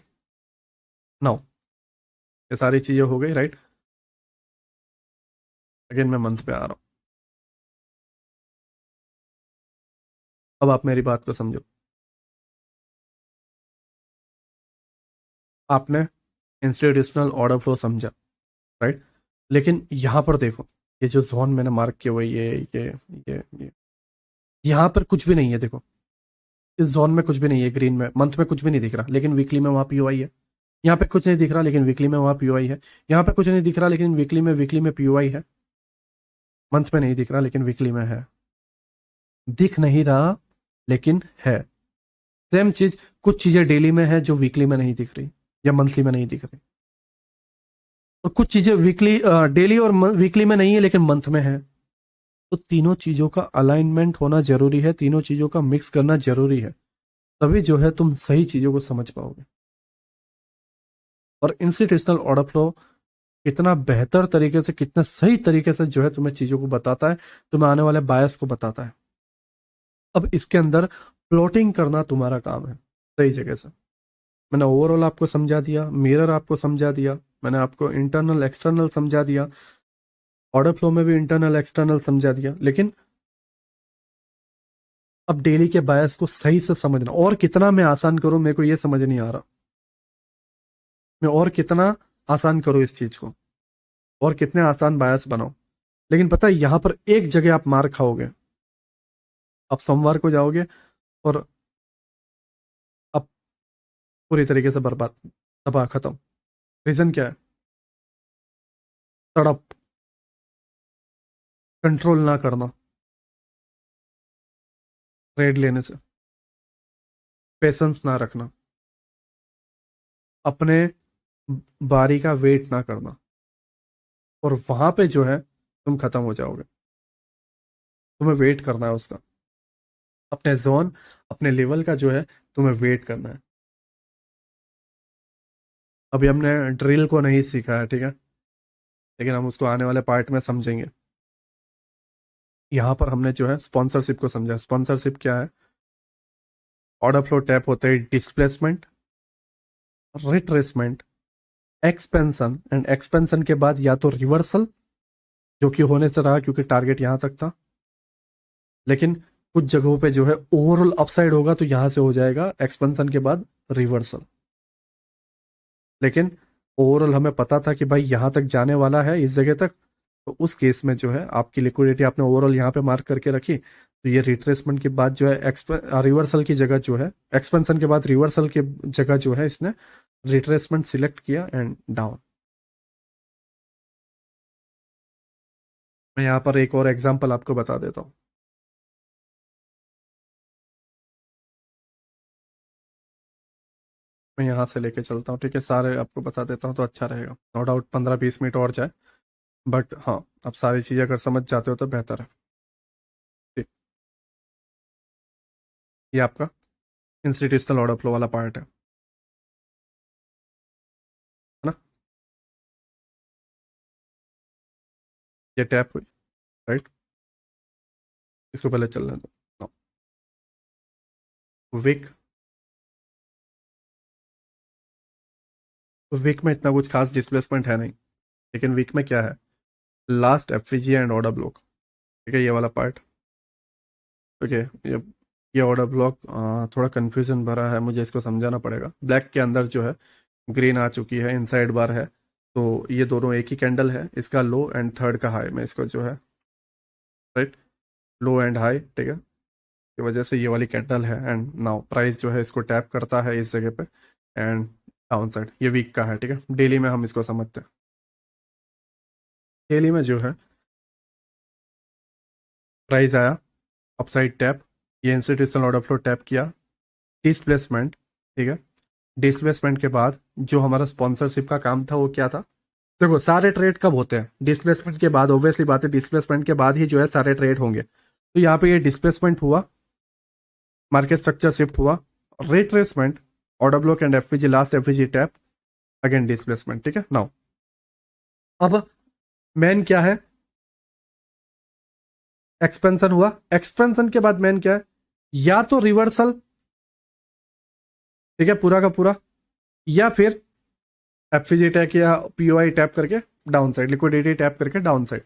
नाउ ये सारी चीजें हो गई, राइट। अगेन मैं मंथ पे आ रहा हूँ, अब आप मेरी बात को समझो। आपने इंस्टीट्यूशनल ऑर्डर फ्लो समझा, राइट, लेकिन यहां पर देखो, ये जो जोन मैंने मार्क किया हुआ है, ये यहां पर कुछ भी नहीं है, देखो इस जोन में कुछ भी नहीं है, ग्रीन में मंथ में कुछ भी नहीं दिख रहा, लेकिन वीकली में वहां पीओआई है। यहाँ पे कुछ नहीं दिख रहा लेकिन वीकली में वहां पीओआई है। यहाँ पे कुछ नहीं दिख रहा लेकिन वीकली में पीओआई है। मंथ में नहीं दिख रहा लेकिन वीकली में है। दिख नहीं रहा लेकिन है। सेम चीज, कुछ चीजें डेली में है जो वीकली में नहीं दिख रही या मंथली में नहीं दिख रही, और कुछ चीजें वीकली डेली और वीकली में नहीं है लेकिन मंथ में है। तो तीनों चीजों का अलाइनमेंट होना जरूरी है, तीनों चीजों का मिक्स करना जरूरी है, तभी जो है तुम सही चीजों को समझ पाओगे। और इंस्टीट्यूशनल ऑर्डर फ्लो कितना बेहतर तरीके से, कितना सही तरीके से जो है तुम्हें चीजों को बताता है, तुम्हें आने वाले बायस को बताता है। अब इसके अंदर प्लॉटिंग करना तुम्हारा काम है सही जगह से। मैंने ओवरऑल आपको समझा दिया, मिरर आपको समझा दिया, मैंने आपको इंटरनल एक्सटर्नल समझा दिया, ऑर्डर फ्लो में भी इंटरनल एक्सटर्नल समझा दिया, लेकिन अब डेली के बायस को सही से समझना, और कितना मैं आसान करूं मेरे को ये समझ नहीं आ रहा, मैं और कितना आसान करूं इस चीज को, और कितने आसान बायस बनाऊं। लेकिन पता है यहां पर एक जगह आप मार खाओगे, आप सोमवार को जाओगे और अब पूरी तरीके से बर्बाद, तबाह, खत्म। रीजन क्या है? तड़प, कंट्रोल ना करना ट्रेड लेने से, पेशेंस ना रखना, अपने बारी का वेट ना करना, और वहां पे जो है तुम खत्म हो जाओगे। तुम्हें वेट करना है उसका, अपने जोन, अपने लेवल का जो है तुम्हें वेट करना है। अभी हमने ड्रिल को नहीं सीखा है, ठीक है, लेकिन हम उसको आने वाले पार्ट में समझेंगे। यहाँ पर हमने जो है स्पॉन्सरशिप को समझा। स्पॉन्सरशिप क्या है? ऑर्डर फ्लो टैप होते हैं displacement, retracement, expansion, and expansion के बाद या तो रिवर्सल, जो कि होने से रहा क्योंकि टारगेट यहां तक था, लेकिन कुछ जगहों पे जो है ओवरऑल अपसाइड होगा तो यहां से हो जाएगा एक्सपेंशन के बाद रिवर्सल। लेकिन ओवरऑल हमें पता था कि भाई यहाँ तक जाने वाला है इस जगह तक, तो उस केस में जो है आपकी लिक्विडिटी आपने ओवरऑल यहाँ पे मार्क करके रखी, तो ये रिट्रेसमेंट के बाद जो है रिवर्सल की जगह जो है, एक्सपेंशन के बाद रिवर्सल की जगह जो है इसने रिट्रेसमेंट सिलेक्ट किया एंड डाउन। मैं यहाँ पर एक और एग्जांपल आपको बता देता हूँ। मैं यहाँ से लेके चलता हूँ, ठीक है, सारे आपको बता देता हूँ तो अच्छा रहेगा। नो डाउट 15-20 मिनट और जाए, बट हाँ आप सारी चीज़ें अगर समझ जाते हो तो बेहतर है। ठीक, ये आपका इंस्टीट्यूशनल ऑर्डर फ्लो वाला पार्ट है ना। ये टैप हुई, राइट, इसको पहले चलने दो। विक, विक में इतना कुछ खास डिस्प्लेसमेंट है नहीं, लेकिन विक में क्या है, last FVG and order block, ठीक है, ये वाला पार्ट। ओके, ये ऑर्डर ब्लॉक थोड़ा कंफ्यूजन भरा है, मुझे इसको समझाना पड़ेगा। ब्लैक के अंदर जो है ग्रीन आ चुकी है, इनसाइड बार है, तो ये दोनों एक ही कैंडल है, इसका लो एंड थर्ड का हाई में इसको जो है, राइट, लो एंड हाई, ठीक है, की वजह से ये वाली कैंडल है, एंड नाउ प्राइस जो है इसको टैप करता है इस जगह पे एंड डाउन साइड। ये वीक का है, ठीक है, डेली में हम इसको समझते हैं। डेली में जो है प्राइस आया अपसाइड टैप, ये इंस्टीट्यूशनल ऑर्डर फ्लो टैप किया, डिसप्लेसमेंट, ठीक है, डिसप्लेसमेंट के बाद जो हमारा स्पॉन्सरशिप का काम था वो क्या था। देखो सारे ट्रेड कब होते हैं, डिस्प्लेसमेंट के बाद, ऑब्वियसली बात है, डिस्प्लेसमेंट के बाद ही जो है सारे ट्रेड होंगे। तो यहाँ पे ये डिस्प्लेसमेंट हुआ, मार्केट स्ट्रक्चर शिफ्ट हुआ, retracement, order block and FPG, last FPG tap, again displacement, ठीक है। नाउ अब मेन क्या है, एक्सपेंशन हुआ, एक्सपेंशन के बाद मेन क्या है, या तो रिवर्सल, ठीक है, पूरा का पूरा, या फिर एफपीजी टैप या पीओआई टैप करके डाउन साइड, लिक्विडिटी टैप करके डाउन साइड।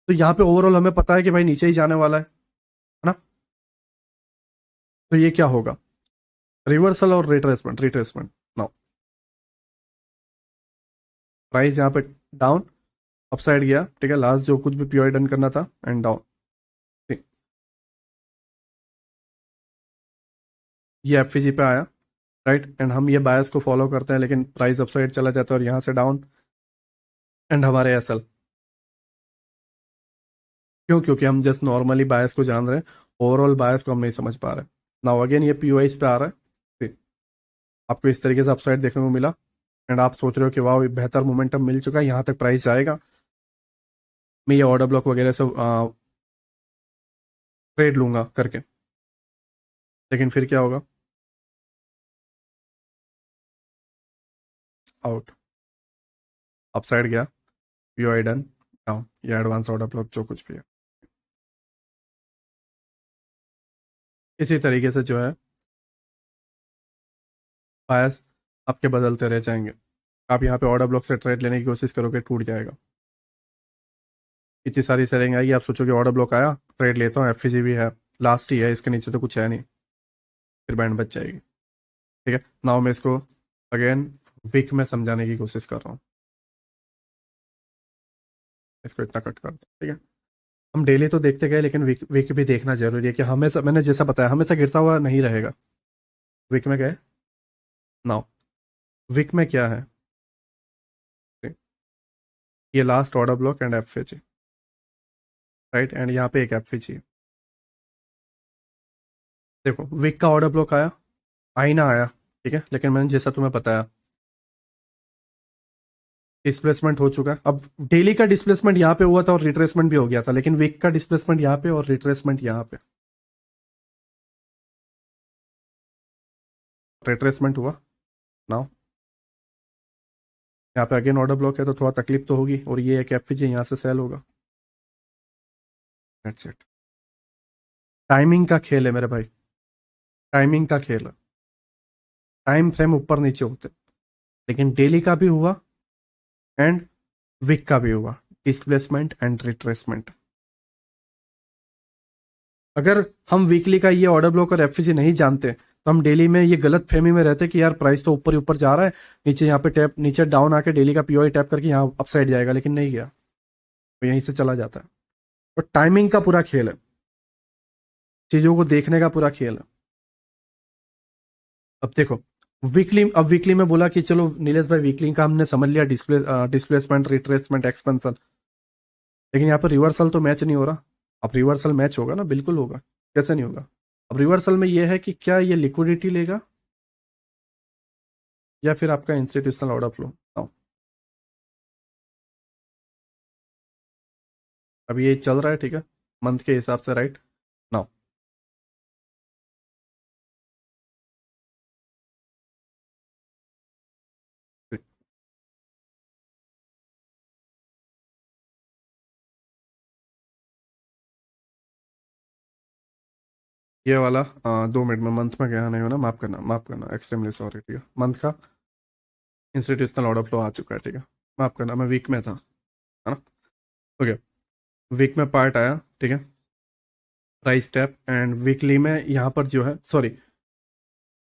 तो यहाँ पे ओवरऑल हमें पता है कि भाई नीचे ही जाने वाला है ना। तो ये क्या होगा, रिवर्सल और रिट्रेसमेंट, रिट्रेसमेंट। नाउ प्राइस यहाँ पे डाउन, अपसाइड गया, ठीक है, लास्ट जो कुछ भी पीओआई डन करना था एंड डाउन, ठीक, ये एफवीजी पे आया, राइट, एंड हम ये बायस को फॉलो करते हैं, लेकिन प्राइस अपसाइड चला जाता है और यहाँ से डाउन एंड हमारे एसएल। क्यों, क्योंकि हम जस्ट नॉर्मली बायस को जान रहे हैं, ओवरऑल बायस को हम नहीं समझ पा रहे। नाउ अगेन ये पीओआई पे आ रहा है, ठीक, आपको इस तरीके से अपसाइड देखने को मिला एंड आप सोच रहे हो कि वाह बेहतर मोमेंटम मिल चुका है, यहाँ तक प्राइस जाएगा, मैं ये ऑर्डर ब्लॉक वगैरह से ट्रेड लूंगा करके। लेकिन फिर क्या होगा, आउट, अपसाइड गया, पीओआई डन, डाउन, ये एडवांस ऑर्डर ब्लॉक जो कुछ भी है। इसी तरीके से जो है बायस आपके बदलते रह जाएंगे। आप यहाँ पे ऑर्डर ब्लॉक से ट्रेड लेने की कोशिश करोगे, टूट जाएगा, इतनी सारी सेलिंग आएगी, आप सोचोगे ऑर्डर ब्लॉक आया, ट्रेड लेता हूँ, एफवीजी भी है, लास्ट ही है, इसके नीचे तो कुछ है नहीं, फिर बैंड बच जाएगी, ठीक है। नाउ मैं इसको अगेन वीक में समझाने की कोशिश कर रहा हूँ, इसको इतना कट कर दो, ठीक है। हम डेली तो देखते गए, लेकिन वीक वीक भी देखना जरूरी है कि हमेशा, मैंने जैसा बताया, हमेशा गिरता हुआ नहीं रहेगा। वीक में गए, नाउ वीक में क्या है, ये last order block and FVG, right, and यहाँ पे एक एफवीजी। देखो वीक का ऑर्डर ब्लॉक आया, आईना आया, ठीक है, लेकिन मैंने जैसा तुम्हें बताया डिस्प्लेसमेंट हो चुका है। अब डेली का डिस्प्लेसमेंट यहाँ पे हुआ था और रिट्रेसमेंट भी हो गया था, लेकिन वीक का डिस्प्लेसमेंट यहाँ पे और रिट्रेसमेंट यहाँ पे, रिट्रेसमेंट हुआ। नाउ यहाँ पे अगेन ऑर्डर ब्लॉक है, तो थोड़ा तकलीफ तो होगी, और ये एक एफवीजी यहाँ से सेल होगा, दैट्स इट। टाइमिंग का खेल है मेरे भाई, टाइमिंग का खेल है, टाइम फ्रेम ऊपर नीचे होते, लेकिन डेली का भी हुआ एंड वीक का भी हुआ, डिस्प्लेसमेंट एंड रिट्रेसमेंट। अगर हम वीकली का ये ऑर्डर ब्लॉक और एफवीजी नहीं जानते, तो हम डेली में ये गलत फहमी में रहते हैं कि यार प्राइस तो ऊपर ही ऊपर जा रहा है, नीचे यहाँ पे टैप, नीचे डाउन आके डेली का पीओआई टैप करके यहाँ अपसाइड जाएगा, लेकिन नहीं गया, तो यहीं से चला जाता है। तो टाइमिंग का पूरा खेल है, चीजों को देखने का पूरा खेल है। अब देखो वीकली, अब वीकली में बोला कि चलो नीलेश भाई वीकली का हमने समझ लिया, डिस्प्लेसमेंट, रिट्रेसमेंट, एक्सपेंशन, लेकिन यहाँ पर रिवर्सल तो मैच नहीं हो रहा। अब रिवर्सल मैच होगा ना, बिल्कुल होगा, कैसे नहीं होगा। अब रिवर्सल में ये है कि क्या ये लिक्विडिटी लेगा या फिर आपका इंस्टीट्यूशनल ऑर्डर फ्लो। अभी ये चल रहा है, ठीक है, मंथ के हिसाब से, राइट नाउ। ये वाला 2 मिनट में, मंथ में गया नहीं हो ना, माफ करना, माफ करना, एक्सट्रीमली सॉरी, ठीक है, मंथ का इंस्टीट्यूशनल ऑर्डर फ्लो आ चुका है, ठीक है, माफ करना, मैं वीक में था, है ना। ओके, वीक में पार्ट आया, ठीक है, प्राइस टैप, एंड वीकली में यहाँ पर जो है, सॉरी,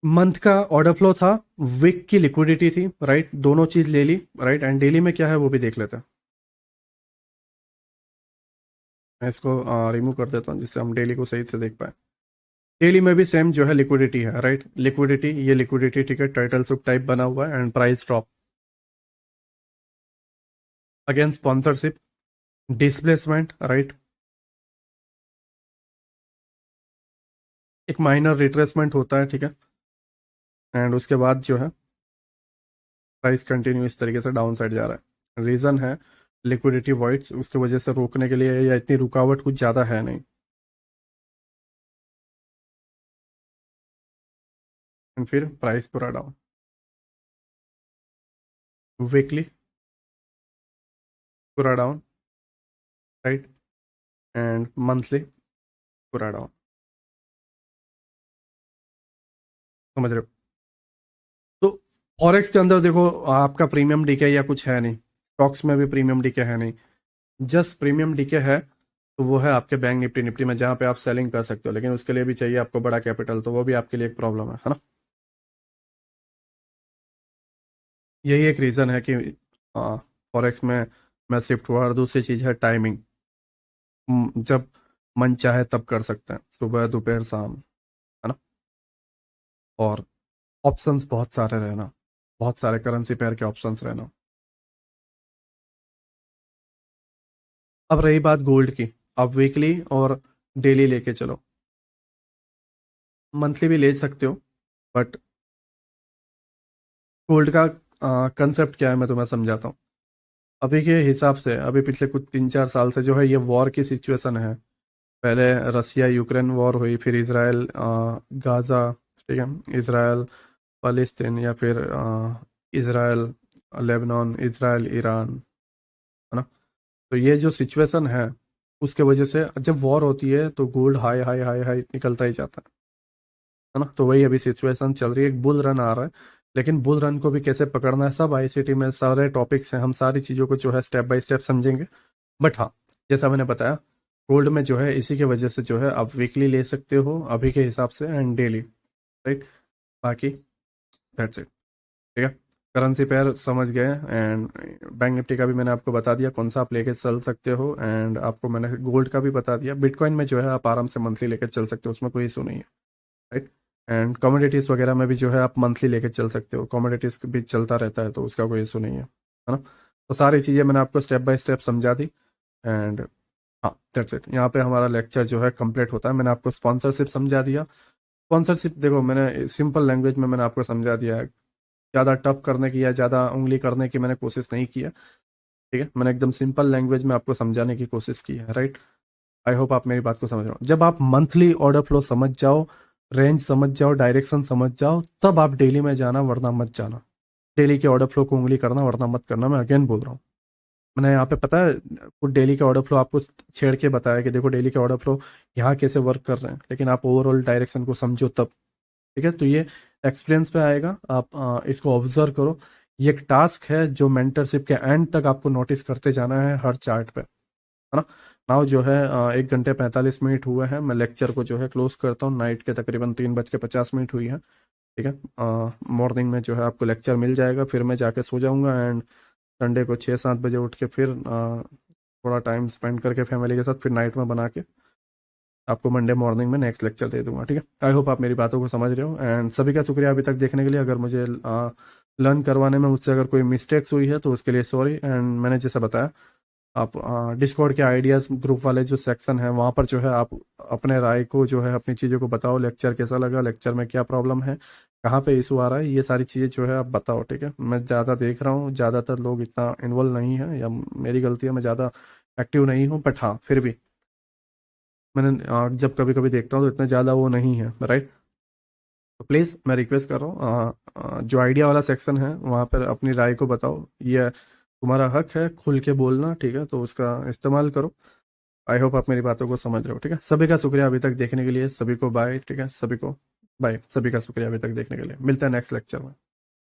मंथ का ऑर्डर फ्लो था, वीक की लिक्विडिटी थी, राइट, दोनों चीज ले ली, राइट, एंड डेली में क्या है वो भी देख लेते हैं। मैं इसको रिमूव कर देता हूँ जिससे हम डेली को सही से देख पाए। डेली में भी सेम जो है लिक्विडिटी है, राइट, लिक्विडिटी, ये लिक्विडिटी, ठीक है, टाइटल सुप टाइप बना हुआ है, and price drop, again sponsorship, displacement, right, एक माइनर रिट्रेसमेंट होता है, ठीक है, एंड उसके बाद जो है प्राइस कंटिन्यू इस तरीके से डाउन साइड जा रहा है। रीजन है लिक्विडिटी वॉइड्स, उसकी वजह से रोकने के लिए, या इतनी रुकावट कुछ ज़्यादा है नहीं, एंड फिर प्राइस पूरा डाउन। वीकली पूरा डाउन, राइट, एंड मंथली पूरा डाउन, समझ रहे हो। तो फॉरेक्स के अंदर देखो, आपका प्रीमियम डीके या कुछ है नहीं, स्टॉक्स में भी प्रीमियम डीके है नहीं, जस्ट प्रीमियम डीके है तो वो है आपके बैंक निफ्टी, निफ्टी में, जहाँ पे आप सेलिंग कर सकते हो, लेकिन उसके लिए भी चाहिए आपको बड़ा कैपिटल, तो वो भी आपके लिए एक प्रॉब्लम है ना। यही एक रीज़न है कि फॉरेक्स में मैं शिफ्ट हुआ, और दूसरी चीज़ है टाइमिंग, जब मन चाहे तब कर सकते हैं, सुबह दोपहर शाम, है ना। और ऑप्शंस बहुत सारे रहना, बहुत सारे करेंसी पेयर के ऑप्शंस रहना। अब रही बात गोल्ड की, आप वीकली और डेली लेके चलो, मंथली भी ले सकते हो, बट गोल्ड का कंसेप्ट क्या है मैं तुम्हें समझाता हूँ। अभी के हिसाब से, अभी पिछले कुछ 3-4 साल से जो है ये वॉर की सिचुएशन है, पहले रसिया यूक्रेन वॉर हुई, फिर इसराइल गाजा, ठीक है, इसराइल फालिस्तीन, या फिर इसराइल लेबनान, इसराइल ईरान, है ना। तो ये जो सिचुएशन है, उसके वजह से जब वॉर होती है तो gold high high high high निकलता ही जाता है ना। तो वही अभी सिचुएशन चल रही है, एक बुल रन आ रहा है, लेकिन बुल रन को भी कैसे पकड़ना है, सब आईसीटी में सारे टॉपिक्स हैं, हम सारी चीज़ों को जो है स्टेप बाय स्टेप समझेंगे। बट हाँ, जैसा मैंने बताया, गोल्ड में जो है इसी की वजह से जो है आप वीकली ले सकते हो अभी के हिसाब से, एंड डेली, राइट, बाकी दैट्स इट, ठीक है। करेंसी पेयर समझ गए, एंड बैंक निफ्टी का भी मैंने आपको बता दिया कौन सा आप लेके चल सकते हो, एंड आपको मैंने गोल्ड का भी बता दिया। बिटकॉइन में जो है आप आराम से मंथली लेके चल सकते हो, उसमें कोई इशू नहीं है, राइट। एंड कमोडिटीज़ वगैरह में भी जो है आप मंथली लेके चल सकते हो, कमोडिटीज़ भी चलता रहता है, तो उसका कोई इशू नहीं है ना। तो सारी चीज़ें मैंने आपको स्टेप बाय स्टेप समझा दी, एंड हाँ दैट्स इट, यहाँ पे हमारा लेक्चर जो है कंप्लीट होता है। मैंने आपको स्पॉन्सरशिप समझा दिया। स्पॉन्सरशिप देखो, मैंने सिंपल लैंग्वेज में मैंने आपको समझा दिया है, ज़्यादा टफ करने की या ज़्यादा उंगली करने की मैंने कोशिश नहीं की है, ठीक है, मैंने एकदम सिंपल लैंग्वेज में आपको समझाने की कोशिश की है, राइट। आई होप आप मेरी बात को समझ रहे हो। जब आप मंथली ऑर्डर फ्लो समझ जाओ, रेंज समझ जाओ, डायरेक्शन समझ जाओ, तब आप डेली में जाना, वरना मत जाना। डेली के ऑर्डर फ्लो को उंगली करना वरना मत करना, मैं अगेन बोल रहा हूँ। मैंने यहाँ पे पता है कुछ डेली के ऑर्डर फ्लो आपको छेड़ के बताया कि देखो डेली के ऑर्डर फ्लो यहाँ कैसे वर्क कर रहे हैं, लेकिन आप ओवरऑल डायरेक्शन को समझो तब, ठीक है। तो ये एक्सपीरियंस पे आएगा, आप इसको ऑब्जर्व करो। ये एक टास्क है जो मेंटरशिप के एंड तक आपको नोटिस करते जाना है हर चार्ट पे, है ना। नाउ जो है 1 घंटे 45 मिनट हुए हैं, मैं लेक्चर को जो है क्लोज करता हूँ। नाइट के तकरीबन 3:50 हुई है, ठीक है। मॉर्निंग में जो है आपको लेक्चर मिल जाएगा, फिर मैं जाके सो जाऊँगा। एंड संडे को 6-7 बजे उठ के फिर थोड़ा टाइम स्पेंड करके फैमिली के साथ फिर नाइट में बना के आपको मंडे मॉर्निंग में नेक्स्ट लेक्चर दे दूंगा, ठीक है। आई होप आप मेरी बातों को समझ रहे हो। एंड सभी का शुक्रिया अभी तक देखने के लिए। अगर मुझे लर्न करवाने में मुझसे अगर कोई मिस्टेक्स हुई है तो उसके लिए सॉरी। एंड मैंने जैसे बताया, आप डिस्कॉर्ड के आइडियाज़ ग्रुप वाले जो सेक्शन है वहाँ पर जो है आप अपने राय को जो है अपनी चीज़ों को बताओ। लेक्चर कैसा लगा, लेक्चर में क्या प्रॉब्लम है, कहाँ पे इशू आ रहा है, ये सारी चीज़ें जो है आप बताओ, ठीक है। मैं ज़्यादा देख रहा हूँ ज़्यादातर लोग इतना इन्वॉल्व नहीं है, या मेरी गलती है, मैं ज़्यादा एक्टिव नहीं हूँ, बट हाँ फिर भी मैंने जब कभी कभी देखता हूँ तो इतना ज़्यादा वो नहीं है, राइट। तो प्लीज़ मैं रिक्वेस्ट कर रहा हूँ, जो आइडिया वाला सेक्शन है वहाँ पर अपनी राय को बताओ। ये तुम्हारा हक है खुल के बोलना, ठीक है, तो उसका इस्तेमाल करो। आई होप आप मेरी बातों को समझ रहे हो, ठीक है। सभी का शुक्रिया अभी तक देखने के लिए, सभी को बाय, ठीक है, सभी को बाय, सभी का शुक्रिया अभी तक देखने के लिए। मिलते हैं नेक्स्ट लेक्चर में।